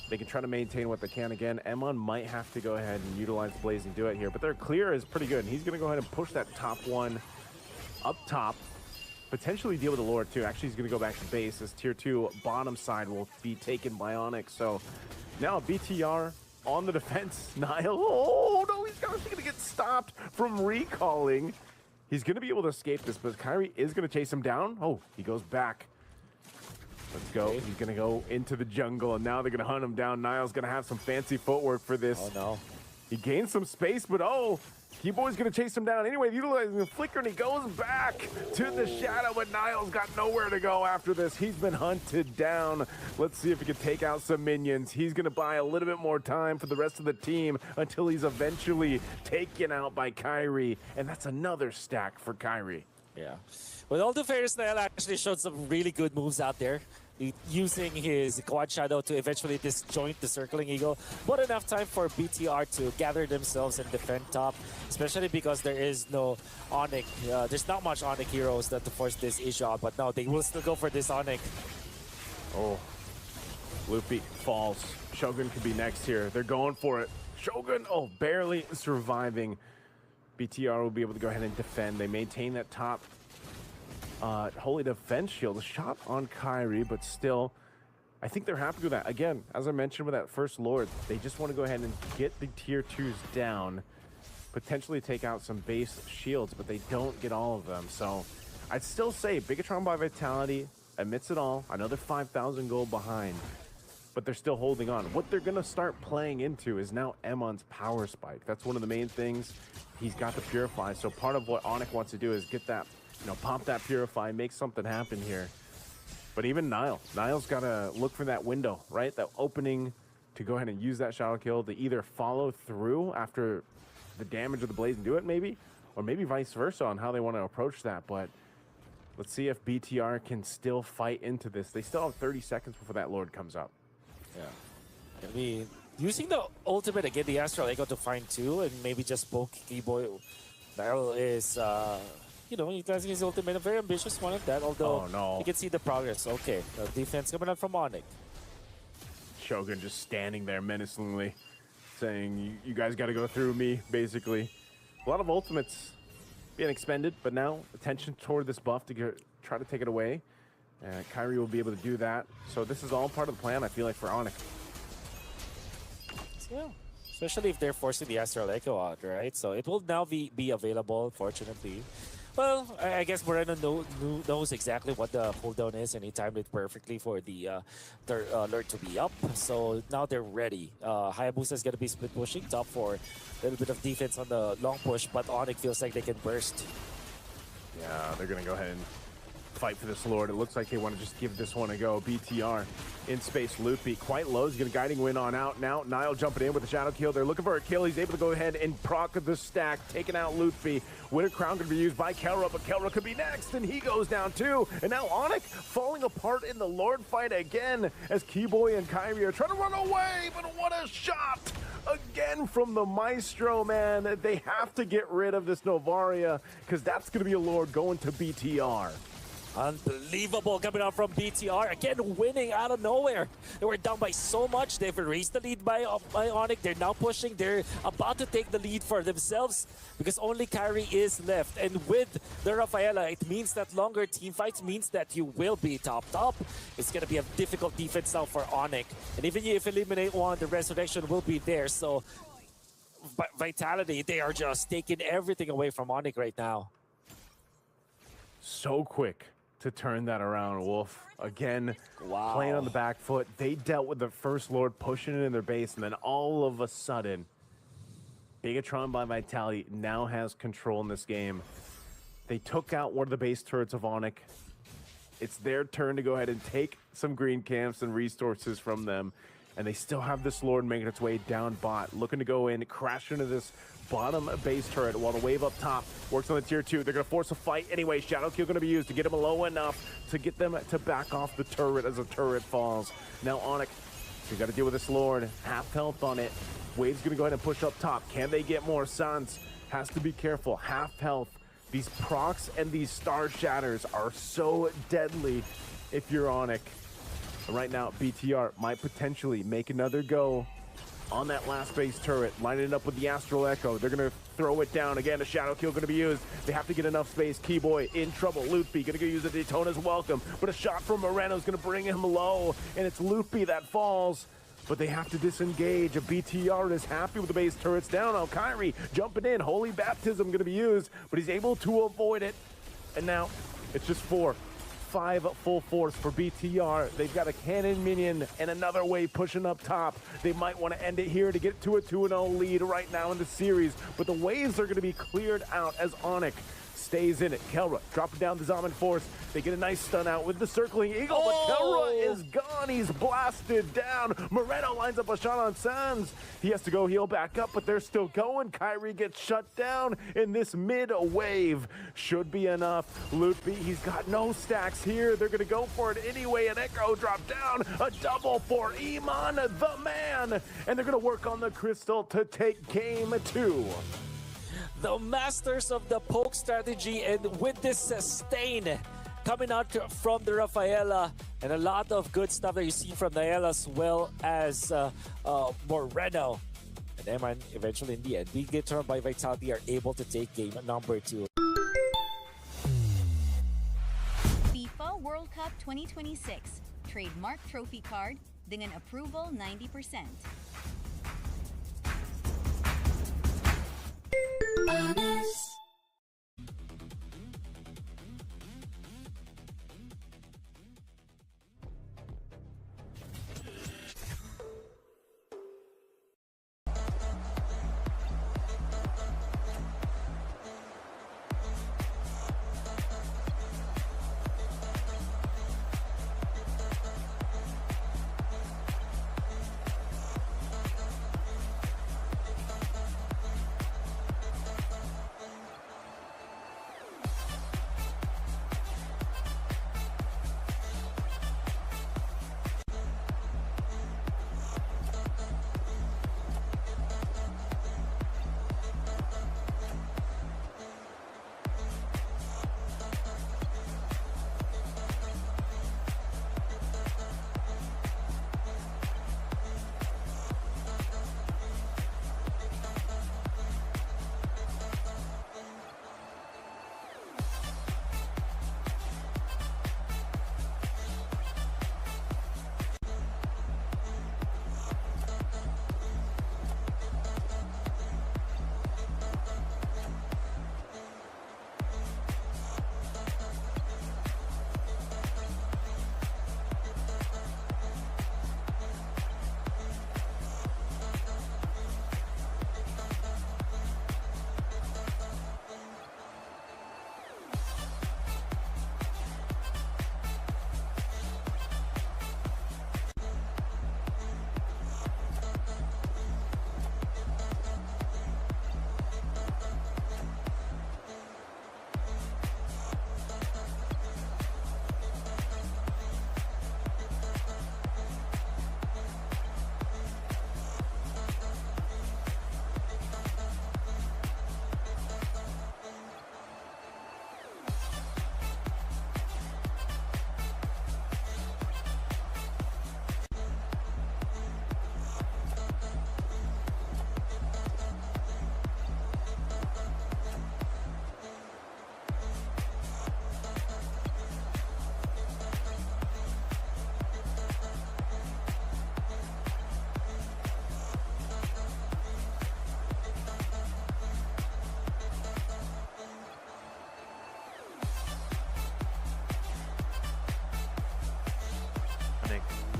They can try to maintain what they can. Again, Emon might have to go ahead and utilize Blaze and do it here, but their clear is pretty good. And he's going to go ahead and push that top one up top, potentially deal with the Lord too. Actually, he's going to go back to base as tier 2 bottom side will be taken by Onyx. So now BTR on the defense. Niall, oh no, he's actually going to get stopped from recalling. He's going to be able to escape this, but Kyrie is going to chase him down. Oh, he goes back. Let's go. He's going to go into the jungle, and now they're going to hunt him down. Niall's going to have some fancy footwork for this. Oh no. He gains some space, but oh, Keyboy's going to chase him down. Anyway, utilizing the flicker, and he goes back to the shadow, but Niall's got nowhere to go after this. He's been hunted down. Let's see if he can take out some minions. He's going to buy a little bit more time for the rest of the team until he's eventually taken out by Kyrie, and that's another stack for Kyrie. Yeah. With all the fairness, Niall actually showed some really good moves out there, using his quad shadow to eventually disjoint the circling eagle, but enough time for BTR to gather themselves and defend top, especially because there is no Onyx. There's not much Onyx heroes that to force this issue out, but now they will still go for this Onyx. Oh, Loopy falls. Shogun could be next here. They're going for it. Shogun, oh, barely surviving. BTR will be able to go ahead and defend. They maintain that top holy defense shield. A shot on Kyrie, but still, I think they're happy with that. Again, as I mentioned with that first Lord, they just want to go ahead and get the tier 2s down, potentially take out some base shields, but they don't get all of them. So I'd still say Bigatron by Vitality amidst it all, another 5,000 gold behind, but they're still holding on. What they're going to start playing into is now Emon's power spike. That's one of the main things. He's got the Purify, so part of what Onyx wants to do is get that, you know, pop that Purify, make something happen here. But even Niall's got to look for that window, right? That opening to go ahead and use that shadow kill to either follow through after the damage of the Blaze and do it maybe, or maybe vice versa on how they want to approach that. But let's see if BTR can still fight into this. They still have 30 seconds before that Lord comes up. Yeah. I mean, using the ultimate again, the Astral Echo to find 2 and maybe just poke Keyboy. Niall is, you know, utilizing his ultimate, a very ambitious one of that, although you can see the progress. Okay, the defense coming out from Onyx. Shogun just standing there menacingly, saying, you guys got to go through me, basically. A lot of ultimates being expended, but now attention toward this buff to try to take it away. Kyrie will be able to do that. So this is all part of the plan, I feel like, for Onyx. Yeah, especially if they're forcing the Astral Echo out, right? So it will now be available, fortunately. Well, I guess Moreno knows exactly what the cooldown is, and he timed it perfectly for the Lord to be up. So now they're ready. Hayabusa is going to be split pushing top for a little bit of defense on the long push, but Onyx feels like they can burst. Yeah, they're going to go ahead and fight for this Lord. It looks like they want to just give this one a go. BTR in space. Loopy quite low. He's going to guiding win on out. Now Niall jumping in with a shadow kill. They're looking for a kill. He's able to go ahead and proc the stack, taking out Loopy. Winter Crown could be used by Kelra, but Kelra could be next, and he goes down too. And now Onyx falling apart in the Lord fight again as Keyboy and Kyrie are trying to run away, but what a shot! Again from the Maestro, man. They have to get rid of this Novaria, because that's going to be a Lord going to BTR. Unbelievable coming out from BTR. Again, winning out of nowhere. They were down by so much. They've raised the lead by Onyx. They're now pushing. They're about to take the lead for themselves because only Kyrie is left. And with the Rafaela, it means that longer team fights means that you will be top. It's going to be a difficult defense now for Onyx. And even if you eliminate one, the resurrection will be there. So Vitality, they are just taking everything away from Onyx right now. So quick to turn that around, Wolf. Again, playing on the back foot. They dealt with the First Lord pushing it in their base, and then all of a sudden, Bigatron by Vitality now has control in this game. They took out one of the base turrets of Onyx. It's their turn to go ahead and take some green camps and resources from them. And they still have this Lord making its way down bot, looking to go in, crash into this bottom base turret while the wave up top works on the tier 2. They're going to force a fight anyway. Shadow Kill going to be used to get them low enough to get them to back off the turret as the turret falls. Now Onyx, you got to deal with this Lord. Half health on it. Wave's going to go ahead and push up top. Can they get more? Sans has to be careful. Half health. These procs and these star shatters are so deadly if you're Onyx. Right now, BTR might potentially make another go on that last base turret, lining it up with the Astral Echo. They're going to throw it down. Again, a Shadow Kill going to be used. They have to get enough space. Keyboy in trouble. Loopy going to go use a Daytona's Welcome, but a shot from Moreno is going to bring him low, and it's Loopy that falls. But they have to disengage. A BTR is happy with the base turrets down. Now Kyrie jumping in. Holy Baptism going to be used, but he's able to avoid it. And now it's just 5 full force for BTR. They've got a cannon minion and another wave pushing up top. They might want to end it here to get to a 2-0 lead right now in the series, but the waves are going to be cleared out as Onyx stays in it. Kelra dropping down the Zaman Force. They get a nice stun out with the circling eagle, but Kelra is gone. He's blasted down. Moreno lines up a shot on Sans. He has to go heal back up, but they're still going. Kyrie gets shut down, and this mid wave should be enough. Loopy, he's got no stacks here. They're going to go for it anyway. An Echo drop down. A double for Iman, the man. And they're going to work on the crystal to take game 2. The masters of the poke strategy, and with this sustain coming out from the Rafaela, and a lot of good stuff that you see from Nael as well as Moreno. And Eman eventually in the end, Bigatron by Vitality are able to take game number 2. FIFA World Cup 2026 Trademark Trophy Card dengan approval 90%.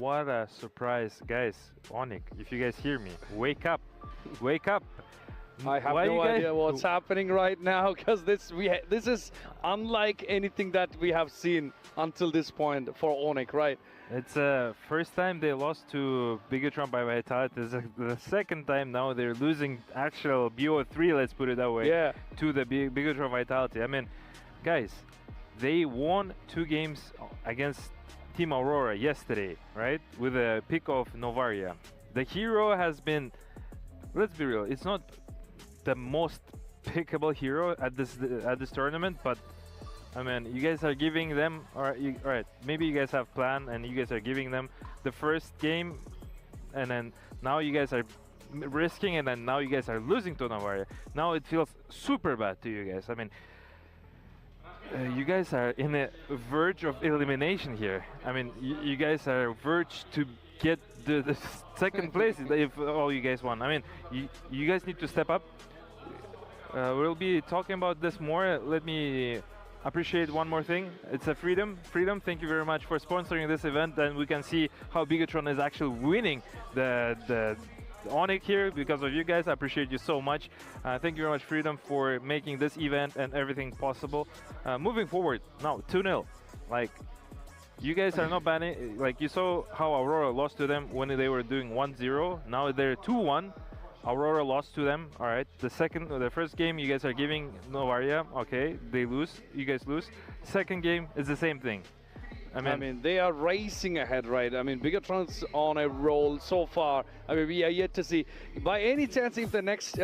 what a surprise, guys. Onyx, if you guys hear me, wake up. Wake up. I have no idea what's happening right now, because this is unlike anything that we have seen until this point for Onyx, right? It's the first time they lost to Bigatron by Vitality. This is the second time now they're losing actual BO3, let's put it that way, to the Bigatron Vitality. I mean, guys, they won 2 games against Team Aurora yesterday, right? With a pick of Novaria. The hero has been, let's be real, it's not the most pickable hero at this tournament, but I mean, you guys are giving them, alright, maybe you guys have plan and you guys are giving them the first game, and then now you guys are risking, and then now you guys are losing to Novaria. Now it feels super bad to you guys. I mean, you guys are in a verge of elimination here. I mean, you guys are verge to get the second place if all you guys won. I mean, you guys need to step up. We'll be talking about this more. Let me appreciate one more thing. It's a Freedom. Freedom, thank you very much for sponsoring this event, and we can see how Bigatron is actually winning the Onyx here because of you guys. I appreciate you so much. Thank you very much, Freedom, for making this event and everything possible. Moving forward, now 2-0. Like, you guys are not banning. Like, you saw how Aurora lost to them when they were doing 1-0. Now they're 2-1. Aurora lost to them. All right. The first game you guys are giving Novaria. Okay, they lose. You guys lose. Second game is the same thing. I mean, they are racing ahead, right? I mean, Bigatron's on a roll so far. I mean, we are yet to see. By any chance, if the next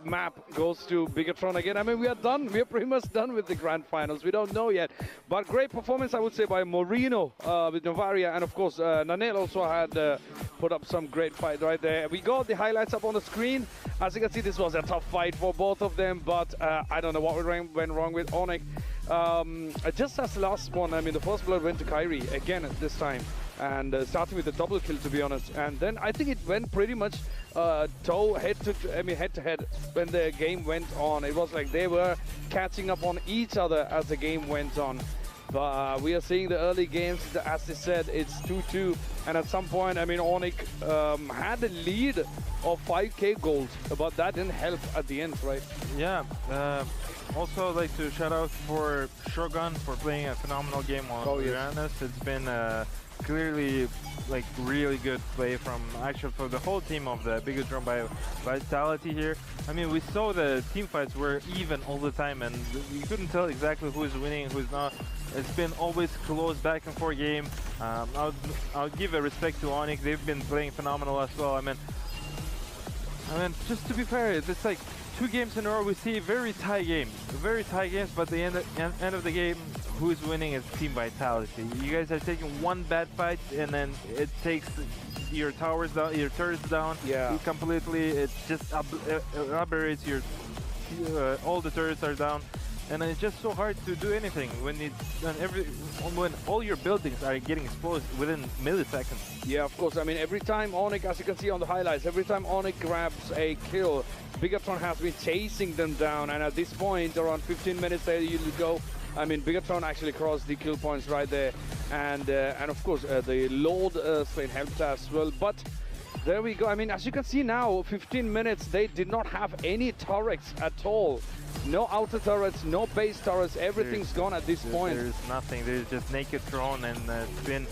map goes to Bigatron again, I mean, we are done. We are pretty much done with the grand finals. We don't know yet. But great performance, I would say, by Moreno with Novaria. And, of course, Nanel also had put up some great fight right there. We got the highlights up on the screen. As you can see, this was a tough fight for both of them. But I don't know what went wrong with Onyx. Just as the last one, I mean, the first blood went to Kyrie again this time, and starting with a double kill, to be honest. And then I think it went pretty much head to head when the game went on. It was like they were catching up on each other as the game went on. But we are seeing the early games, as they said, it's 2-2, and at some point, I mean, Onyx had a lead of 5k gold, but that didn't help at the end, right? Yeah. Also, I'd like to shout out for Shogun for playing a phenomenal game on Uranus. It's been clearly like really good play from for the whole team of the Bigatron by Vitality here. I mean, we saw the team fights were even all the time, and we couldn't tell exactly who's winning, who's not. It's been always close back and forth game. I'll give a respect to Onyx. They've been playing phenomenal as well. I mean, just to be fair, it's like 2 games in a row we see very tight games, but the end of the game, who's winning is Team Vitality. You guys are taking one bad fight, and then it takes your towers down, your turrets down. Yeah. Completely, it just aberrates your all the turrets are down, and it's just so hard to do anything when when all your buildings are getting exposed within milliseconds. Yeah, of course. I mean, every time Onyx, as you can see on the highlights, every time Onyx grabs a kill, Bigatron has been chasing them down, and at this point, around 15 minutes there you go. I mean, Bigatron actually crossed the kill points right there, and of course the load strain helped as well. But there we go. I mean, as you can see now, 15 minutes, they did not have any turrets at all. No outer turrets, no base turrets. Everything's gone at this point. There's nothing. There's just naked throne, and it's been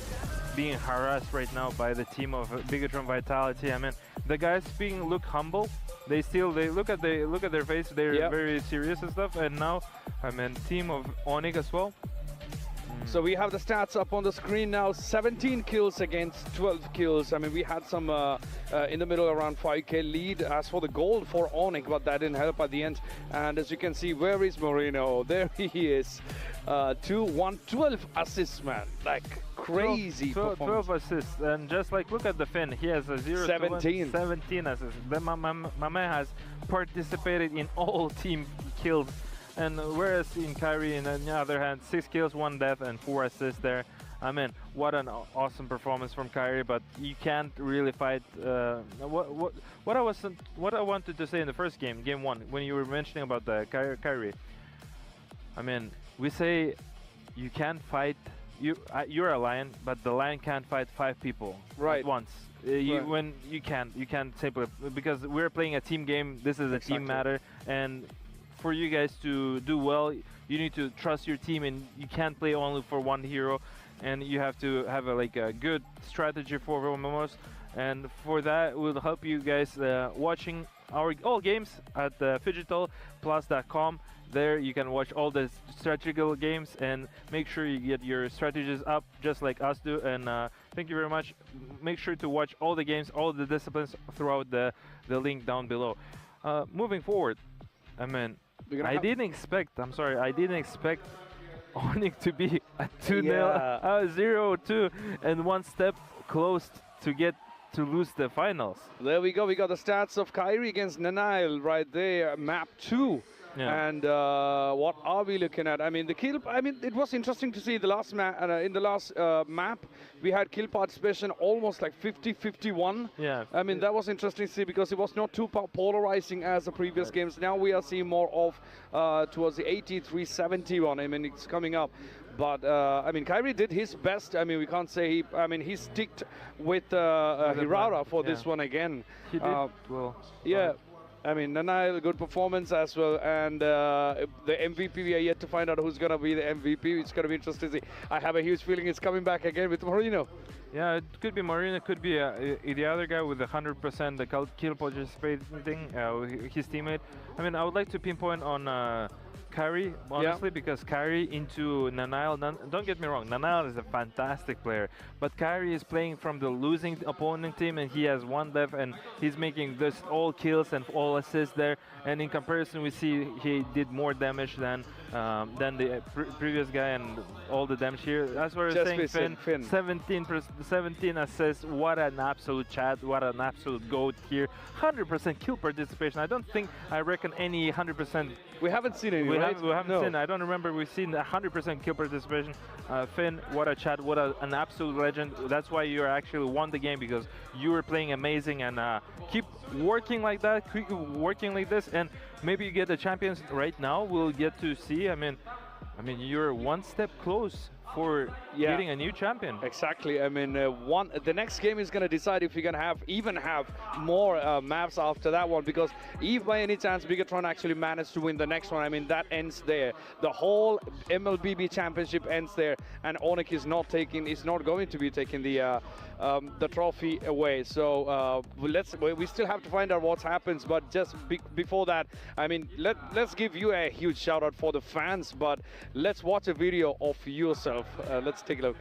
being harassed right now by the team of Bigatron Vitality. I mean, the guys look humble. They look at their face. They're very serious and stuff. And now, I mean, team of Onyx as well. So we have the stats up on the screen now. 17 kills against 12 kills. I mean, we had some in the middle around 5k lead as for the gold for Onyx, but that didn't help at the end. And as you can see, where is Moreno? There he is. 12 assists, man. Like crazy 12 assists. And just like, look at the Finn. He has a 17 assists. Then my man has participated in all team kills. And whereas in Kyrie, on the other hand, 6 kills, 1 death, and 4 assists there. I mean, what an awesome performance from Kyrie, but you can't really fight. What I wanted to say in the first game, game 1, when you were mentioning about the Kyrie. I mean, we say you can't fight you're a lion, but the lion can't fight 5 people at once. When you can't simply, because we're playing a team game. This is a team matter, and for you guys to do well, you need to trust your team, and you can't play only for one hero, and you have to have a good strategy for MMOs. And for that, we'll help you guys watching our all games at phygitalplus.com. There you can watch all the strategical games and make sure you get your strategies up just like us do. And thank you very much. Make sure to watch all the games, all the disciplines throughout the link down below. Moving forward, I mean, I didn't expect Onyx to be a 2-0, 0-2, and one step close to lose the finals. There we go. We got the stats of Kyrie against Nanail right there, map 2. Yeah. And what are we looking at? I mean, it was interesting to see the last in the last map, we had kill participation almost like 50-51. Yeah. I mean, that was interesting to see because it was not too polarizing as the previous games. Now we are seeing more of towards the 83-71. I mean, it's coming up. But, I mean, Kyrie did his best. I mean, we can't say he sticked with Hirara for this one again. He did well. Yeah. I mean, Nanail, good performance as well, and the MVP, we are yet to find out who's going to be the MVP. It's going to be interesting to see. I have a huge feeling it's coming back again with Marino. Yeah, it could be Marino, it could be the other guy with 100% the kill participating, his teammate. I mean, I would like to pinpoint on Kyrie, honestly, because Kyrie into Nanail, don't get me wrong, Nanail is a fantastic player, but Kyrie is playing from the losing opponent team, and he has one left, and he's making this all kills and all assists there, and in comparison we see he did more damage than the previous guy, and all the damage here. That's what I'm saying, Finn. 17 assists, what an absolute chat, what an absolute goat here. 100% kill participation. I reckon any 100%. We haven't seen any, we haven't seen. I don't remember we've seen 100% kill participation. Finn, what a chat, what an absolute legend. That's why you actually won the game, because you were playing amazing, and keep working like that, keep working like this, and maybe you get the champions right now. We'll get to see. I mean, you're one step close for getting a new champion. Exactly. I mean, the next game is going to decide if you're going to even have more maps after that one, because if by any chance Bigatron actually managed to win the next one, I mean, that ends there. The whole MLBB championship ends there, and Onyx is not going to be taking the trophy away. So we still have to find out what happens, but just before that, I mean, let's give you a huge shout out for the fans, but let's watch a video of yourself. Let's take a look.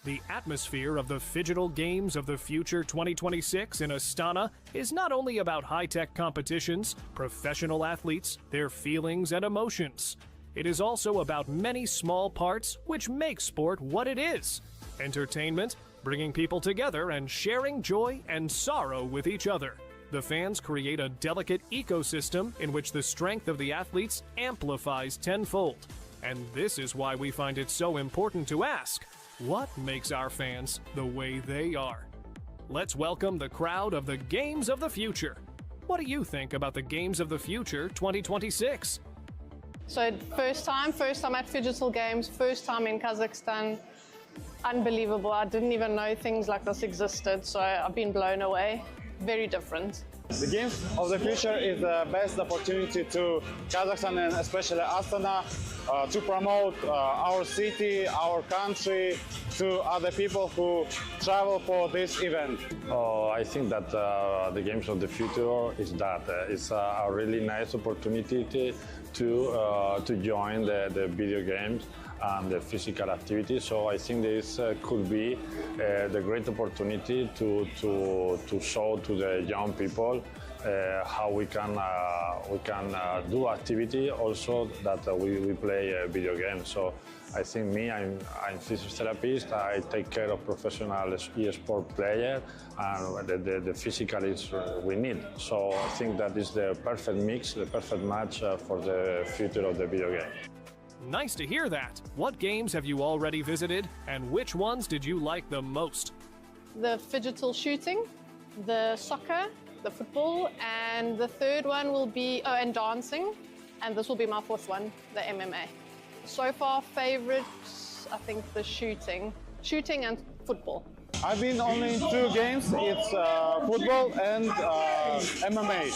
The atmosphere of the Phygital Games of the Future 2026 in Astana is not only about high-tech competitions, professional athletes, their feelings and emotions. It is also about many small parts which make sport what it is. Entertainment, bringing people together and sharing joy and sorrow with each other. The fans create a delicate ecosystem in which the strength of the athletes amplifies tenfold. And this is why we find it so important to ask, what makes our fans the way they are? Let's welcome the crowd of the Games of the Future. What do you think about the Games of the Future 2026? So first time at Phygital Games, first time in Kazakhstan. Unbelievable. I didn't even know things like this existed, so I've been blown away. Very different. The Games of the Future is the best opportunity to Kazakhstan and especially Astana to promote our city, our country to other people who travel for this event. I think that the Games of the Future is it's a really nice opportunity to join the video games and the physical activity. So I think this could be the great opportunity to show to the young people how we can do activity also that we play video games. So I think I'm physiotherapist. I take care of professional e-sport player, and the physical is we need. So I think that is the perfect mix, the perfect match for the future of the video game. Nice to hear that. What games have you already visited, and which ones did you like the most? The Phygital shooting, the soccer, the football, and the third one will be, and dancing, and this will be my fourth one, the MMA. So far, favorites, I think the shooting and football. I've been only in 2 games. It's football and MMA.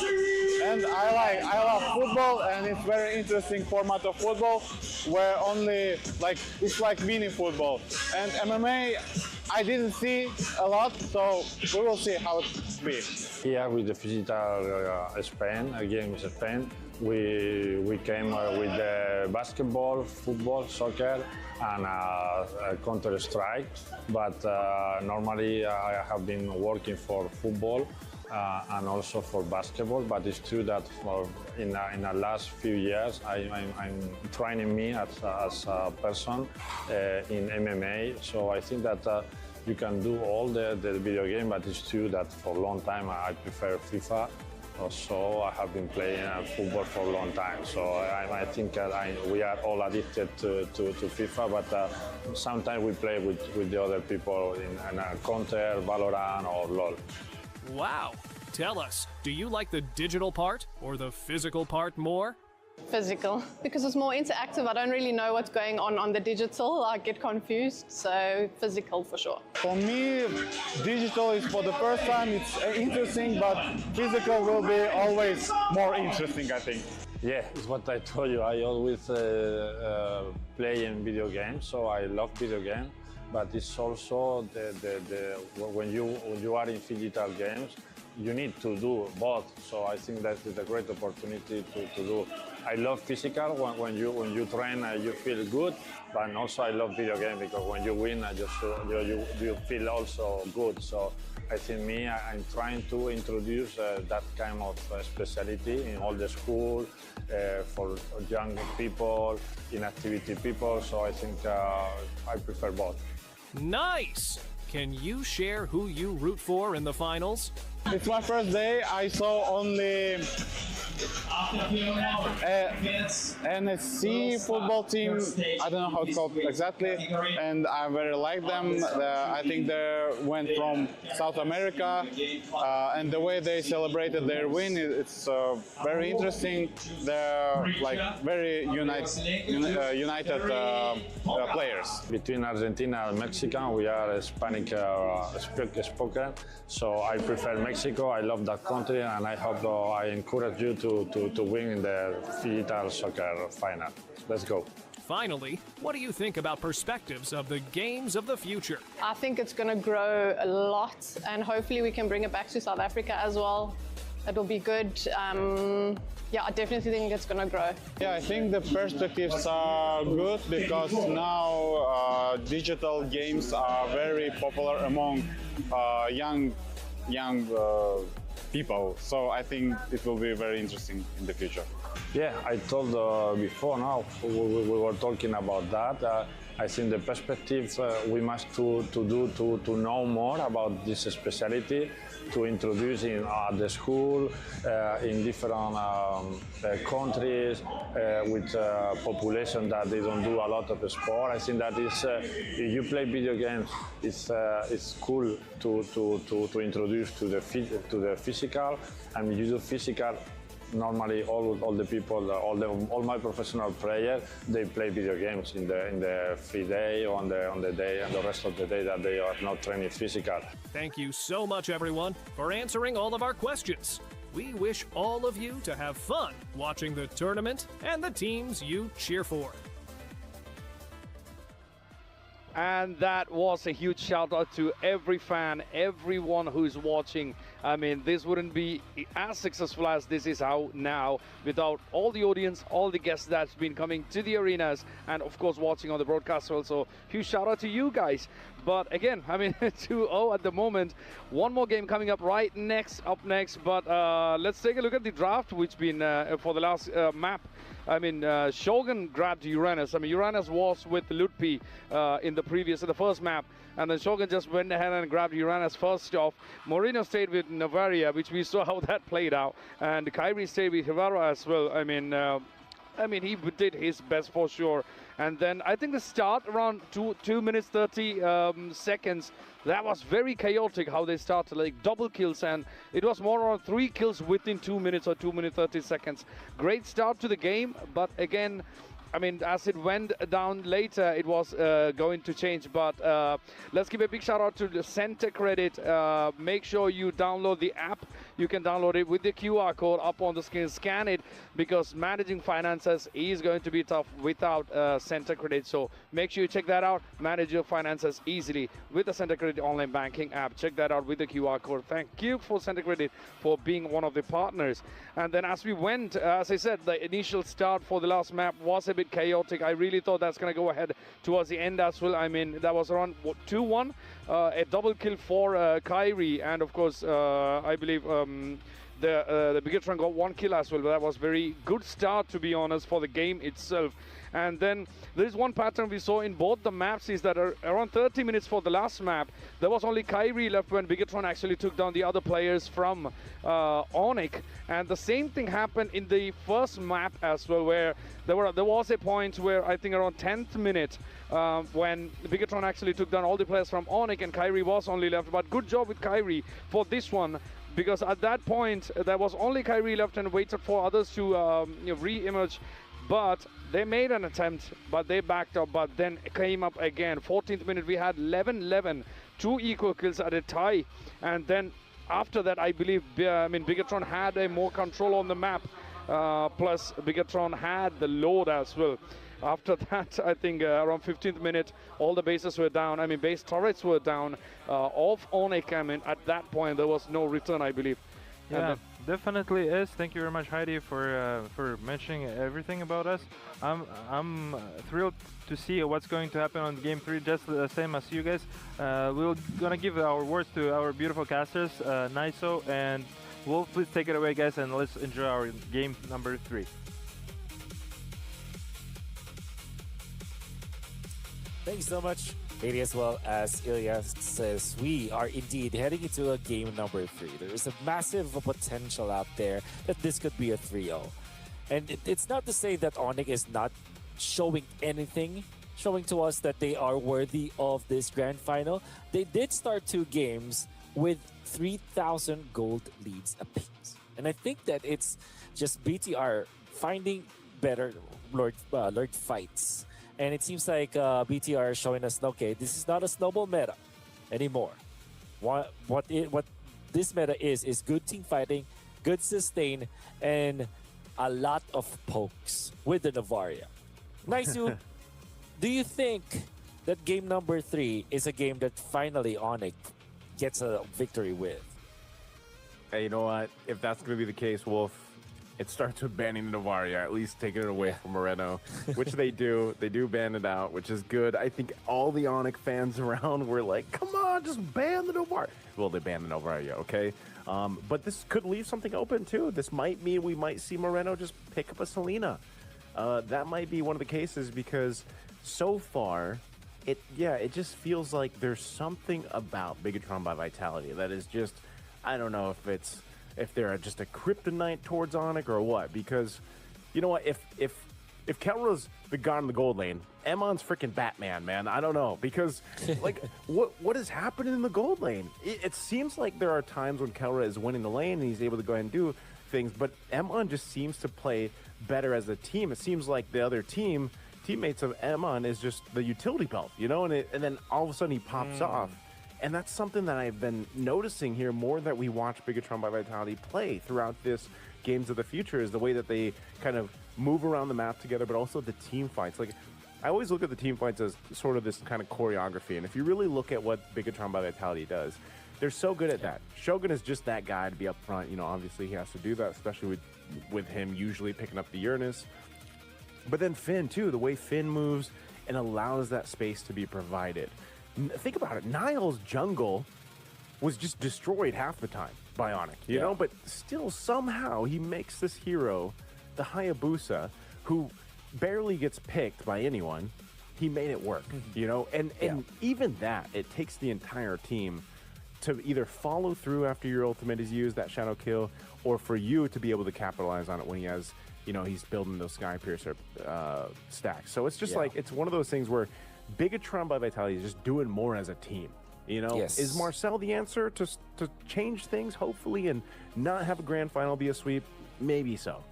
And I love football, and it's very interesting format of football where only it's like mini football. And MMA, I didn't see a lot, so we will see how it be. Here with the physical Spain, again with Spain, we came with the basketball, football, soccer, and Counter-Strike. But normally I have been working for football and also for basketball. But it's true that in the last few years I'm training me as a person in MMA. So I think that you can do all the video game, but it's true that for a long time I prefer FIFA. Also, I have been playing football for a long time, so I think we are all addicted to FIFA, but sometimes we play with the other people in Counter, Valorant or LoL. Wow! Tell us, do you like the digital part or the physical part more? Physical, because it's more interactive. I don't really know what's going on the digital. I get confused, so physical for sure. For me, digital is for the first time, it's interesting, but physical will be always more interesting, I think. Yeah, it's what I told you. I always play in video games, so I love video games, but it's also when you are in digital games, you need to do both, so I think that is a great opportunity to do. I love physical, when you train you feel good, but also I love video game because when you win you feel also good. So I think I'm trying to introduce that kind of specialty in all the school, for young people, in activity people, so I think I prefer both. Nice! Can you share who you root for in the finals? It's my first day. I saw only NSC football team. I don't know how it's called exactly, and I very like them. I think they went from South America, and the way they celebrated their win, it's very interesting. They're like very united players. Between Argentina and Mexico, we are Hispanic spoken, so I prefer Mexico. I love that country, and I hope I encourage you to win in the digital soccer final. Let's go. Finally, what do you think about perspectives of the games of the future? I think it's going to grow a lot, and hopefully we can bring it back to South Africa as well. It'll be good. Yeah, I definitely think it's going to grow. Yeah, I think the perspectives are good because now digital games are very popular among young people. So I think it will be very interesting in the future. Yeah, I told before now, we were talking about that. I think the perspective we must to know more about this specialty, to introduce in the school, in different countries, with population that they don't do a lot of sport. I think that is, if you play video games, it's cool to introduce to the physical, and you do physical. Normally, all the people, all my professional players, they play video games in the free day, on the day, and the rest of the day that they are not training physical. Thank you so much, everyone, for answering all of our questions. We wish all of you to have fun watching the tournament and the teams you cheer for. And that was a huge shout out to every fan, everyone who's watching. I mean, this wouldn't be as successful as this is now without all the audience, all the guests that's been coming to the arenas, and of course watching on the broadcast also. Huge shout out to you guys. But again, I mean, 2-0 at the moment. One more game coming up up next. But let's take a look at the draft, which been for the last map. I mean, Shogun grabbed Uranus. I mean, Uranus was with Ludpi in the first map, and then Shogun just went ahead and grabbed Uranus first off. Moreno stayed with Navaria, which we saw how that played out, and Kyrie stayed with Hivara as well. I mean, he did his best for sure. And then I think the start around 2 minutes 30 seconds, that was very chaotic how they started, like double kills, and it was more around 3 kills within 2 minutes or 2 minutes 30 seconds. Great start to the game, but again, I mean, as it went down later, it was going to change. But let's give a big shout out to the Center Credit. Make sure you download the app. You can download it with the QR code up on the screen. Scan it, because managing finances is going to be tough without Center Credit. So make sure you check that out. Manage your finances easily with the Center Credit online banking app. Check that out with the QR code. Thank you for Center Credit for being one of the partners. And then as we went, as I said, the initial start for the last map was a bit chaotic. I really thought that's going to go ahead towards the end as well. I mean, that was around 2-1, a double kill for Kyrie, and of course, I believe the Bigatron got 1 kill as well. But that was very good start, to be honest, for the game itself. And then there is one pattern we saw in both the maps, is that around 30 minutes for the last map, there was only Kyrie left when Bigatron actually took down the other players from Onyx. And the same thing happened in the first map as well, where there was a point where I think around 10th minute when Bigatron actually took down all the players from Onyx and Kyrie was only left. But good job with Kyrie for this one, because at that point there was only Kyrie left and waited for others to re-emerge. But they made an attempt, but they backed up, but then came up again. 14th minute, we had 11-11, 2 equal kills at a tie. And then after that, I believe, Bigatron had a more control on the map. Plus, Bigatron had the load as well. After that, I think around 15th minute, all the bases were down. I mean, base turrets were down off Onyx. I mean, at that point, there was no return, I believe. Yeah, definitely is. Thank you very much, Heidi, for mentioning everything about us. I'm thrilled to see what's going to happen on Game 3, just the same as you guys. We're gonna give our words to our beautiful casters, Niso and Wolf. Please take it away, guys, and let's enjoy our game number 3. Thanks so much, Heidi, as well as Ilyas says. We are indeed heading into a game number 3. There is a massive potential out there that this could be a 3-0. And it's not to say that Onyx is not showing anything, showing to us that they are worthy of this grand final. They did start 2 games with 3,000 gold leads apiece. And I think that it's just BTR finding better Lord fights. And it seems like BTR is showing us, okay, this is not a snowball meta anymore. What this meta is good team fighting, good sustain, and a lot of pokes with the Navaria. Naisu, do you think that game number 3 is a game that finally Onyx gets a victory with? Hey, you know what? If that's going to be the case, Wolf, it starts with banning the Navaria, at least taking it away from Moreno, which they do. They do ban it out, which is good. I think all the Onyx fans around were like, come on, just ban the Navaria. Well, they banned the Navaria, okay? But this could leave something open, too. This might mean we might see Moreno just pick up a Selena. That might be one of the cases, because so far, it just feels like there's something about Bigatron by Vitality that is just, I don't know if they're just a kryptonite towards Onyx or what, because you know what, if Kelra's the god in the gold lane, Emon's freaking Batman, man. I don't know, because like what is happening in the gold lane? It seems like there are times when Kelra is winning the lane and he's able to go ahead and do things, but Emon just seems to play better as a team. It seems like the other teammates of Emon is just the utility belt, you know, and then all of a sudden he pops off. And that's something that I've been noticing here more that we watch Bigatron by Vitality play throughout this Games of the Future, is the way that they kind of move around the map together, but also the team fights. Like, I always look at the team fights as sort of this kind of choreography. And if you really look at what Bigatron by Vitality does, they're so good at that. Shogun is just that guy to be up front. You know, obviously he has to do that, especially with him usually picking up the Uranus. But then Finn, too, the way Finn moves and allows that space to be provided. Think about it. Niall's jungle was just destroyed half the time by Onyx, you know? But still, somehow, he makes this hero, the Hayabusa, who barely gets picked by anyone. He made it work, you know? And even that, it takes the entire team to either follow through after your ultimate is used, that shadow kill, or for you to be able to capitalize on it when he has, you know, he's building those Sky Piercer stacks. So it's just like, it's one of those things where Bigatron by Vitality is just doing more as a team. You know, is Marcel the answer to change things, hopefully, and not have a grand final be a sweep? Maybe so.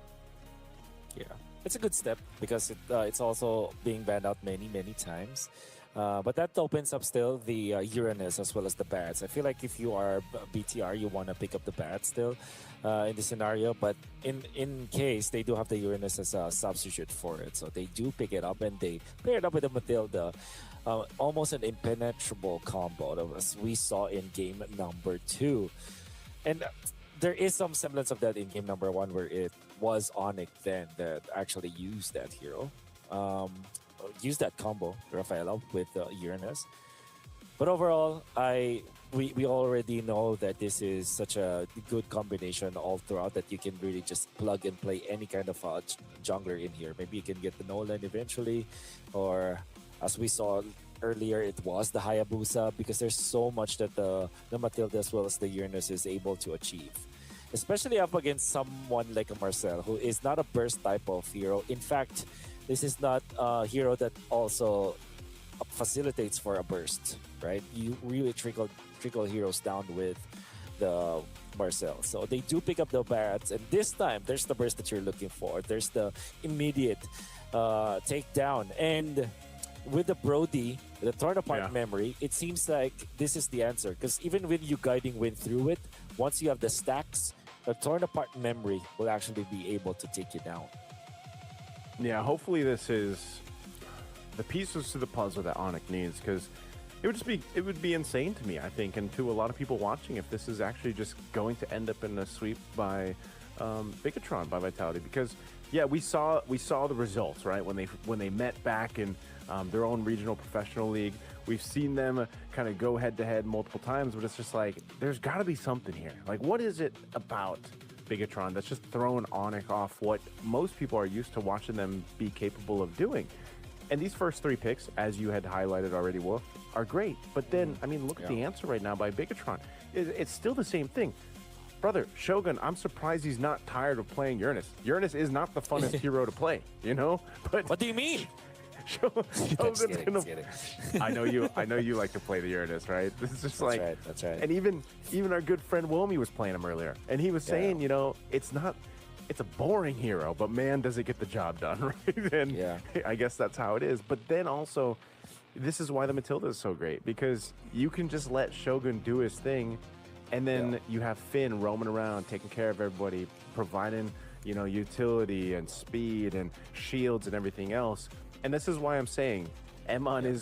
Yeah. it's a good step because it's also being banned out many times. But that opens up still the Uranus as well as the bats. I feel like if you are BTR, you want to pick up the bats still in this scenario. But in case they do have the Uranus as a substitute for it, so they do pick it up and they pair it up with the Matilda. Almost an impenetrable combo as we saw in game number 2. And there is some semblance of that in game number 1 where it was Onyx then that actually used that hero. Use that combo, Rafaela, with Uranus. But overall, we already know that this is such a good combination all throughout that you can really just plug and play any kind of jungler in here. Maybe you can get the Nolan eventually, or as we saw earlier, it was the Hayabusa, because there's so much that the Matilda as well as the Uranus is able to achieve. Especially up against someone like a Marcel, who is not a burst type of hero. In fact, this is not a hero that also facilitates for a burst, right? You really trickle heroes down with the Marcel. So they do pick up the bats, and this time there's the burst that you're looking for. There's the immediate takedown. And with the Brody, the torn apart memory, it seems like this is the answer. Because even when you guiding wind through it, once you have the stacks, the torn apart memory will actually be able to take you down. Yeah, hopefully this is the pieces to the puzzle that Onyx needs, because it would be insane to me, I think, and to a lot of people watching, if this is actually just going to end up in a sweep by Bigatron, by Vitality. Because yeah, we saw the results, right, when they met back in their own regional professional league. We've seen them kind of go head to head multiple times, but it's just like there's got to be something here. Like, what is it about Bigatron that's just thrown Onyx off what most people are used to watching them be capable of doing? And these first 3 picks, as you had highlighted already, Wolf, are great. But then, I mean, look at the answer right now by Bigatron. It's still the same thing. Brother, Shogun, I'm surprised he's not tired of playing Uranus. Uranus is not the funnest hero to play, you know? But what do you mean? Shogun's gonna... I know you like to play the Uranus, right? This is just that's right. And even our good friend Wilmy was playing him earlier, and he was saying, you know, it's a boring hero, but man, does it get the job done, right? And I guess that's how it is. But then also, this is why the Matilda is so great, because you can just let Shogun do his thing, and then you have Finn roaming around, taking care of everybody, providing, you know, utility and speed and shields and everything else. And this is why I'm saying Emon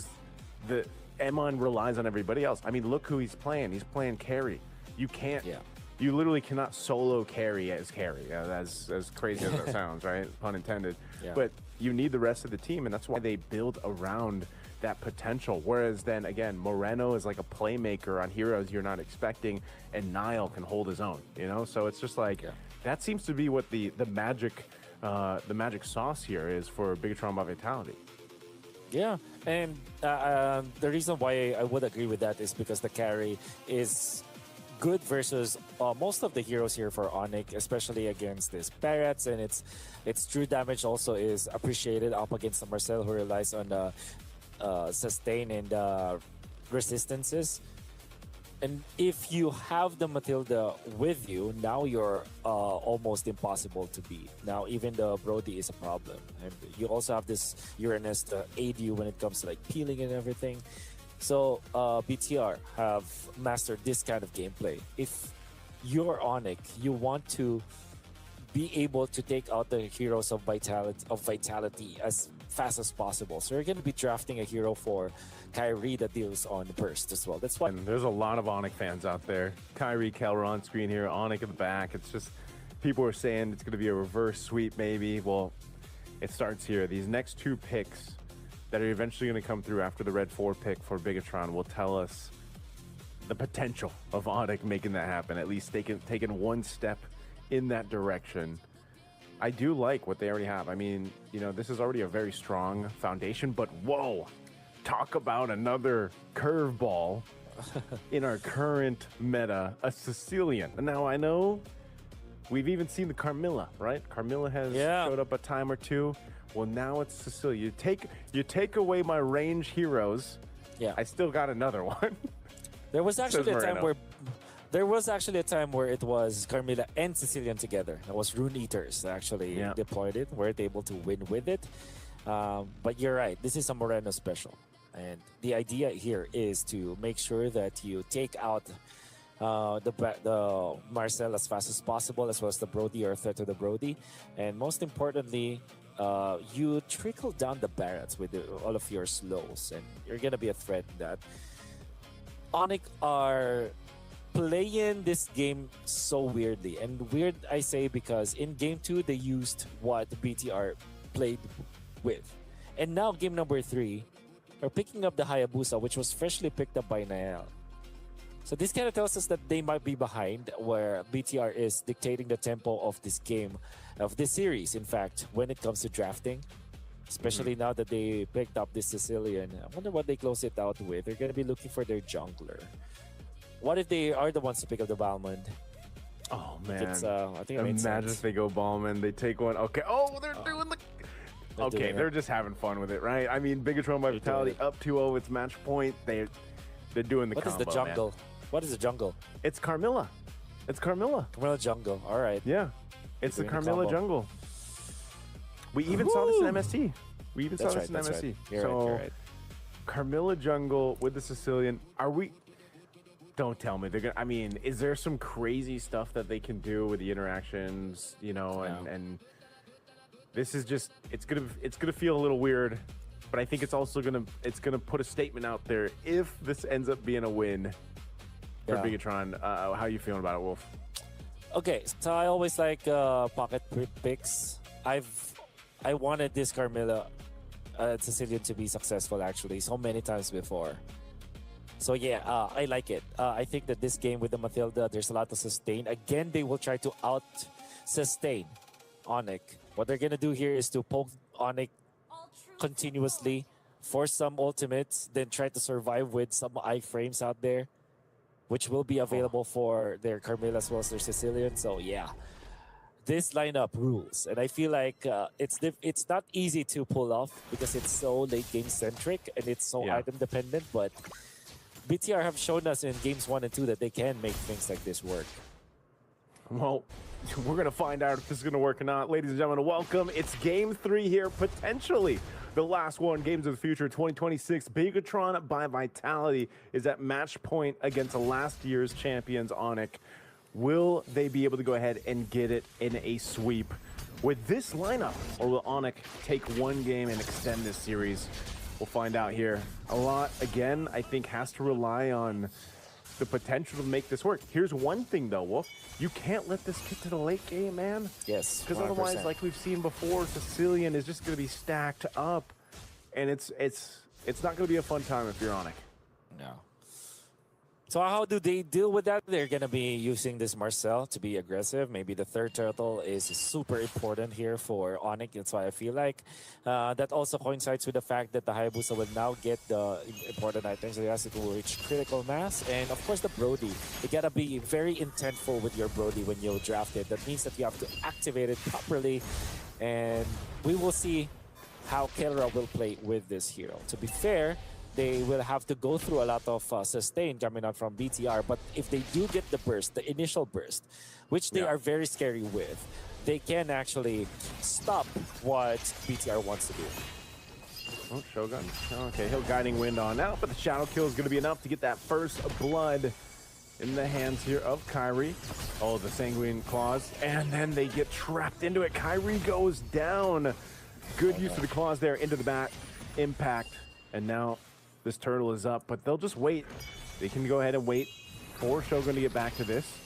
relies on everybody else. I mean, look who he's playing. He's playing carry. You can't. You literally cannot solo carry as carry. As crazy as that sounds, right? Pun intended. But you need the rest of the team, and that's why they build around that potential. Whereas then again, Moreno is like a playmaker on heroes you're not expecting, and Nile can hold his own. You know, so it's just like that seems to be what the magic sauce here is for Bigatron by Vitality. Yeah, and the reason why I would agree with that is because the carry is good versus most of the heroes here for Onyx, especially against this Barats, and its true damage also is appreciated up against the Marcel, who relies on the sustain and resistances. And if you have the Matilda with you, now you're almost impossible to beat. Now even the Brody is a problem. And you also have this Uranus to aid you when it comes to like peeling and everything. So BTR have mastered this kind of gameplay. If you're Onyx, you want to be able to take out the heroes of vitality as fast as possible. So you're going to be drafting a hero for Kyrie that deals on burst as well. That's why. And there's a lot of Onyx fans out there. Kyrie, Keller on screen here, Onyx in the back. It's just people are saying it's going to be a reverse sweep maybe. Well, it starts here. These next 2 picks that are eventually going to come through after the Red 4 pick for Bigatron will tell us the potential of Onyx making that happen, at least taking one step in that direction. I do like what they already have. I mean, you know, this is already a very strong foundation, but whoa, talk about another curveball in our current meta, a Sicilian. Now, I know we've even seen the Carmilla, right? Carmilla has showed up a time or 2. Well, now it's Cecilia. You take away my range heroes. I still got another one. There was actually a time where There was actually a time where it was Carmilla and Sicilian together. It was Rune Eaters that actually deployed it. Weren't able to win with it. But you're right. This is a Moreno special. And the idea here is to make sure that you take out the Marcel as fast as possible, as well as the Brody or threat to the Brody. And most importantly, you trickle down the Barretts with all of your slows. And you're going to be a threat in that. Onyx are playing this game so weirdly. And weird, I say, because in game 2, they used what BTR played with. And now, game number 3, are picking up the Hayabusa, which was freshly picked up by Nael. So this kind of tells us that they might be behind, where BTR is dictating the tempo of this game, of this series, in fact, when it comes to drafting. Especially now that they picked up this Sicilian. I wonder what they close it out with. They're going to be looking for their jungler. What if they are the ones to pick up the Balmond? Oh, man. I think imagine if they go Balmond, they take one. Okay. Oh, they're doing the... Okay, they're just having fun with it, right? I mean, Bigatron by Vitality up 2-0. It's match point. They're doing the combo, What is the jungle? Man. What is the jungle? It's Carmilla. It's Carmilla. Carmilla jungle. All right. Yeah. It's the Carmilla jungle. We even saw this in MST. We even saw this in MST. Right. You're right. Carmilla jungle with the Sicilian. Are we... Don't tell me they're gonna. I mean, is there some crazy stuff that they can do with the interactions? You know, and this is just it's gonna feel a little weird, but I think it's also gonna put a statement out there if this ends up being a win for Bigatron. How are you feeling about it, Wolf? Okay, so I always like pocket picks. I wanted this Carmilla Sicilian to be successful actually so many times before. So yeah, I like it. I think that this game with the Matilda, there's a lot to sustain. Again, they will try to out-sustain Onyx. What they're going to do here is to poke Onyx continuously, force some ultimates, then try to survive with some iframes out there, which will be available for their Carmilla as well as their Sicilian. So yeah, this lineup rules. And I feel like it's not easy to pull off because it's so late game centric and it's so item dependent, but BTR have shown us in games 1 and 2 that they can make things like this work. Well, we're going to find out if this is going to work or not. Ladies and gentlemen, welcome. It's game 3 here, potentially the last one. Games of the Future 2026. Bigatron by Vitality is at match point against last year's champions, Onyx. Will they be able to go ahead and get it in a sweep with this lineup? Or will Onyx take one game and extend this series? We'll find out here. A lot, again, I think has to rely on the potential to make this work. Here's one thing though, Wolf. You can't let this get to the late game, man. Yes, because otherwise, like we've seen before, Sicilian is just going to be stacked up, and it's not going to be a fun time if you're Onyx. No. So how do they deal with that? They're going to be using this Marcel to be aggressive. Maybe the third turtle is super important here for Onyx. That's why I feel like that also coincides with the fact that the Hayabusa will now get the important items. So it has to reach critical mass. And of course the Brody. You got to be very intentful with your Brody when you draft it. That means that you have to activate it properly. And we will see how Kelra will play with this hero. To be fair, they will have to go through a lot of sustain coming out from BTR. But if they do get the burst, the initial burst, which they are very scary with, they can actually stop what BTR wants to do. Oh, Shogun. Okay, he'll Guiding Wind on now, but the Shadow Kill is going to be enough to get that first blood in the hands here of Kyrie. Oh, the Sanguine Claws. And then they get trapped into it. Kyrie goes down. Good use of the claws there into the back. Impact. And now this turtle is up, but they'll just wait. They can go ahead and wait for Shogun to get back to this.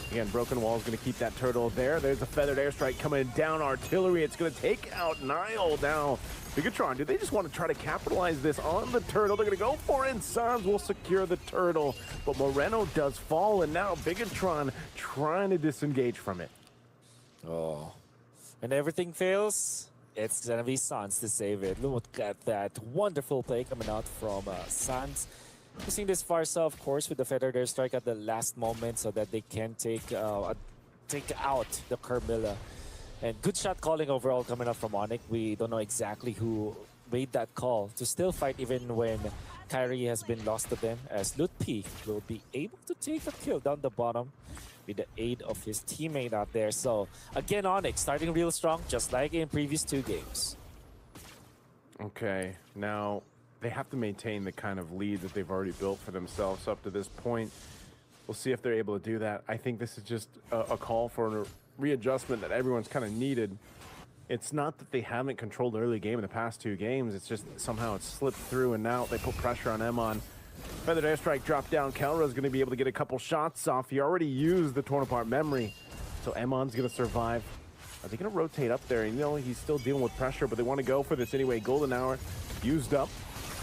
Again, Broken Wall is going to keep that turtle there. There's a Feathered Airstrike coming down. Artillery, it's going to take out Nile now. Bigatron, do they just want to try to capitalize this on the turtle? They're going to go for it, and Sans will secure the turtle. But Moreno does fall, and now Bigatron trying to disengage from it. Oh. And everything fails. It's going to be Sans to save it. Look at that wonderful play coming out from Sans. Using this Farsa, of course, with the Feathered Airstrike at the last moment so that they can take out the Carmilla. And good shot calling overall coming up from Onyx. We don't know exactly who made that call to still fight even when Kyrie has been lost to them as Lutpi will be able to take a kill down the bottom with the aid of his teammate out there. So again, Onyx starting real strong, just like in previous 2 games. Okay, now they have to maintain the kind of lead that they've already built for themselves up to this point. We'll see if they're able to do that. I think this is just a call for a readjustment that everyone's kind of needed. It's not that they haven't controlled the early game in the past 2 games. It's just somehow it's slipped through, and now they put pressure on Emon. Feathered Airstrike dropped down. Kelra's going to be able to get a couple shots off. He already used the torn apart memory, so Emon's going to survive. Are they going to rotate up there? You know, he's still dealing with pressure, but they want to go for this anyway. Golden Hour used up.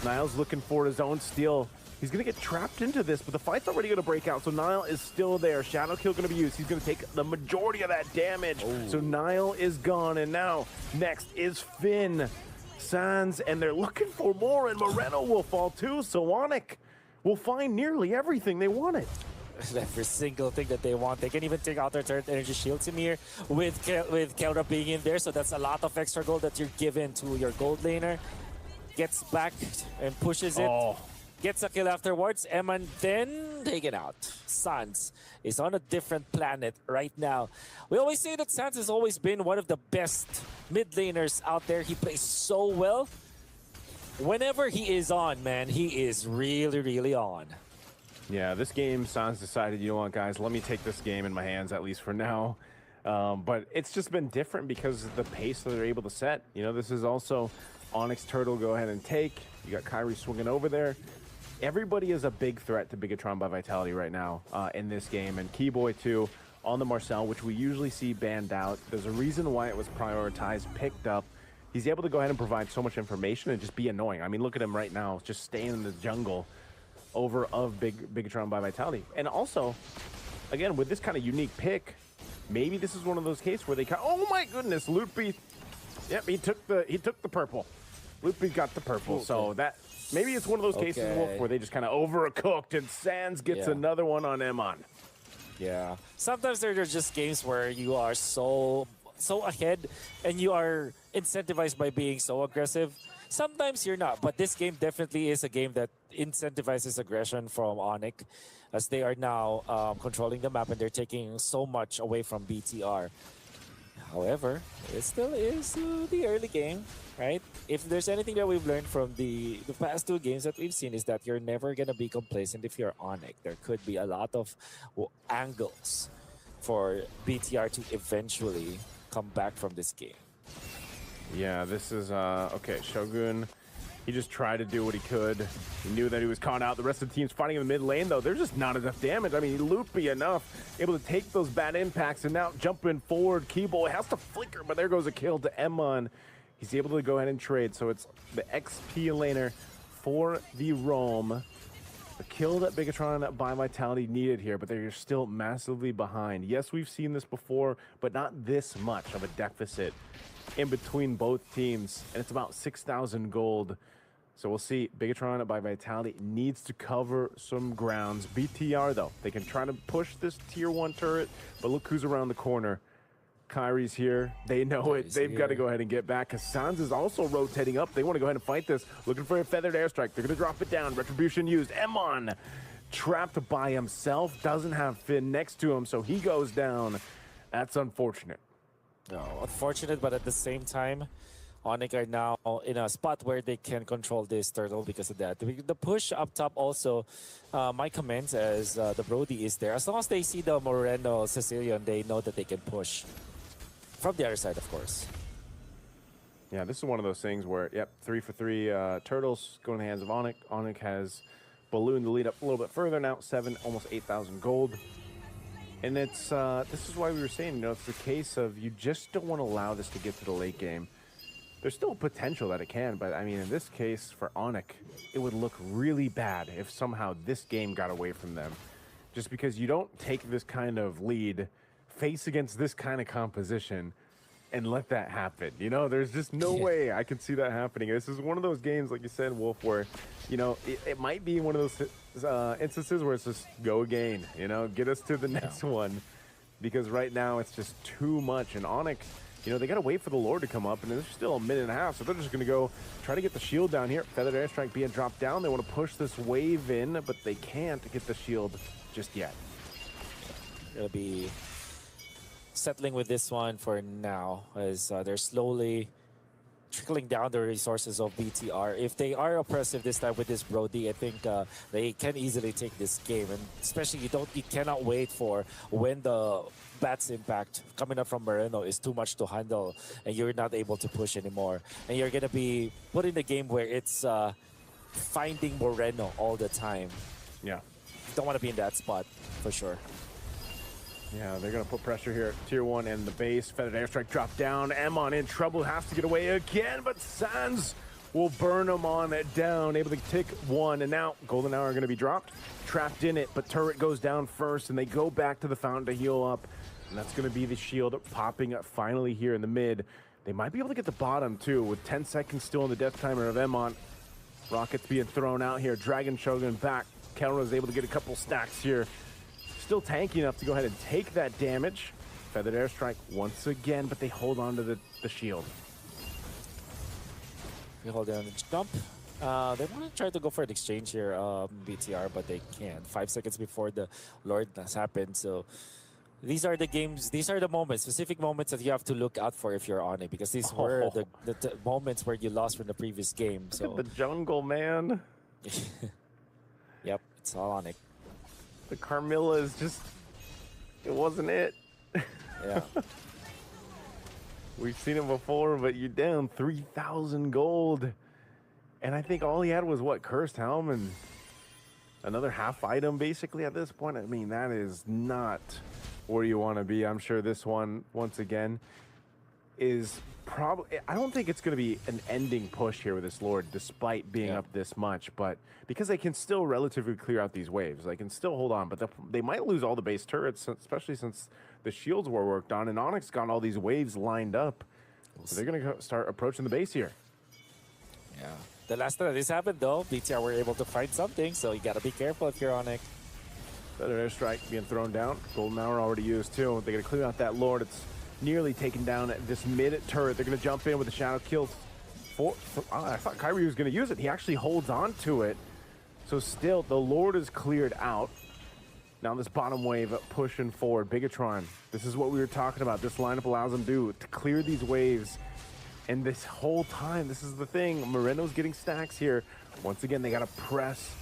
Niall's looking for his own steal. He's going to get trapped into this, but the fight's already going to break out, so Niall is still there. Shadow Kill going to be used. He's going to take the majority of that damage. Oh. So Niall is gone, and now next is Finn. Sans, and they're looking for more, and Moreno will fall too, so Onyx will find nearly everything they wanted. Every single thing that they want. They can even take out their third energy shield Samir with Kelra being in there, so that's a lot of extra gold that you're given to your gold laner. Gets back and pushes it. Oh. Gets a kill afterwards. Eman then taken out. Sans is on a different planet right now. We always say that Sans has always been one of the best mid laners out there. He plays so well. Whenever he is on, man, he is really, really on. Yeah, this game, Sans decided, you know what, guys, let me take this game in my hands, at least for now. But it's just been different because of the pace that they're able to set. You know, this is also Onyx Turtle go ahead and take. You got Kyrie swinging over there. Everybody is a big threat to Bigatron by Vitality right now in this game. And Keyboy, too, on the Marcel, which we usually see banned out. There's a reason why it was prioritized, picked up. He's able to go ahead and provide so much information and just be annoying. I mean, look at him right now, just staying in the jungle over of Bigatron by Vitality. And also, again, with this kind of unique pick, maybe this is one of those cases where they oh my goodness, Loopy, yep, he took the purple. Loopy got the purple, so that maybe it's one of those cases, Wolf, where they just kind of overcooked, and Sans gets another one on Emon. Yeah, sometimes there are just games where you are so ahead and you are incentivized by being so aggressive. Sometimes you're not, but this game definitely is a game that incentivizes aggression from Onyx, as they are now controlling the map and they're taking so much away from BTR. However, it still is the early game, right? If there's anything that we've learned from the past 2 games that we've seen, is that you're never going to be complacent if you're Onyx. There could be a lot of angles for BTR to eventually come back from this game. Yeah, this is, okay, Shogun, he just tried to do what he could. He knew that he was caught out. The rest of the team's fighting in the mid lane, though. There's just not enough damage. I mean, Loopy enough, able to take those bad impacts, and now jumping forward, Keyboy has to flicker, but there goes a kill to Emon. He's able to go ahead and trade, so it's the XP laner for the roam. The kill that Bigatron by Vitality needed here, but they're still massively behind. Yes, we've seen this before, but not this much of a deficit in between both teams, and it's about 6,000 gold. So we'll see. Bigatron by Vitality needs to cover some grounds. BTR, though, they can try to push this tier 1 turret, but look who's around the corner. Kyrie's here. They know it. They've got to go ahead and get back. Sans is also rotating up. They want to go ahead and fight this. Looking for a feathered airstrike. They're going to drop it down. Retribution used. Emon trapped by himself. Doesn't have Finn next to him, so he goes down. That's unfortunate. No, unfortunate, but at the same time, Onyx are now in a spot where they can control this turtle because of that. The push up top also, my comments as the Brody is there. As long as they see the Moreno Sicilian, they know that they can push. From the other side, of course. Yeah, this is one of those things where, yep, 3 for 3 turtles go in the hands of Onyx. Onyx has ballooned the lead up a little bit further now, 7, almost 8,000 gold. And it's this is why we were saying, you know, it's the case of you just don't want to allow this to get to the late game. There's still potential that it can, but I mean, in this case, for Onyx, it would look really bad if somehow this game got away from them. Just because you don't take this kind of lead, face against this kind of composition, and let that happen. You know, there's just no way I can see that happening. This is one of those games, like you said, Wolf, where, you know, it might be one of those instances where it's just go again, you know, get us to the next one. Because right now it's just too much. And Onyx, you know, they got to wait for the Lord to come up, and there's still a minute and a half, so they're just going to go try to get the shield down here. Feathered Airstrike being dropped down. They want to push this wave in, but they can't get the shield just yet. It'll be settling with this one for now, as they're slowly trickling down the resources of BTR. If they are oppressive this time with this Brody, I think they can easily take this game, and especially you cannot wait for when the Bat's impact coming up from Moreno is too much to handle and you're not able to push anymore, and you're gonna be put in a game where it's finding Moreno all the time. Yeah, don't want to be in that spot for sure. Yeah, they're going to put pressure here at Tier 1 and the base. Feathered Airstrike drop down. Emon in trouble, has to get away again, but Sans will burn him on it down, able to take one, and now Golden Hour are going to be dropped, trapped in it, but turret goes down first, and they go back to the fountain to heal up, and that's going to be the shield popping up finally here in the mid. They might be able to get the bottom, too, with 10 seconds still in the death timer of Emon. Rockets being thrown out here. Dragon Shogun back. Kelra is able to get a couple stacks here. Still tanky enough to go ahead and take that damage. Feathered Airstrike once again, but they hold on to the shield. They hold down the jump. They want to try to go for an exchange here, BTR, but they can't. 5 seconds before the Lord has happened, so these are the games, these are the moments, specific moments that you have to look out for if you're on it, because these were the moments where you lost from the previous game. So look at the jungle, man. Yep, it's all on it. The Carmilla is just, it wasn't it. Yeah. We've seen it before, but you're down 3,000 gold. And I think all he had was, what, Cursed Helm and another half item, basically, at this point. I mean, that is not where you want to be. I'm sure this one, once again, is probably, I don't think it's going to be an ending push here with this Lord, despite being up this much, but because they can still relatively clear out these waves, they can still hold on, but they might lose all the base turrets, especially since the shields were worked on, and Onyx got all these waves lined up. So they're going to start approaching the base here. Yeah. The last time this happened, though, BTR were able to find something, so you got to be careful if you're Onyx. Feathered Airstrike being thrown down. Golden Hour already used, too. They're going to clear out that Lord. It's nearly taken down this mid turret. They're going to jump in with the Shadow Kills. I thought Kyrie was going to use it. He actually holds on to it. So still, the Lord is cleared out. Now this bottom wave pushing forward. Bigatron, this is what we were talking about. This lineup allows them to clear these waves. And this whole time, this is the thing. Moreno's getting stacks here. Once again, they got to press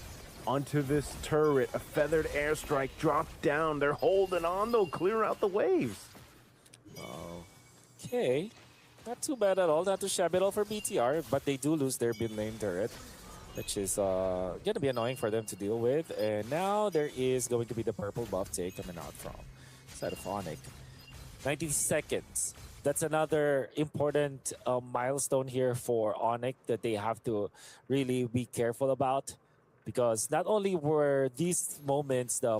onto this turret. A Feathered Airstrike dropped down. They're holding on, though. Clear out the waves. Okay. Not too bad at all. Not too shabby at all for BTR, but they do lose their mid lane turret, which is going to be annoying for them to deal with. And now there is going to be the purple buff take coming out from side of Onyx. 90 seconds. That's another important milestone here for Onyx that they have to really be careful about, because not only were these moments the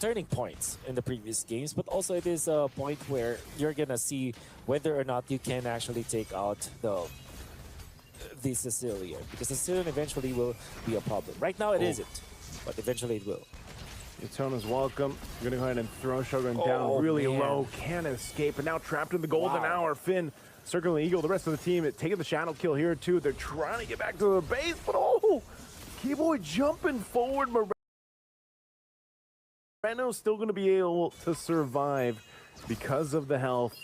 turning points in the previous games, but also it is a point where you're gonna see whether or not you can actually take out the Sicilian, because Sicilian eventually will be a problem. Right now it isn't, but eventually it will. Yatona's welcome. You're gonna go ahead and throw Shogun down really low. Can't escape, and now trapped in the golden hour. Finn circling Eagle. The rest of the team taking the shadow kill here too. They're trying to get back to the base, but Keyboy jumping forward. Moreno's still gonna be able to survive because of the health.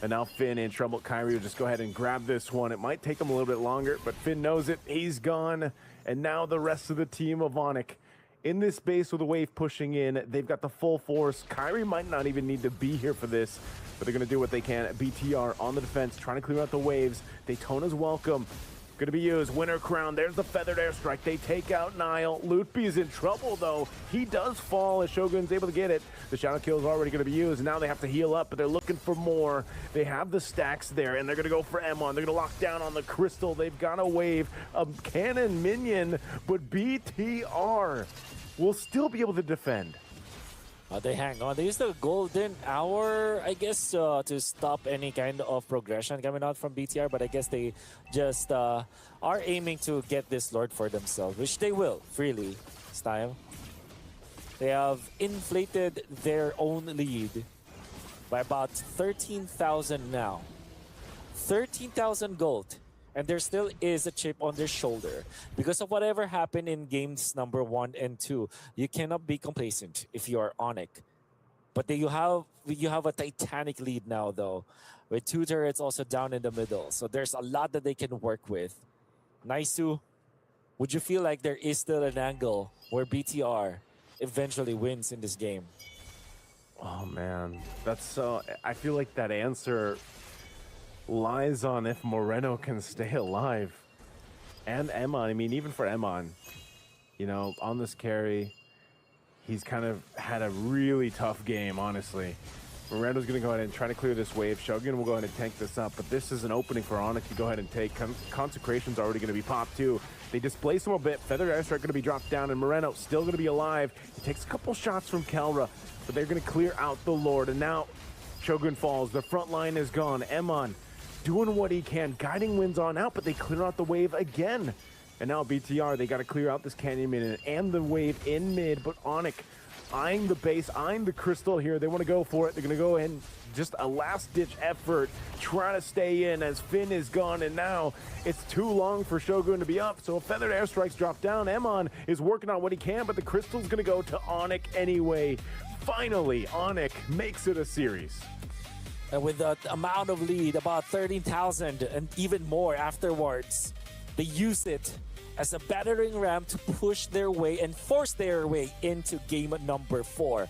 And now Finn in trouble. Kyrie will just go ahead and grab this one. It might take him a little bit longer, but Finn knows it. He's gone. And now the rest of the team of Onyx in this base with a wave pushing in. They've got the full force. Kyrie might not even need to be here for this, but they're going to do what they can. BTR on the defense, trying to clear out the waves. Daytona's welcome. Going to be used. Winter Crown. There's the Feathered Airstrike. They take out Nile. Lootby is in trouble, though. He does fall as Shogun's able to get it. The Shadow Kill is already going to be used. Now they have to heal up, but they're looking for more. They have the stacks there, and they're going to go for Emon. They're going to lock down on the Crystal. They've got a wave, a cannon minion, but BTR will still be able to defend. They hang on. They use the golden hour, I guess, to stop any kind of progression coming out from BTR, but I guess they just are aiming to get this Lord for themselves, which they will, freely, this time. They have inflated their own lead. by about 13,000 now. 13,000 gold. And there still is a chip on their shoulder. Because of whatever happened in games number 1 and 2, you cannot be complacent if you are Onyx. But then you have a titanic lead now, though, with 2 turrets also down in the middle. So there's a lot that they can work with. Naisu, would you feel like there is still an angle where BTR eventually wins in this game? Oh, man. That's so... I feel like that answer lies on if Moreno can stay alive. And Emon. I mean, even for Emon, you know, on this carry, he's kind of had a really tough game, honestly. Moreno's going to go ahead and try to clear this wave. Shogun will go ahead and tank this up, but this is an opening for Onyx to go ahead and take. Consecration's already going to be popped, too. They displace him a bit. Feathered Airstrike going to be dropped down, and Moreno still going to be alive. He takes a couple shots from Kelra, but they're going to clear out the Lord, and now Shogun falls. The front line is gone. Emon doing what he can, guiding Winds on out, but they clear out the wave again. And now BTR, they got to clear out this Canyon Minion and the wave in mid, but Onyx eyeing the base, eyeing the crystal here. They want to go for it. They're going to go in, just a last-ditch effort, trying to stay in as Finn is gone, and now it's too long for Shogun to be up, so Feathered Airstrikes drop down. Emon is working on what he can, but the crystal's going to go to Onyx anyway. Finally, Onyx makes it a series. And with the amount of lead, about 13,000 and even more afterwards, they use it as a battering ram to push their way and force their way into game number 4.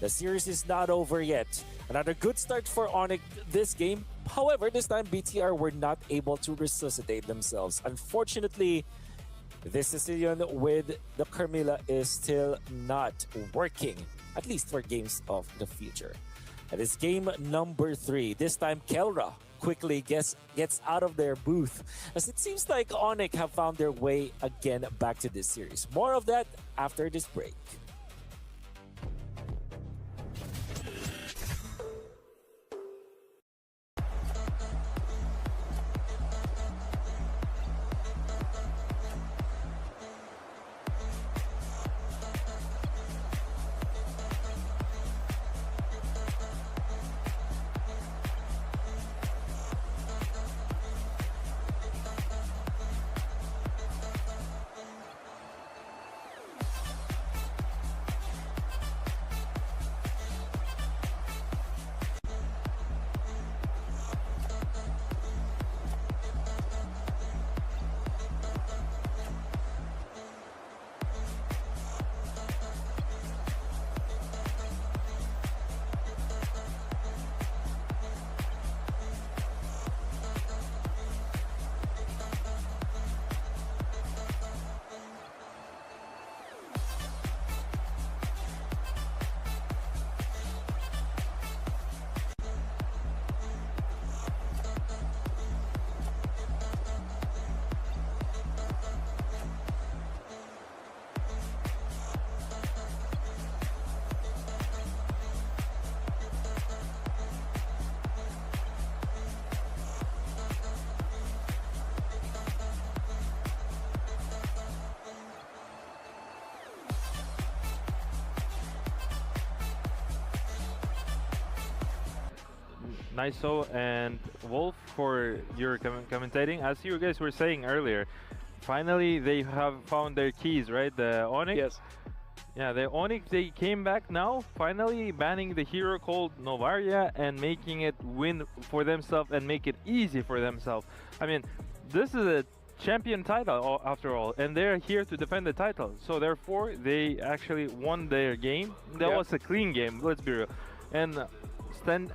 The series is not over yet. Another good start for Onyx this game. However, this time BTR were not able to resuscitate themselves. Unfortunately, this Sicilian with the Carmilla is still not working, at least for games of the future. That is game number 3. This time, Kelra quickly gets out of their booth, as it seems like Onyx have found their way again back to this series. More of that after this break. Niso and Wolf for your commentating. As you guys were saying earlier, finally they have found their keys, right? The Onyx? Yes. Yeah, the Onyx, they came back now, finally banning the hero called Novaria and making it win for themselves and make it easy for themselves. I mean, this is a champion title after all, and they're here to defend the title. So therefore, they actually won their game. That was a clean game, let's be real. And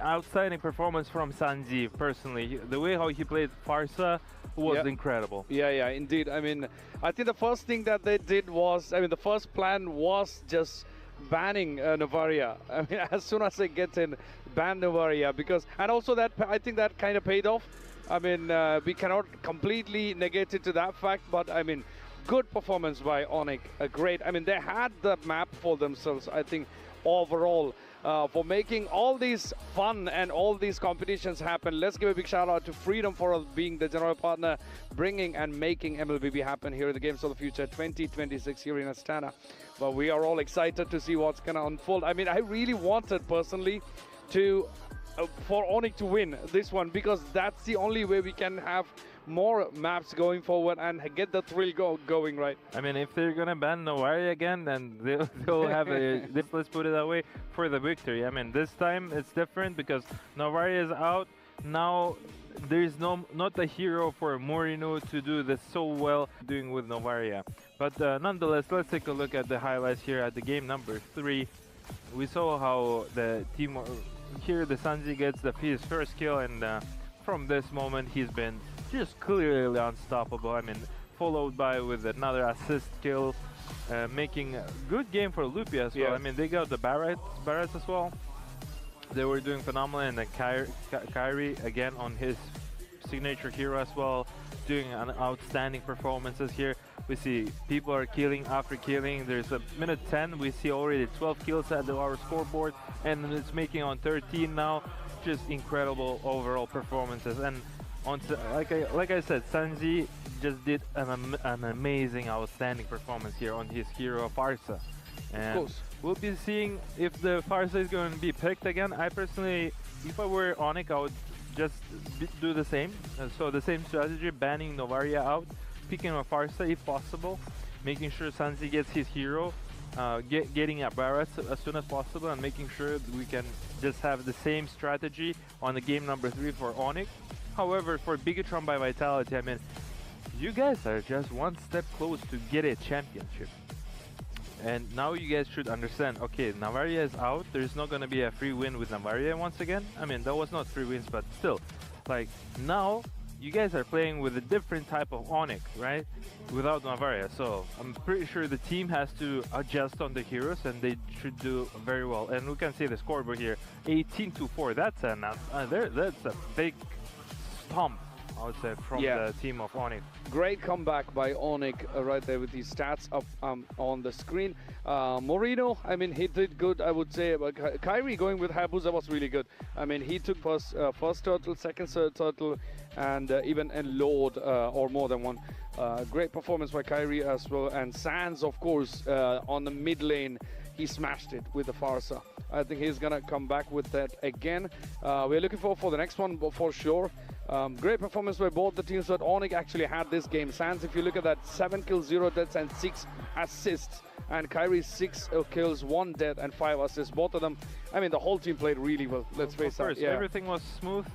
outstanding performance from Sanji, personally. The way how he played Farsa was incredible. Yeah, indeed. I mean, I think the first thing that they did was, I mean, the first plan was just banning Novaria. I mean, as soon as they get in, ban Novaria, because, and also that, I think that kind of paid off. I mean, we cannot completely negate it to that fact, but I mean, good performance by Onyx. Great. I mean, they had the map for themselves, I think, overall. For making all these fun and all these competitions happen. Let's give a big shout out to Freedom for being the general partner, bringing and making MLBB happen here in the Games of the Future 2026 here in Astana. But we are all excited to see what's going to unfold. I mean, I really wanted personally to for Onyx to win this one, because that's the only way we can have more maps going forward and get the thrill going, right? I mean, if they're gonna ban Novari again, then they'll have let's put it that way, for the victory. I mean, this time it's different because Novari is out. Now there's not a hero for Morino to do this so well doing with Novaria. But nonetheless, let's take a look at the highlights here at the game number 3. We saw how the team here, the Sanji gets his first kill, and from this moment he's been just clearly unstoppable. I mean, followed by with another assist kill, making a good game for Lupi as well. I mean, they got the Barretts as well. They were doing phenomenal, and then Kyrie again on his signature hero as well, doing an outstanding performances here. We see people are killing after killing. There's a minute 10. We see already 12 kills at our scoreboard, and it's making on 13 now. Just incredible overall performances. And like I said, Sanji just did an amazing, outstanding performance here on his hero Farsa. And of course, we'll be seeing if the Farsa is going to be picked again. I personally, if I were Onyx, I would just do the same. So the same strategy, banning Novaria out, picking a Farsa if possible, making sure Sanji gets his hero, getting a Barret as soon as possible, and making sure that we can just have the same strategy on the game number 3 for Onyx. However, for Bigatron by Vitality, I mean, you guys are just one step close to get a championship. And now you guys should understand, okay, Navaria is out, there's not gonna be a free win with Navaria once again. I mean, that was not free wins, but still, like, now you guys are playing with a different type of Onyx, right? Without Navaria, so I'm pretty sure the team has to adjust on the heroes, and they should do very well. And we can see the scoreboard here, 18-4. That's a big stomp, I would say, from the team of Onyx. Great comeback by Onyx right there with these stats up on the screen. Morino, I mean, he did good, I would say. But Kyrie going with Hayabusa was really good. I mean, he took first turtle, second turtle, and even a Lord or more than one. Great performance by Kyrie as well. And Sans, of course, on the mid lane, he smashed it with the Farsa. I think he's gonna come back with that again. We're looking forward for the next one for sure. Great performance by both the teams, but Onyx actually had this game. Sans, if you look at that, 7 kills, 0 deaths, and 6 assists. And Kyrie 6 kills, 1 death, and 5 assists. Both of them, I mean, the whole team played really well. Let's face that. Yeah. Everything was smooth.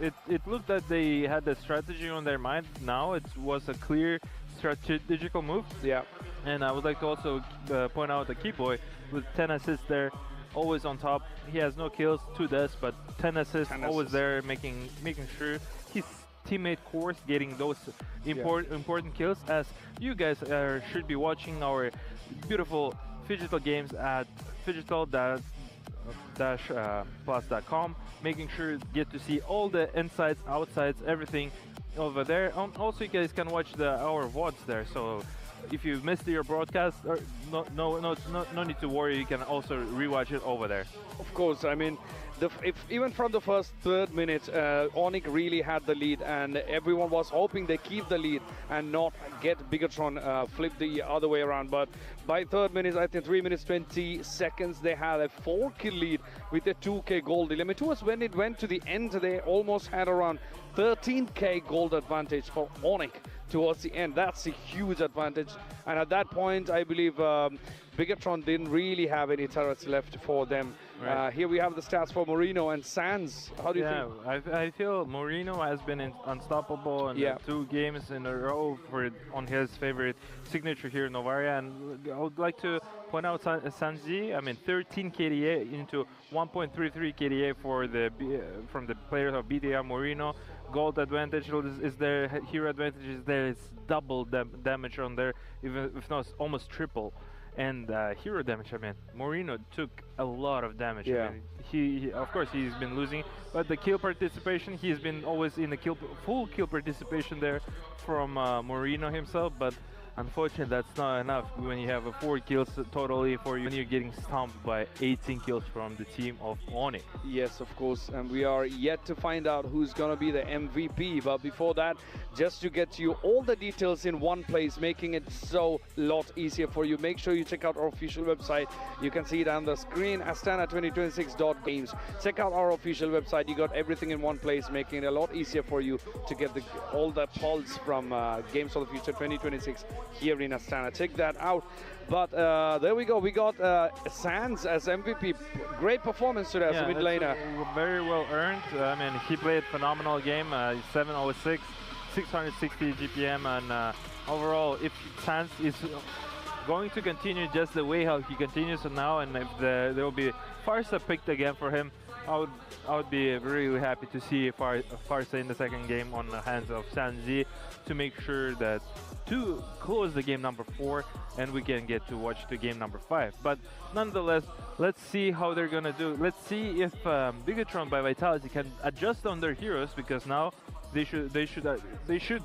It looked that they had the strategy on their mind. Now it was a clear strategical move. Yeah. And I would like to also point out the Keyboy with 10 assists there, always on top. He has no kills, 2 deaths, but 10 assists, always there, making sure his teammate Course getting those important kills. As you guys should be watching our beautiful Phygital games at phygital-plus.com, making sure you get to see all the insides, outsides, everything over there. Also, you guys can watch our VODs there. So if you missed your broadcast, no need to worry. You can also rewatch it over there. Of course, I mean, even from the first 3rd minute, Onyx really had the lead, and everyone was hoping they keep the lead and not get Bigatron flip the other way around. But by 3rd minute, I think 3 minutes 20 seconds, they had a 4-kill lead with a 2k gold deal. I mean, towards when it went to the end, they almost had around 13k gold advantage for Onyx towards the end. That's a huge advantage. And at that point, I believe Bigatron didn't really have any turrets left for them. Right. Here we have the stats for Morino and Sans. How do you think? I feel Morino has been unstoppable in 2 games in a row on his favorite signature here, Novaria. And I would like to point out Sanji. I mean, 13 KDA into 1.33 KDA for from the players of BDR Morino. Gold advantage is there, hero advantage is there. It's double damage on there, even if not almost triple. And hero damage, I mean, Morino took a lot of damage. Yeah. I mean, he of course he's been losing, but the kill participation, he's been always in the full kill participation there from Morino himself. But unfortunately, that's not enough when you have 4 kills totally for you, when you're getting stomped by 18 kills from the team of Onyx. Yes, of course, and we are yet to find out who's going to be the MVP. But before that, just to get you all the details in one place, making it so lot easier for you, make sure you check out our official website. You can see it on the screen, astana2026.games. Check out our official website. You got everything in one place, making it a lot easier for you to get all the pulse from Games of the Future 2026 here in Astana. Check that out. But there we go. We got Sands as MVP. Great performance today as a mid laner. Very well earned. I mean, he played a phenomenal game. 706, 660 GPM, and overall, if Sands is going to continue just the way how he continues now, and if there will be Farsa picked again for him, I would be really happy to see Farsa in the second game on the hands of Sanzi to make sure that to close the game number 4 and we can get to watch the game number 5. But nonetheless, let's see how they're gonna do. Let's see if Bigatron by Vitality can adjust on their heroes, because now they should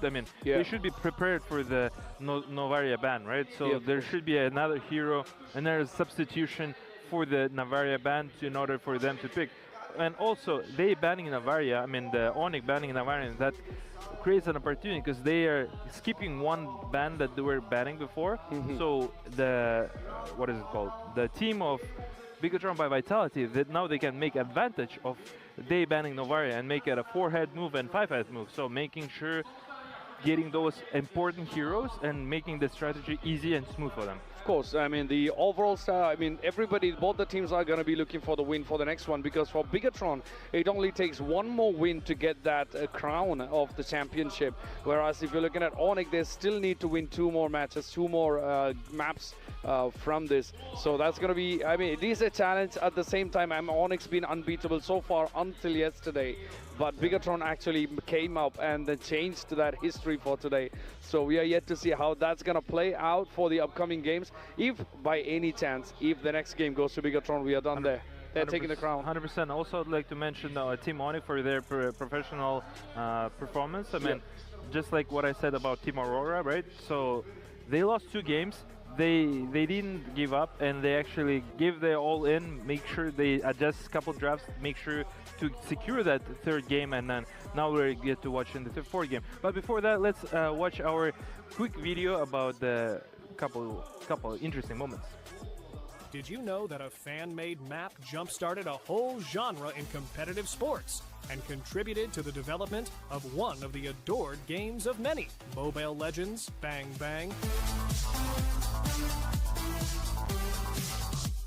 be prepared for the Novaria ban, right? So there should be another hero, another substitution for the Novaria ban in order for them to pick. And also, they banning Novaria, I mean the Onyx banning Novaria, that creates an opportunity because they are skipping one ban that they were banning before. So the what is it called? The team of Bigatron by Vitality, that now they can make advantage of they banning Novaria and make it a 4-head move and 5-head move. So making sure getting those important heroes and making the strategy easy and smooth for them. Of course, I mean, the overall style, I mean, both the teams are going to be looking for the win for the next one, because for Bigatron, it only takes one more win to get that crown of the championship. Whereas if you're looking at Onyx, they still need to win 2 more matches, 2 more maps from this. So that's going to be, I mean, it is a challenge. At the same time, Onyx been unbeatable so far until yesterday. But Bigatron actually came up and then changed that history for today. So we are yet to see how that's going to play out for the upcoming games. If by any chance, if the next game goes to Bigatron, we are done there. They're taking the crown. 100%. Also, I'd like to mention Team Onyx for their professional performance. I mean, just like what I said about Team Aurora, right? So they lost 2 games. They didn't give up, and they actually give their all in, make sure they adjust a couple drafts, make sure to secure that 3rd game, and then now we get to watch in the 4th game. But before that, let's watch our quick video about the couple interesting moments. Did you know that a fan-made map jump-started a whole genre in competitive sports and contributed to the development of one of the adored games of many, Mobile Legends Bang Bang?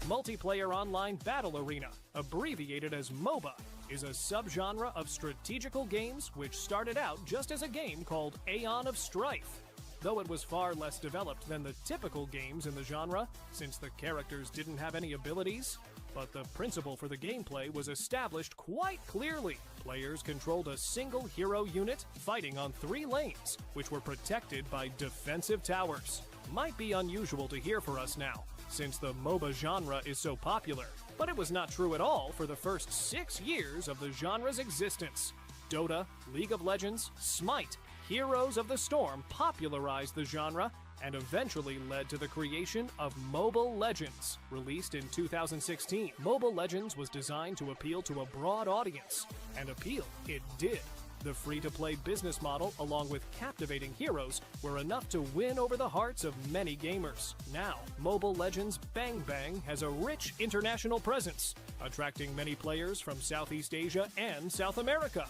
Multiplayer Online Battle Arena, abbreviated as MOBA, is a subgenre of strategical games which started out just as a game called Aeon of Strife. Though it was far less developed than the typical games in the genre, since the characters didn't have any abilities, but the principle for the gameplay was established quite clearly. Players controlled a single hero unit fighting on 3 lanes, which were protected by defensive towers. Might be unusual to hear for us now, since the MOBA genre is so popular, but it was not true at all for the first 6 years of the genre's existence. Dota, League of Legends, Smite, Heroes of the Storm popularized the genre and eventually led to the creation of Mobile Legends. Released in 2016, Mobile Legends was designed to appeal to a broad audience, and appeal it did. The free-to-play business model, along with captivating heroes, were enough to win over the hearts of many gamers. Now, Mobile Legends Bang Bang has a rich international presence, attracting many players from Southeast Asia and South America.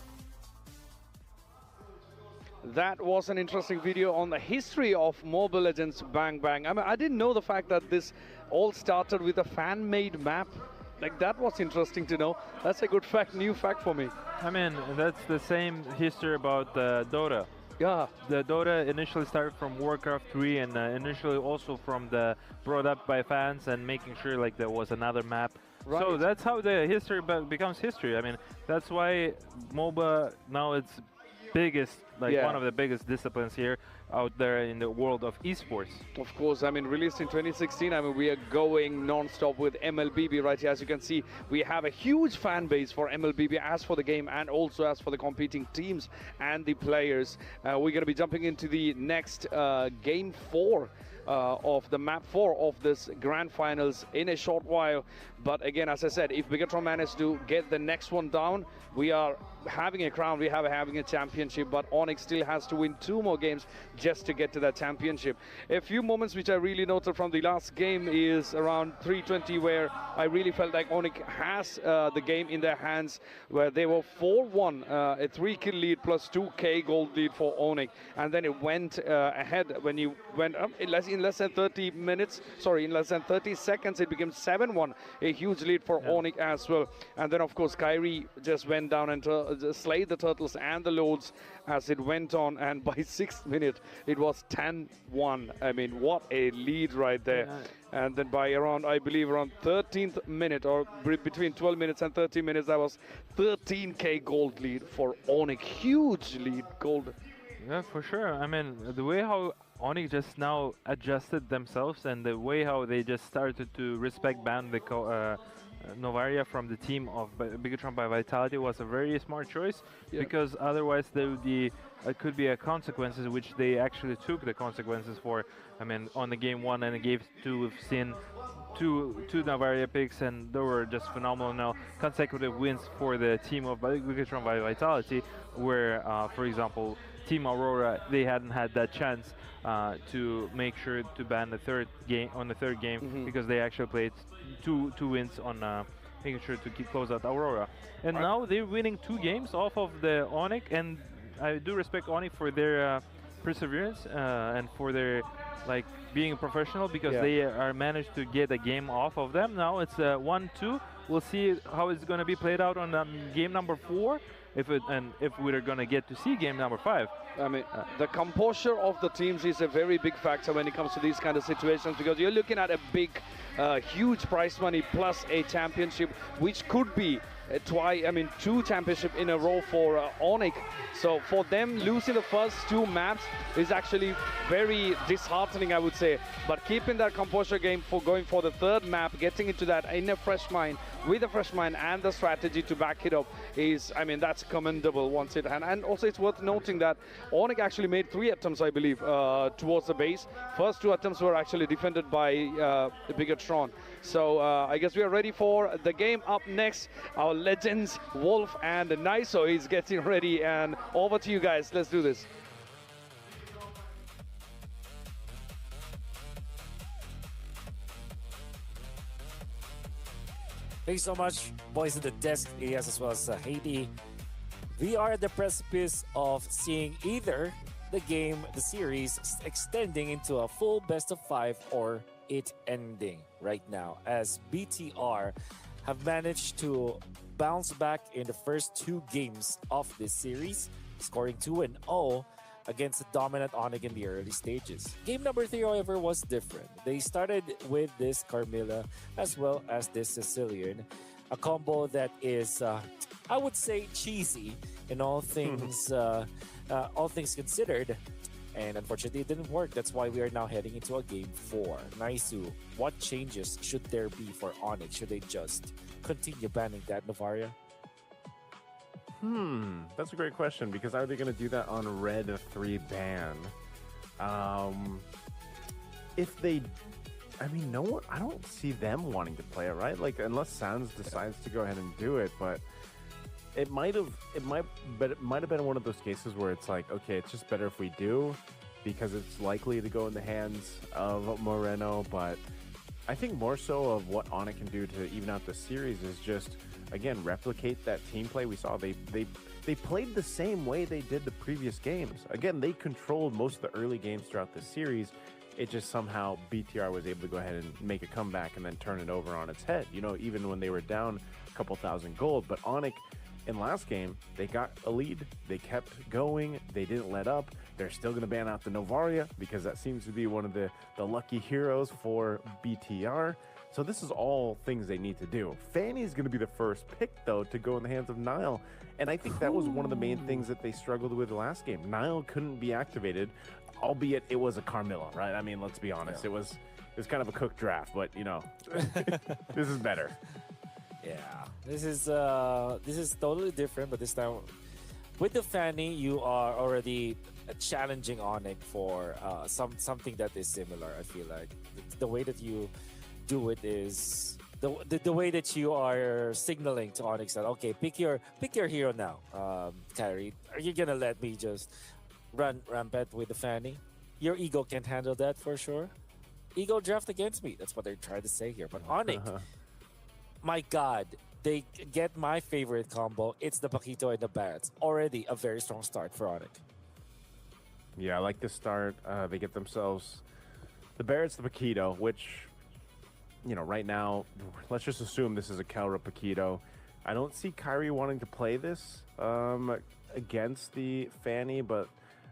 That was an interesting video on the history of Mobile Legends Bang Bang. I mean, I didn't know the fact that this all started with a fan-made map. Like, that was interesting to know. That's a good fact, new fact for me. I mean, that's the same history about Dota. Yeah. The Dota initially started from Warcraft 3 and initially also from the brought up by fans and making sure like there was another map. Right. So that's how the history becomes history. I mean, that's why MOBA now it's biggest, one of the biggest disciplines here out there in the world of esports. Of course, I mean, released in 2016, I mean, we are going non-stop with MLBB right here. As you can see, we have a huge fan base for MLBB as for the game and also as for the competing teams and the players. We're going to be jumping into the next game 4 of the map 4 of this grand finals in a short while. But again, as I said, if Bigatron manage to get the next one down, we are having a crown, we have having a championship, but Onyx still has to win 2 more games just to get to that championship. A few moments which I really noted from the last game is around 320, where I really felt like Onyx has the game in their hands, where they were 4-1, a 3-kill lead plus 2k gold lead for Onyx, and then it went ahead when you went up in less than 30 minutes, sorry, in less than 30 seconds, it became 7-1, a huge lead for Onyx as well. And then of course Kyrie just went down and slayed the turtles and the lords as it went on, and by 6th minute it was 10-1. I mean, what a lead right there. And then by around, I believe around 13th minute, or between 12 minutes and 13 minutes, that was 13k gold lead for Onyx. Huge lead gold. Yeah, for sure. I mean, the way how Onyx just now adjusted themselves and the way how they just started to respect ban the Novaria from the team of Bigatron by Vitality was a very smart choice, because otherwise there would be could be a consequences, which they actually took the consequences for. I mean, on the game 1 and the game 2, we've seen two Novaria picks, and they were just phenomenal now. Consecutive wins for the team of Bigatron by Vitality, where, for example, Team Aurora, they hadn't had that chance to make sure to ban the third game because they actually played two wins on making sure to close out Aurora. And now they're winning 2 games off of the Onyx, and I do respect Onyx for their perseverance and for their being professional, because they are managed to get a game off of them. Now it's 1-2. We'll see how it's going to be played out on game number 4. If we're gonna get to see game number 5. I mean, the composure of the teams is a very big factor when it comes to these kind of situations, because you're looking at a big, huge prize money plus a championship, which could be 2 championships in a row for Onyx. So for them, losing the first 2 maps is actually very disheartening, I would say. But keeping that composure game for going for the 3rd map, getting into that in a fresh mind, with a fresh mind and the strategy to back it up is, I mean, that's commendable once it. And also it's worth noting that Onyx actually made 3 attempts, I believe, towards the base. First 2 attempts were actually defended by Bigatron. So I guess we are ready for the game up next. Our legends, Wolf and Niso, is getting ready, and over to you guys. Let's do this. Thanks so much, boys in the desk, Elias, as well as Haiti. We are at the precipice of seeing either the game, the series, extending into a full best-of-5 or it ending right now, as BTR have managed to bounce back in the first 2 games of this series, scoring 2-0 against the dominant Onyx in the early stages. Game number 3, however, was different. They started with this Carmilla as well as this Sicilian, a combo that is, I would say, cheesy in all things considered. And unfortunately, it didn't work. That's why we are now heading into a game 4. Naisu, what changes should there be for Onyx? Should they just continue banning that Novaria? That's a great question, because are they going to do that on Red 3 ban? If they, I mean, no one, I don't see them wanting to play it, right? Like, unless Sans decides to go ahead and do it, but it might have been one of those cases where it's like, okay, it's just better if we do, because it's likely to go in the hands of Moreno. But I think more so of what Onyx can do to even out the series is just, again, replicate that team play we saw. They played the same way they did the previous games. Again, they controlled most of the early games throughout the series. It just somehow BTR was able to go ahead and make a comeback and then turn it over on its head. You know, even when they were down a couple thousand gold. But Onyx, in last game, they got a lead. They kept going. They didn't let up. They're still going to ban out the Novaria, because that seems to be one of the lucky heroes for BTR. So this is all things they need to do. Fanny is going to be the first pick, though, to go in the hands of Niall. And I think that was one of the main things that they struggled with the last game. Niall couldn't be activated, albeit it was a Carmilla, right? I mean, let's be honest. It was kind of a cooked draft, but, you know, this is better. Yeah, this is totally different, but this time with the Fanny, you are already challenging Onyx for something that is similar. I feel like the way that you do it is the way that you are signaling to Onyx that, okay, pick your hero now, Kyrie. Are you gonna let me just run rampant with the Fanny? Your ego can't handle that for sure. Ego draft against me. That's what they're trying to say here. But Onyx, my God, they get my favorite combo. It's the Paquito and the Bats. Already a very strong start for Onyx. Yeah, I like this start. They get themselves the Barrett's the Paquito, which, you know, right now, let's just assume this is a Kelra Paquito. I don't see Kyrie wanting to play this against the Fanny, but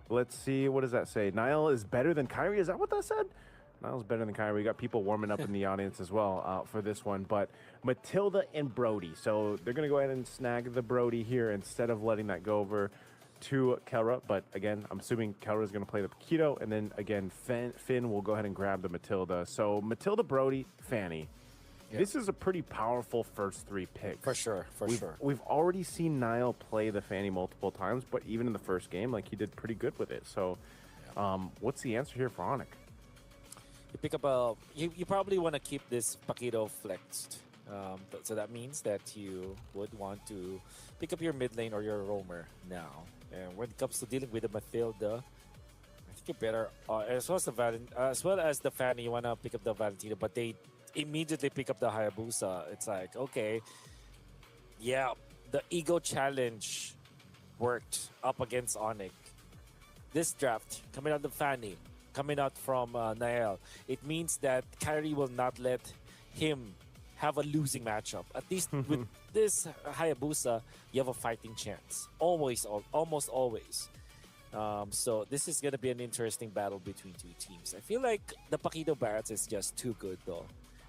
let's see. What does that say? Niall is better than Kyrie? Is that what that said? Niall's better than Kyrie. We got people warming up in the audience as well for this one. But Matilda and Brody. So they're going to go ahead and snag the Brody here instead of letting that go over to Kelra. But again, I'm assuming Kelra is going to play the Paquito. And then again, Finn will go ahead and grab the Matilda. So Matilda, Brody, Fanny. Yep. This is a pretty powerful first three picks. For sure, sure. We've already seen Niall play the Fanny multiple times, but even in the first game, like, he did pretty good with it. So what's the answer here for Onyx? You pick up you probably want to keep this Paquito flexed. So that means that you would want to pick up your mid lane or your roamer now. And when it comes to dealing with the Matilda, I think you're better as well as the Fanny. You want to pick up the Valentina, but they immediately pick up the Hayabusa. It's like, okay, yeah, the ego challenge worked up against Onyx. This draft coming out of the Fanny, coming out from Niall, it means that Kyrie will not let him have a losing matchup. At least with this Hayabusa, you have a fighting chance. Almost always. So this is going to be an interesting battle between two teams. I feel like the Paquito Barretts is just too good, though,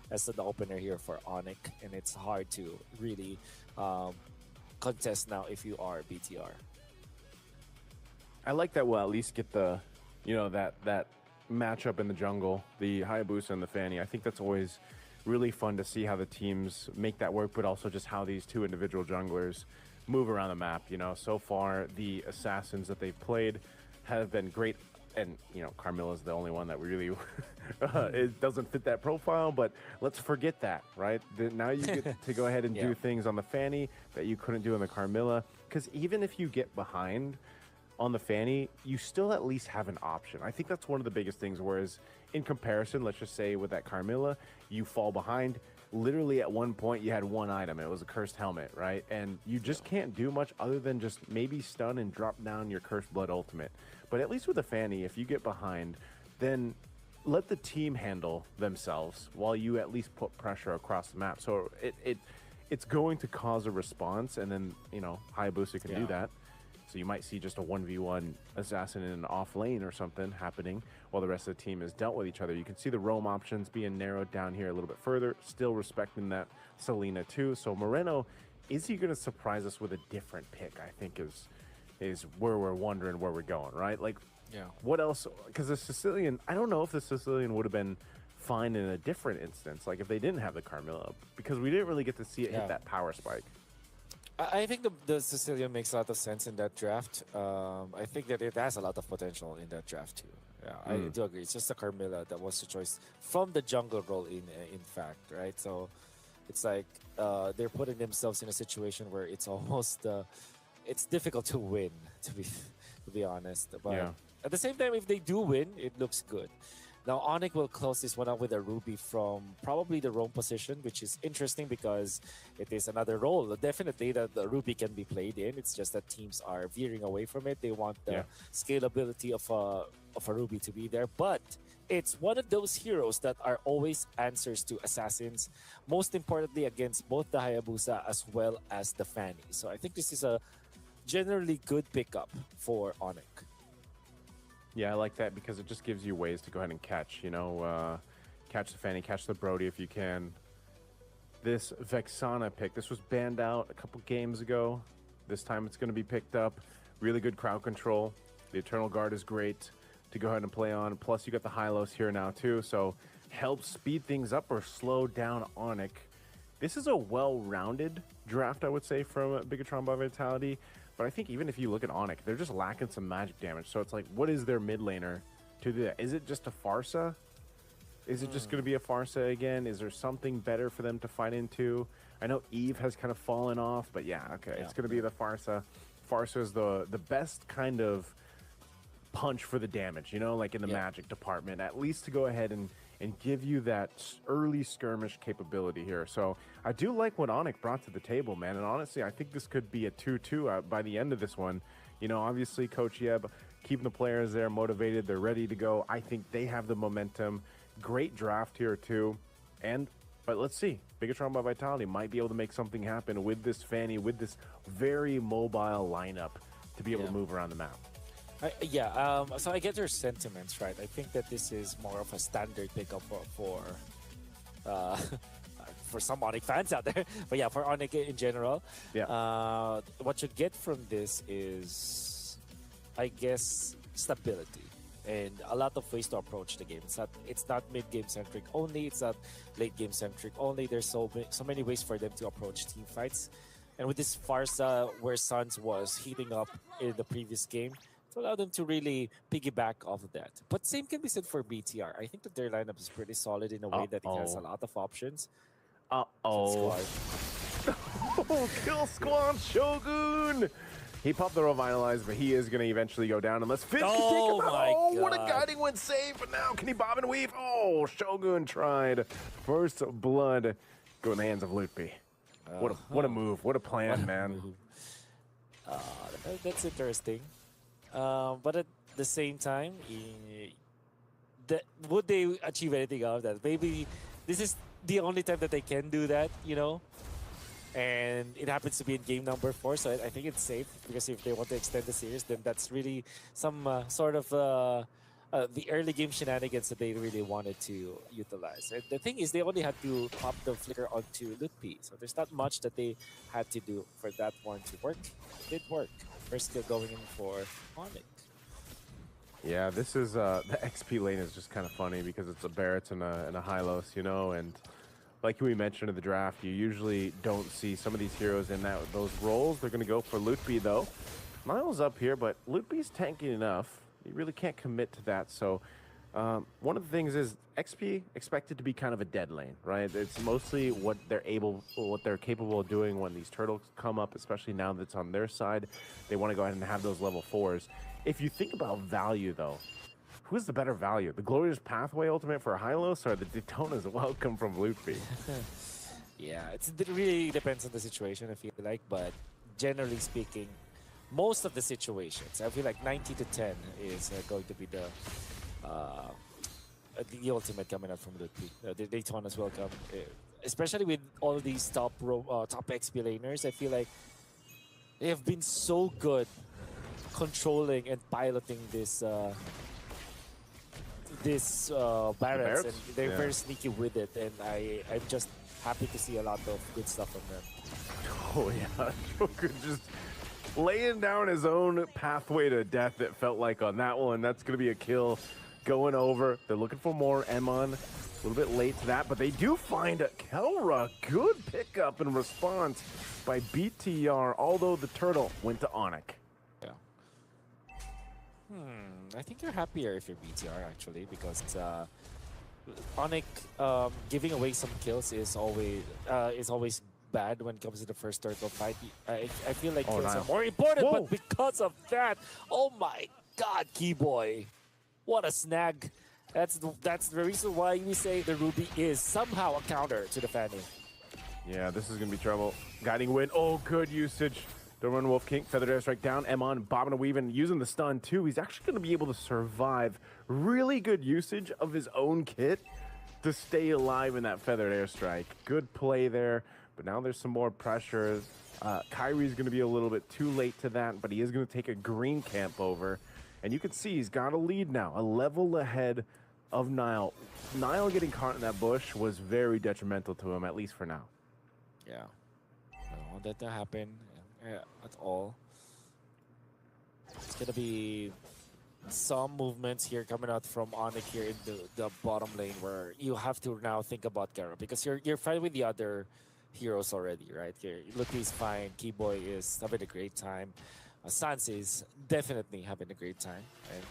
as an opener here for Onyx, and it's hard to really contest now if you are BTR. I like that we'll at least get the, you know, that matchup in the jungle, the Hayabusa and the Fanny. I think that's always really fun to see how the teams make that work, but also just how these two individual junglers move around the map. You know, so far the assassins that they've played have been great, and you know, Carmilla's the only one that really it doesn't fit that profile, but let's forget that, right? Now you get to go ahead and do things on the Fanny that you couldn't do on the Carmilla, because even if you get behind on the Fanny, you still at least have an option. I think that's one of the biggest things, whereas in comparison, let's just say with that Carmilla, you fall behind. Literally at one point you had one item. It was a cursed helmet, right? And you just can't do much other than just maybe stun and drop down your cursed blood ultimate. But at least with the Fanny, if you get behind, then let the team handle themselves while you at least put pressure across the map. So it's going to cause a response, and then, you know, Hayabusa can do that. So you might see just a 1v1 assassin in an off lane or something happening while the rest of the team has dealt with each other. You can see the roam options being narrowed down here a little bit further, still respecting that Selena too. So Moreno, is he going to surprise us with a different pick? I think is where we're wondering where we're going, right? Like, what else? Because the Sicilian, I don't know if the Sicilian would have been fine in a different instance, like if they didn't have the Carmilla, because we didn't really get to see it hit that power spike. I think the Sicilian makes a lot of sense in that draft. I think that it has a lot of potential in that draft too. Yeah, I do agree. It's just the Carmilla that was the choice from the jungle role, in fact, right? So it's like they're putting themselves in a situation where it's almost it's difficult to win, to be honest. But at the same time, if they do win, it looks good. Now, Onyx will close this one out with a Ruby from probably the roam position, which is interesting because it is another role. Definitely that the Ruby can be played in. It's just that teams are veering away from it. They want the scalability of a Ruby to be there. But it's one of those heroes that are always answers to assassins, most importantly against both the Hayabusa as well as the Fanny. So I think this is a generally good pickup for Onyx. Yeah, I like that because it just gives you ways to go ahead and catch, you know, Catch the Fanny, catch the Brody if you can. This Vexana pick, this was banned out a couple games ago. This time it's going to be picked up. Really good crowd control. The Eternal Guard is great to go ahead and play on. Plus, you got the Hylos here now, too. So, help speed things up or slow down Onic. This is a well-rounded draft, I would say, from Bigatron by Vitality. But I think even if you look at Onic, they're just lacking some magic damage. So, it's like, what is their mid laner to do that? Is it just a Farsa? Is it just going to be a Farsa again? Is there something better for them to fight into? I know Eve has kind of fallen off, but yeah, okay. It's going to be the Farsa. Farsa is the best kind of punch for the damage, you know, like in the magic department, at least to go ahead and give you that early skirmish capability here. So I do like what Onic brought to the table, man. And honestly, I think this could be a 2-2 by the end of this one. You know, obviously, Coach Yeb keeping the players there motivated. They're ready to go. I think they have the momentum. Great draft here, too. But let's see. Bigatron by Vitality might be able to make something happen with this Fanny, with this very mobile lineup to be able to move around the map. So I get your sentiments, right? I think that this is more of a standard pickup for some Onic fans out there. But yeah, for Onic in general, what you get from this is, I guess, stability and a lot of ways to approach the game. It's not mid-game centric only. It's not late-game centric only. There's so many ways for them to approach team fights. And with this Farsa, where Suns was heating up in the previous game, to allow them to really piggyback off of that. But same can be said for BTR. I think that their lineup is pretty solid in a way that it has a lot of options. Oh, Kill Squad Shogun! He popped the Revitalize, but he is going to eventually go down unless Fizz can take him out. Oh, what a Guiding Wind save, but now can he bob and weave? Oh, Shogun tried. First blood go in the hands of Lutpi. What a move. What a plan, man. That's interesting. But at the same time, would they achieve anything out of that? Maybe this is the only time that they can do that, you know? And it happens to be in game number 4, so I think it's safe, because if they want to extend the series, then that's really some sort of the early game shenanigans that they really wanted to utilize. And the thing is, they only had to pop the flicker onto Lutpi, so there's not much that they had to do for that one to work. It did work. First skill going in for Onic. Yeah, this is the XP lane is just kind of funny because it's a Barretts and a Hylos, you know, and like we mentioned in the draft, you usually don't see some of these heroes in those roles. They're going to go for Lutpi, though. Niall's up here, but Lutpi's tanky enough. You really can't commit to that. So one of the things is XP expected to be kind of a dead lane, right? It's mostly what they're capable of doing when these turtles come up, especially now that it's on their side. They want to go ahead and have those level 4s. If you think about value, though, who's the better value? The Glorious Pathway ultimate for Hylos or the Daytona's Welcome from Lutpi? Yeah, it really depends on the situation, I feel like, but generally speaking, most of the situations, I feel like 90 to 10 is going to be the ultimate coming out from Lutpi. The Daytona's Welcome, especially with all these top XP laners, I feel like they have been so good controlling and piloting this Barretts, and they're very sneaky with it, and I'm just happy to see a lot of good stuff from them. Oh yeah, Joker just laying down his own pathway to death, it felt like, on that one. That's going to be a kill going over. They're looking for more Emon. A little bit late to that, but they do find a Kelra. Good pickup in response by BTR, although the turtle went to Onic. Yeah. I think you're happier if you're BTR, actually, because Onic giving away some kills is always bad when it comes to the first turtle fight. I feel like kills are more important, but because of that, oh my god, Keyboy. What a snag. That's the reason why we say the Ruby is somehow a counter to the Fanny. Yeah, this is going to be trouble. Guiding Wind. Oh, good usage. Don't run Wolf King. Feathered Airstrike down. Emon bobbing and weaving, using the stun too. He's actually going to be able to survive. Really good usage of his own kit to stay alive in that Feathered Airstrike. Good play there. But now there's some more pressure. Kyrie's going to be a little bit too late to that, but he is going to take a green camp over. And you can see he's got a lead now, a level ahead of Niall. Niall getting caught in that bush was very detrimental to him, at least for now. Yeah. I don't want that to happen at all. It's going to be some movements here coming out from Onyx here in the bottom lane where you have to now think about Kara because you're fighting with the other heroes already, right? Here, Luffy's fine, Keyboy is having a great time, Sans is definitely having a great time, and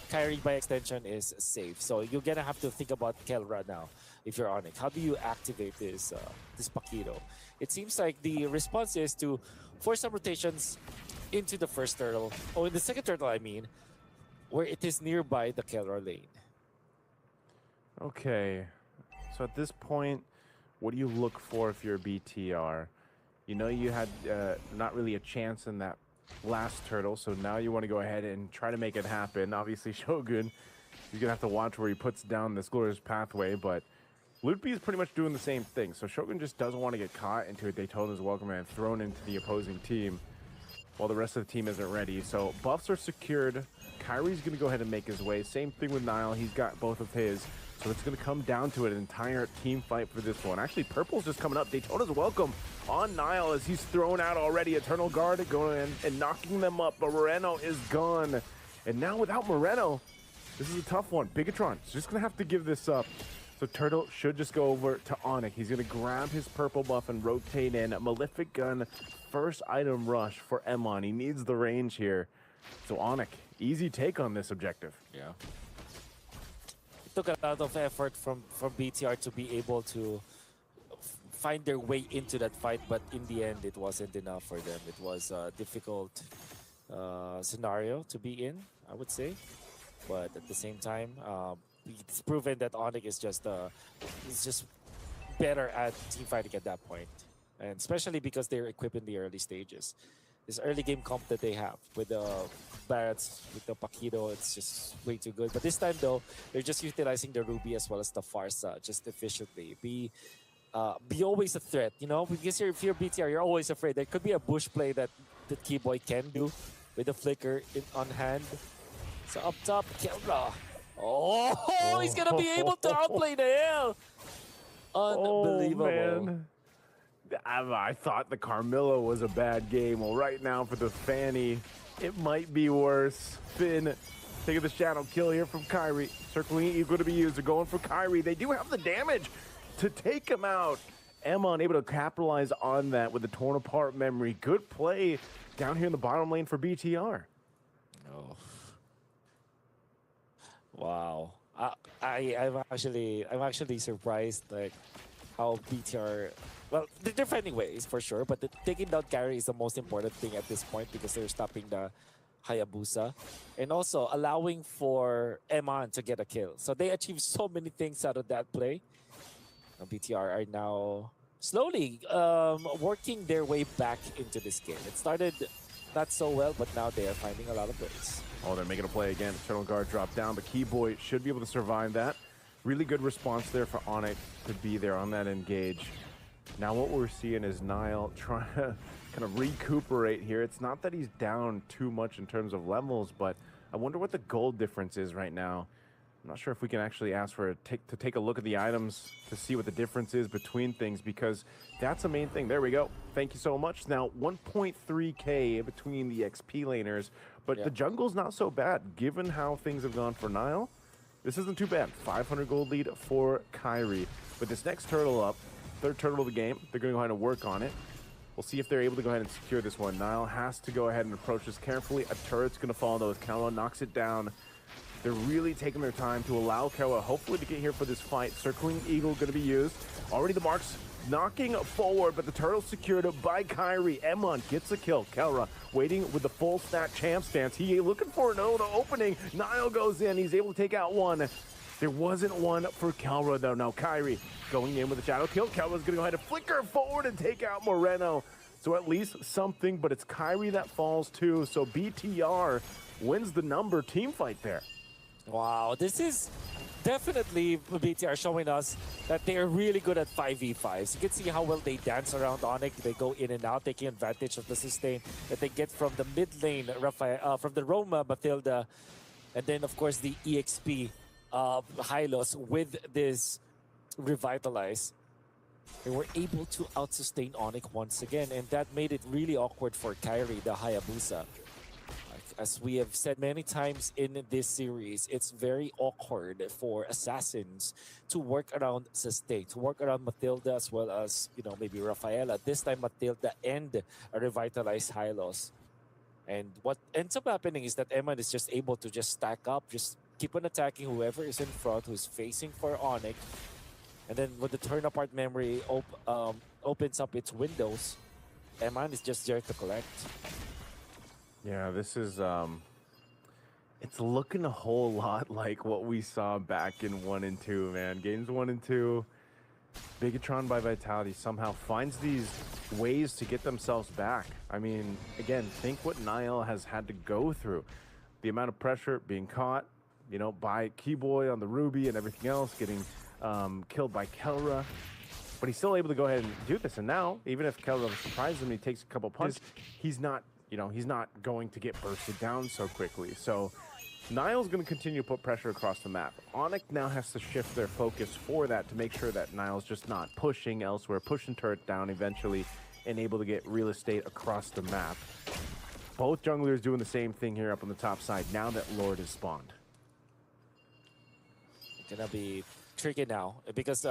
Kyrie by extension is safe. So you're gonna have to think about Kelra now if you're Onyx. How do you activate this Paquito? It seems like the response is to force some rotations into the first turtle, or in the second turtle I mean, where it is nearby the Kelra lane. Okay, so at this point, what do you look for if you're a BTR? You know you had not really a chance in that last turtle, so now you want to go ahead and try to make it happen. Obviously, Shogun, he's going to have to watch where he puts down this glorious pathway, but Ludpi is pretty much doing the same thing. So Shogun just doesn't want to get caught into a Daytona's welcome and thrown into the opposing team while the rest of the team isn't ready. So buffs are secured. Kyrie's going to go ahead and make his way. Same thing with Niall. He's got both of his. So it's going to come down to an entire team fight for this one. Actually, Purple's just coming up. Daytona's welcome on Niall as he's thrown out already. Eternal Guard going in and knocking them up, but Moreno is gone. And now without Moreno, this is a tough one. Bigatron's just going to have to give this up. So Turtle should just go over to Onyx. He's going to grab his purple buff and rotate in. Malefic Gun, first item rush for Emon. He needs the range here. So Onyx, easy take on this objective. Yeah. It took a lot of effort from BTR to be able to find their way into that fight, but in the end, it wasn't enough for them. It was a difficult scenario to be in, I would say. But at the same time, it's proven that Onyx is just better at team fighting at that point, and especially because they're equipped in the early stages. This early game comp that they have with the Barretts, with the Paquito, it's just way too good. But this time though, they're just utilizing the Ruby as well as the Farsa just efficiently. Be always a threat, you know, because if you're BTR, you're always afraid. There could be a bush play that Keyboy can do with the flicker on hand. So up top, Kelra. Oh, he's gonna be able to outplay the hell. Unbelievable. Oh, man. I thought the Carmilla was a bad game. Well, right now for the Fanny, it might be worse. Finn taking the shadow kill here from Kyrie. Circling eagle to be used. They're going for Kyrie. They do have the damage to take him out. Emon able to capitalize on that with the torn apart memory. Good play down here in the bottom lane for BTR. Oh. Wow. I'm actually surprised like how BTR, well, they're finding ways for sure, but taking down Gary is the most important thing at this point because they're stopping the Hayabusa and also allowing for Eman to get a kill. So they achieved so many things out of that play. BTR are now slowly working their way back into this game. It started not so well, but now they are finding a lot of ways. Oh, they're making a play again. Eternal Guard dropped down, but Keyboy should be able to survive that. Really good response there for Onyx to be there on that engage. Now what we're seeing is Niall trying to kind of recuperate here. It's not that he's down too much in terms of levels, but I wonder what the gold difference is right now. I'm not sure if we can actually ask for to take a look at the items to see what the difference is between things, because that's the main thing. There we go. Thank you so much. Now 1.3K between the XP laners, but the jungle's not so bad given how things have gone for Niall. This isn't too bad. 500 gold lead for Kyrie. With this next turtle up, third turtle of the game, they're going to go ahead and work on it. We'll see if they're able to go ahead and secure this one. Niall has to go ahead and approach this carefully. A turret's going to fall though as Kawa knocks it down. They're really taking their time to allow Kawa hopefully to get here for this fight. Circling Eagle going to be used. Already the marks knocking forward, but the turtle's secured by Kyrie. Emon gets a kill. Kelra waiting with the full stat champ stance. He looking for an opening. Niall goes in. He's able to take out one. There wasn't one for Kelra though. Now Kyrie going in with a shadow kill. Kelra's going to go ahead and flicker forward and take out Moreno. So at least something, but it's Kyrie that falls too. So BTR wins the number team fight there. Wow, this is definitely BTR showing us that they're really good at 5v5s. You can see how well they dance around Onyx. They go in and out, taking advantage of the sustain that they get from the mid lane, from the Roma, Matilda, and then of course the EXP Hylos with this Revitalize. They were able to out-sustain Onyx once again, and that made it really awkward for Kyrie, the Hayabusa. As we have said many times in this series, it's very awkward for Assassins to work around Sustain, to work around Matilda as well as, you know, maybe Rafaela. This time, Matilda and a Revitalized Hylos. And what ends up happening is that Eman is just able to just stack up, just keep on attacking whoever is in front, who's facing for Onyx. And then when the turn apart memory opens up its windows, Eman is just there to collect. Yeah, this is, it's looking a whole lot like what we saw back in 1 and 2, man. Games 1 and 2, Bigatron by Vitality somehow finds these ways to get themselves back. I mean, again, think what Niall has had to go through. The amount of pressure, being caught, you know, by Keyboy on the Ruby and everything else, getting killed by Kelra. But he's still able to go ahead and do this. And now, even if Kelra surprises him, he takes a couple punches, he's not, you know, he's not going to get bursted down so quickly. So Niall's going to continue to put pressure across the map. Onyx now has to shift their focus for that to make sure that Niall's just not pushing elsewhere, pushing turret down eventually, and able to get real estate across the map. Both junglers doing the same thing here up on the top side now that Lord has spawned. Gonna be tricky now because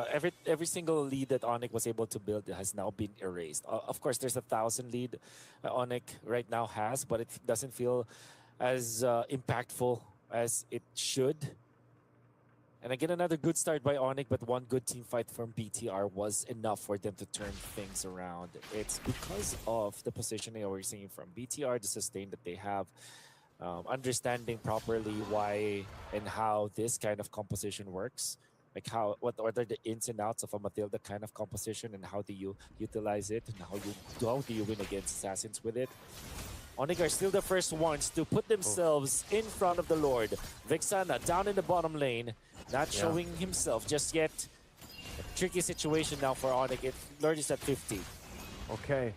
every single lead that Onyx was able to build has now been erased. Of course, there's 1,000 lead Onyx right now has, but it doesn't feel as impactful as it should. And again, another good start by Onyx, but one good team fight from BTR was enough for them to turn things around. It's because of the positioning that we're seeing from BTR, the sustain that they have, understanding properly why and how this kind of composition works. Like what are the ins and outs of a Matilda kind of composition, and how do you utilize it, and how do you win against Assassins with it? Onyx are still the first ones to put themselves in front of the Lord. Vexana down in the bottom lane, not showing himself just yet. A tricky situation now for Onyx. Lord is at 50. Okay,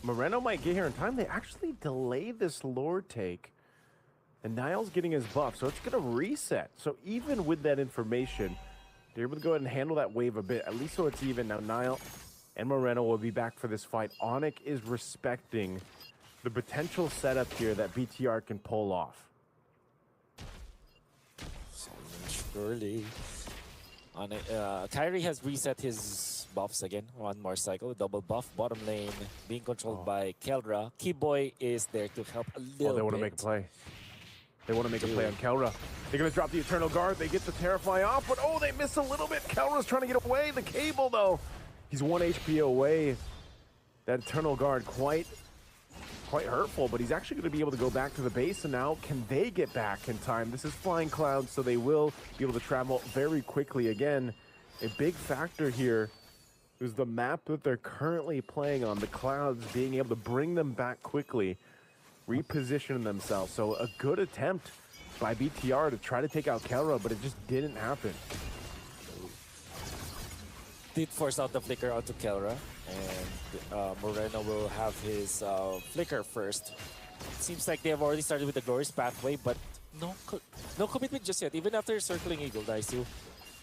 Moreno might get here in time. They actually delay this Lord take, and Niall's getting his buff, so it's gonna reset. So even with that information, they're able to go ahead and handle that wave a bit, at least so it's even. Now Niall and Moreno will be back for this fight. Onyx is respecting the potential setup here that BTR can pull off. Surely. Kyrie has reset his buffs again. One more cycle, double buff. Bottom lane being controlled by Kelra. Keyboy is there to help a little bit. They want to make a play. They want to make a play on Kelra. They're going to drop the Eternal Guard. They get the Terrify off, but oh, they miss a little bit. Kelra's trying to get away. The cable, though. He's 1 HP away. That Eternal Guard quite hurtful, but he's actually going to be able to go back to the base, and now can they get back in time? This is Flying Clouds, so they will be able to travel very quickly. Again, a big factor here is the map that they're currently playing on, the Clouds being able to bring them back quickly, reposition themselves. So a good attempt by BTR to try to take out Kelra, but it just didn't happen. Did force out the flicker onto Kelra, and Moreno will have his flicker first. It seems like they have already started with the Glorious Pathway, but no commitment just yet, even after circling Eagle Daisu.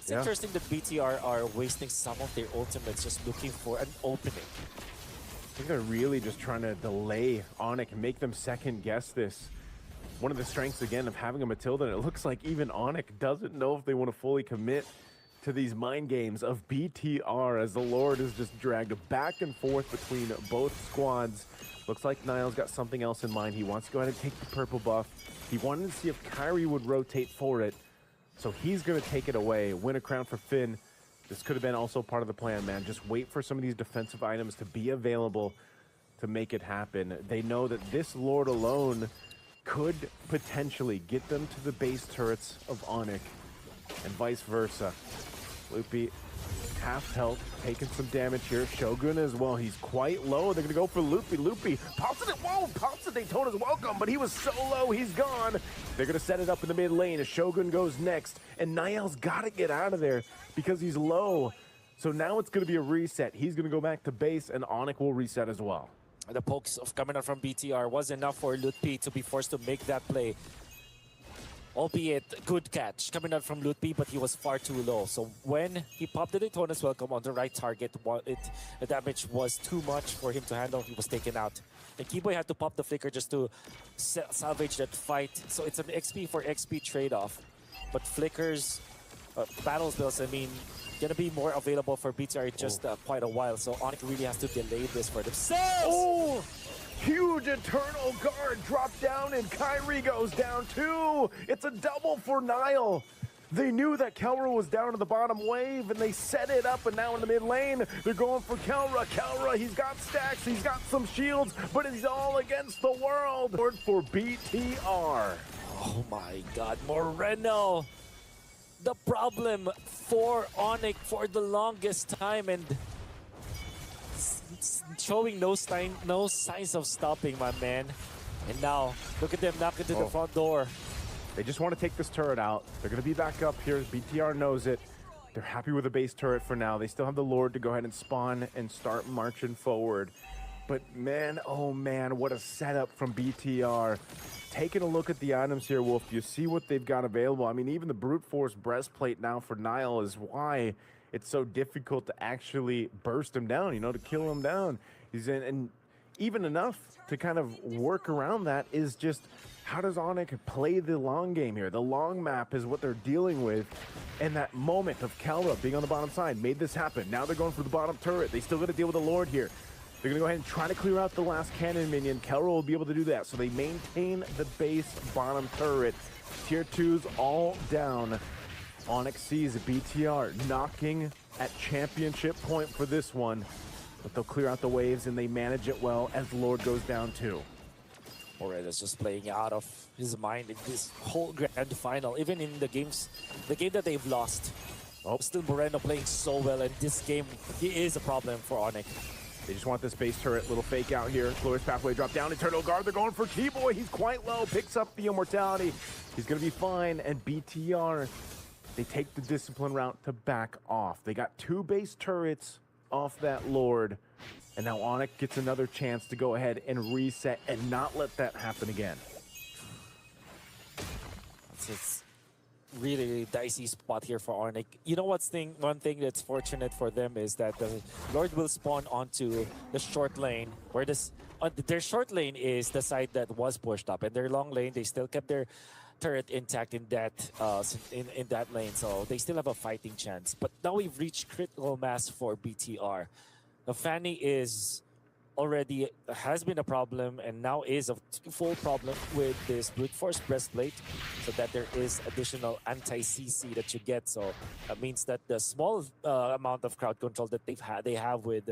It's interesting that BTR are wasting some of their ultimates just looking for an opening. I think they're really just trying to delay Onyx and make them second guess this. One of the strengths, again, of having a Matilda, and it looks like even Onyx doesn't know if they want to fully commit to these mind games of BTR, as the Lord is just dragged back and forth between both squads. Looks like Niall's got something else in mind. He wants to go ahead and take the purple buff. He wanted to see if Kyrie would rotate for it, so he's going to take it away. Win a crown for Finn. This could have been also part of the plan, man. Just wait for some of these defensive items to be available to make it happen. They know that this Lord alone could potentially get them to the base turrets of Onyx, and vice versa. Loopy, half health, taking some damage here. Shogun as well, he's quite low. They're gonna go for Loopy. Loopy pops it, whoa, pops it, Daytona's welcome, but he was so low, he's gone. They're gonna set it up in the mid lane as Shogun goes next, and Niall's gotta get out of there because he's low. So now it's gonna be a reset. He's gonna go back to base, and Onyx will reset as well. The pokes of coming out from BTR was enough for Lutpi to be forced to make that play. albeit good catch coming out from Loot B, but he was far too low. So when he popped the Daytona's Welcome on the right target, the damage was too much for him to handle. He was taken out. And Keyboy had to pop the Flicker just to salvage that fight. So it's an XP for XP trade-off. But Flickers, Battle Spells, I mean, gonna be more available for BTR in just quite a while. So Onyx really has to delay this for themselves. Oh! Huge Eternal Guard dropped down and Kyrie goes down too. It's a double for Nile. They knew that Kelra was down to the bottom wave and they set it up, and now in the mid lane, they're going for Kelra. Kelra, he's got stacks, he's got some shields, but he's all against the world. For BTR. Oh my god, Moreno. The problem for Onyx for the longest time, and showing no signs of stopping, my man. And now, look at them knock into the front door. They just want to take this turret out. They're going to be back up here. BTR knows it. They're happy with the base turret for now. They still have the Lord to go ahead and spawn and start marching forward. But man, oh man, what a setup from BTR. Taking a look at the items here, Wolf, you see what they've got available. I mean, even the Brute Force breastplate now for Nile is why it's so difficult to actually burst him down, you know, to kill him down. He's in, and even enough to kind of work around that is just, how does Onyx play the long game here? The long map is what they're dealing with. And that moment of Kelra being on the bottom side made this happen. Now they're going for the bottom turret. They still got to deal with the Lord here. They're going to go ahead and try to clear out the last cannon minion. Kelra will be able to do that. So they maintain the base bottom turret. Tier 2's all down. Onyx sees BTR knocking at championship point for this one, but they'll clear out the waves and they manage it well as Lord goes down too. Morella's just playing out of his mind in this whole grand final, even in the game that they've lost. Still Moreno playing so well, and this game, he is a problem for Onyx. They just want this base turret, little fake out here. Glorious Pathway drop down, Eternal Guard, they're going for Keyboy, he's quite low, picks up the Immortality. He's gonna be fine, and BTR, they take the discipline route to back off. They got 2 base turrets off that Lord, and now Onyx gets another chance to go ahead and reset and not let that happen again. It's really dicey spot here for Onyx. You know what's one thing that's fortunate for them is that the Lord will spawn onto the short lane, where their short lane is the side that was pushed up, and their long lane, they still kept their turret intact in that in that lane, so they still have a fighting chance. But now we've reached critical mass for BTR. The Fanny has been a problem, and now is a full problem with this Brute Force breastplate, so that there is additional anti-CC that you get. So that means that the small amount of crowd control that they have with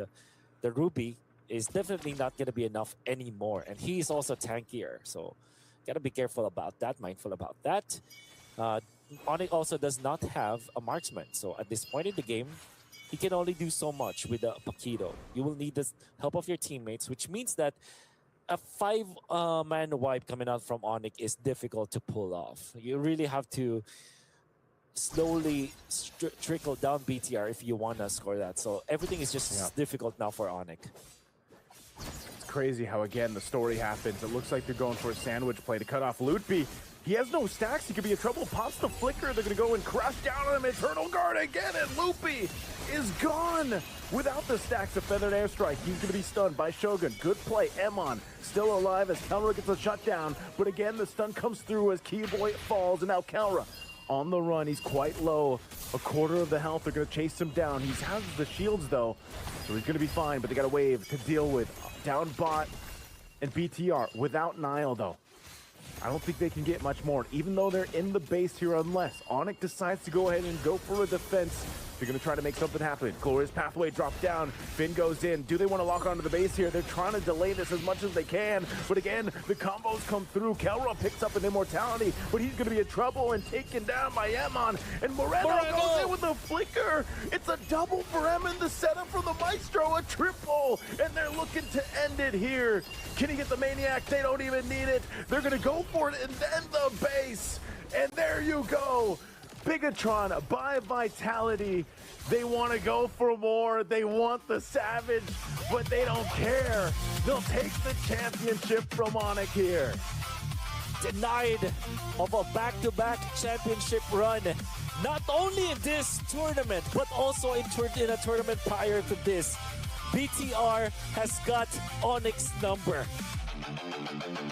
the Ruby is definitely not going to be enough anymore. And he is also tankier, so gotta be careful about that, mindful about that. Onyx also does not have a marksman, so at this point in the game, he can only do so much with a Paquito. You will need the help of your teammates, which means that a 5-man wipe coming out from Onyx is difficult to pull off. You really have to slowly trickle down BTR if you want to score that. So everything is just difficult now for Onyx. It's crazy how, again, the story happens. It looks like they're going for a sandwich play to cut off Lootby. He has no stacks. He could be in trouble. Pops the flicker. They're going to go and crash down on him. Eternal Guard again, and Loopy is gone. Without the stacks of Feathered Airstrike, he's going to be stunned by Shogun. Good play. Emon still alive as Kelra gets a shutdown. But again, the stun comes through as Keyboy falls, and now Kelra on the run. He's quite low. A quarter of the health. They're going to chase him down. He has the shields, though, so he's going to be fine. But they got a wave to deal with. Down bot and BTR without Nile, though. I don't think they can get much more, even though they're in the base here, unless Onyx decides to go ahead and go for a defense. They're going to try to make something happen. Glorious Pathway dropped down. Finn goes in. Do they want to lock onto the base here? They're trying to delay this as much as they can. But again, the combos come through. Kelra picks up an Immortality, but he's going to be in trouble and taken down by Emon. And Moreno goes in with a flicker. It's a double for Emon. The setup for the Maestro, a triple. And they're looking to end it here. Can he get the Maniac? They don't even need it. They're going to go for it and then the base. And there you go. Bigatron by Vitality. They want to go for more. They want the Savage, but they don't care. They'll take the championship from Onyx here. denied of a back-to-back championship run. Not only in this tournament, but also in a tournament prior to this. BTR has got Onyx number.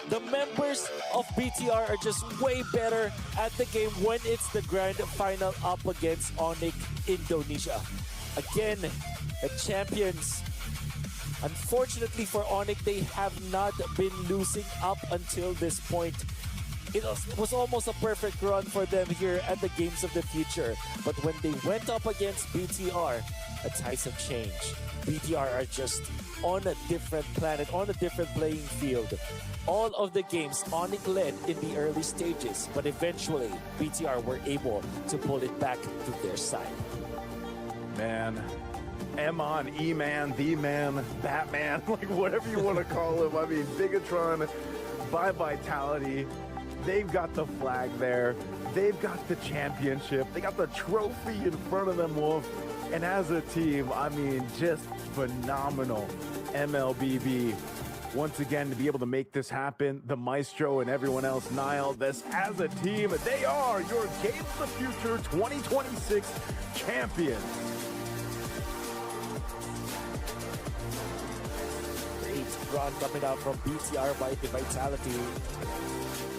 The members of BTR are just way better at the game when it's the grand final up against Onyx Indonesia. Again, the champions. Unfortunately for Onyx, they have not been losing up until this point. It was almost a perfect run for them here at the Games of the Future. But when they went up against BTR, the tides have changed. BTR are just on a different planet, on a different playing field. All of the games, Onyx led in the early stages, but eventually BTR were able to pull it back to their side. Man, M-On, E-Man, The-Man, Batman, like whatever you want to call him. I mean, Bigatron by Vitality. They've got the flag there. They've got the championship. They got the trophy in front of them, Wolf. And as a team, I mean, just phenomenal. MLBB, once again, to be able to make this happen. The Maestro and everyone else, Niall, this as a team, they are your Games of the Future 2026 champions. Great run coming out from BTR by the Vitality.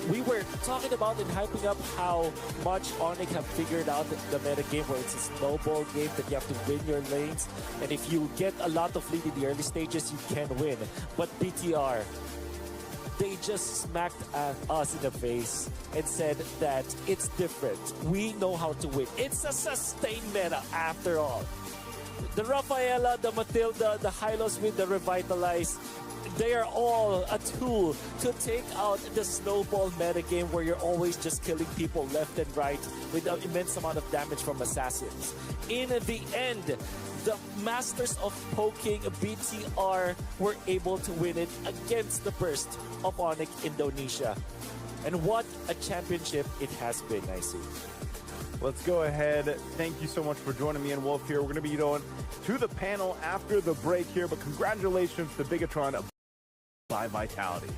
We were talking about and hyping up how much Onyx have figured out the meta game where it's a snowball game that you have to win your lanes. And if you get a lot of lead in the early stages, you can win. But BTR, they just smacked us in the face and said that it's different. We know how to win. It's a sustained meta after all. The Rafaela, the Matilda, the Hylos with the Revitalize, they are all a tool to take out the snowball metagame where you're always just killing people left and right with an immense amount of damage from assassins. In the end, the masters of poking BTR were able to win it against the burst of Onyx Indonesia. And what a championship it has been, I see. Let's go ahead. Thank you so much for joining me and Wolf here. We're going to be going to the panel after the break here, but congratulations to Bigatron by Vitality.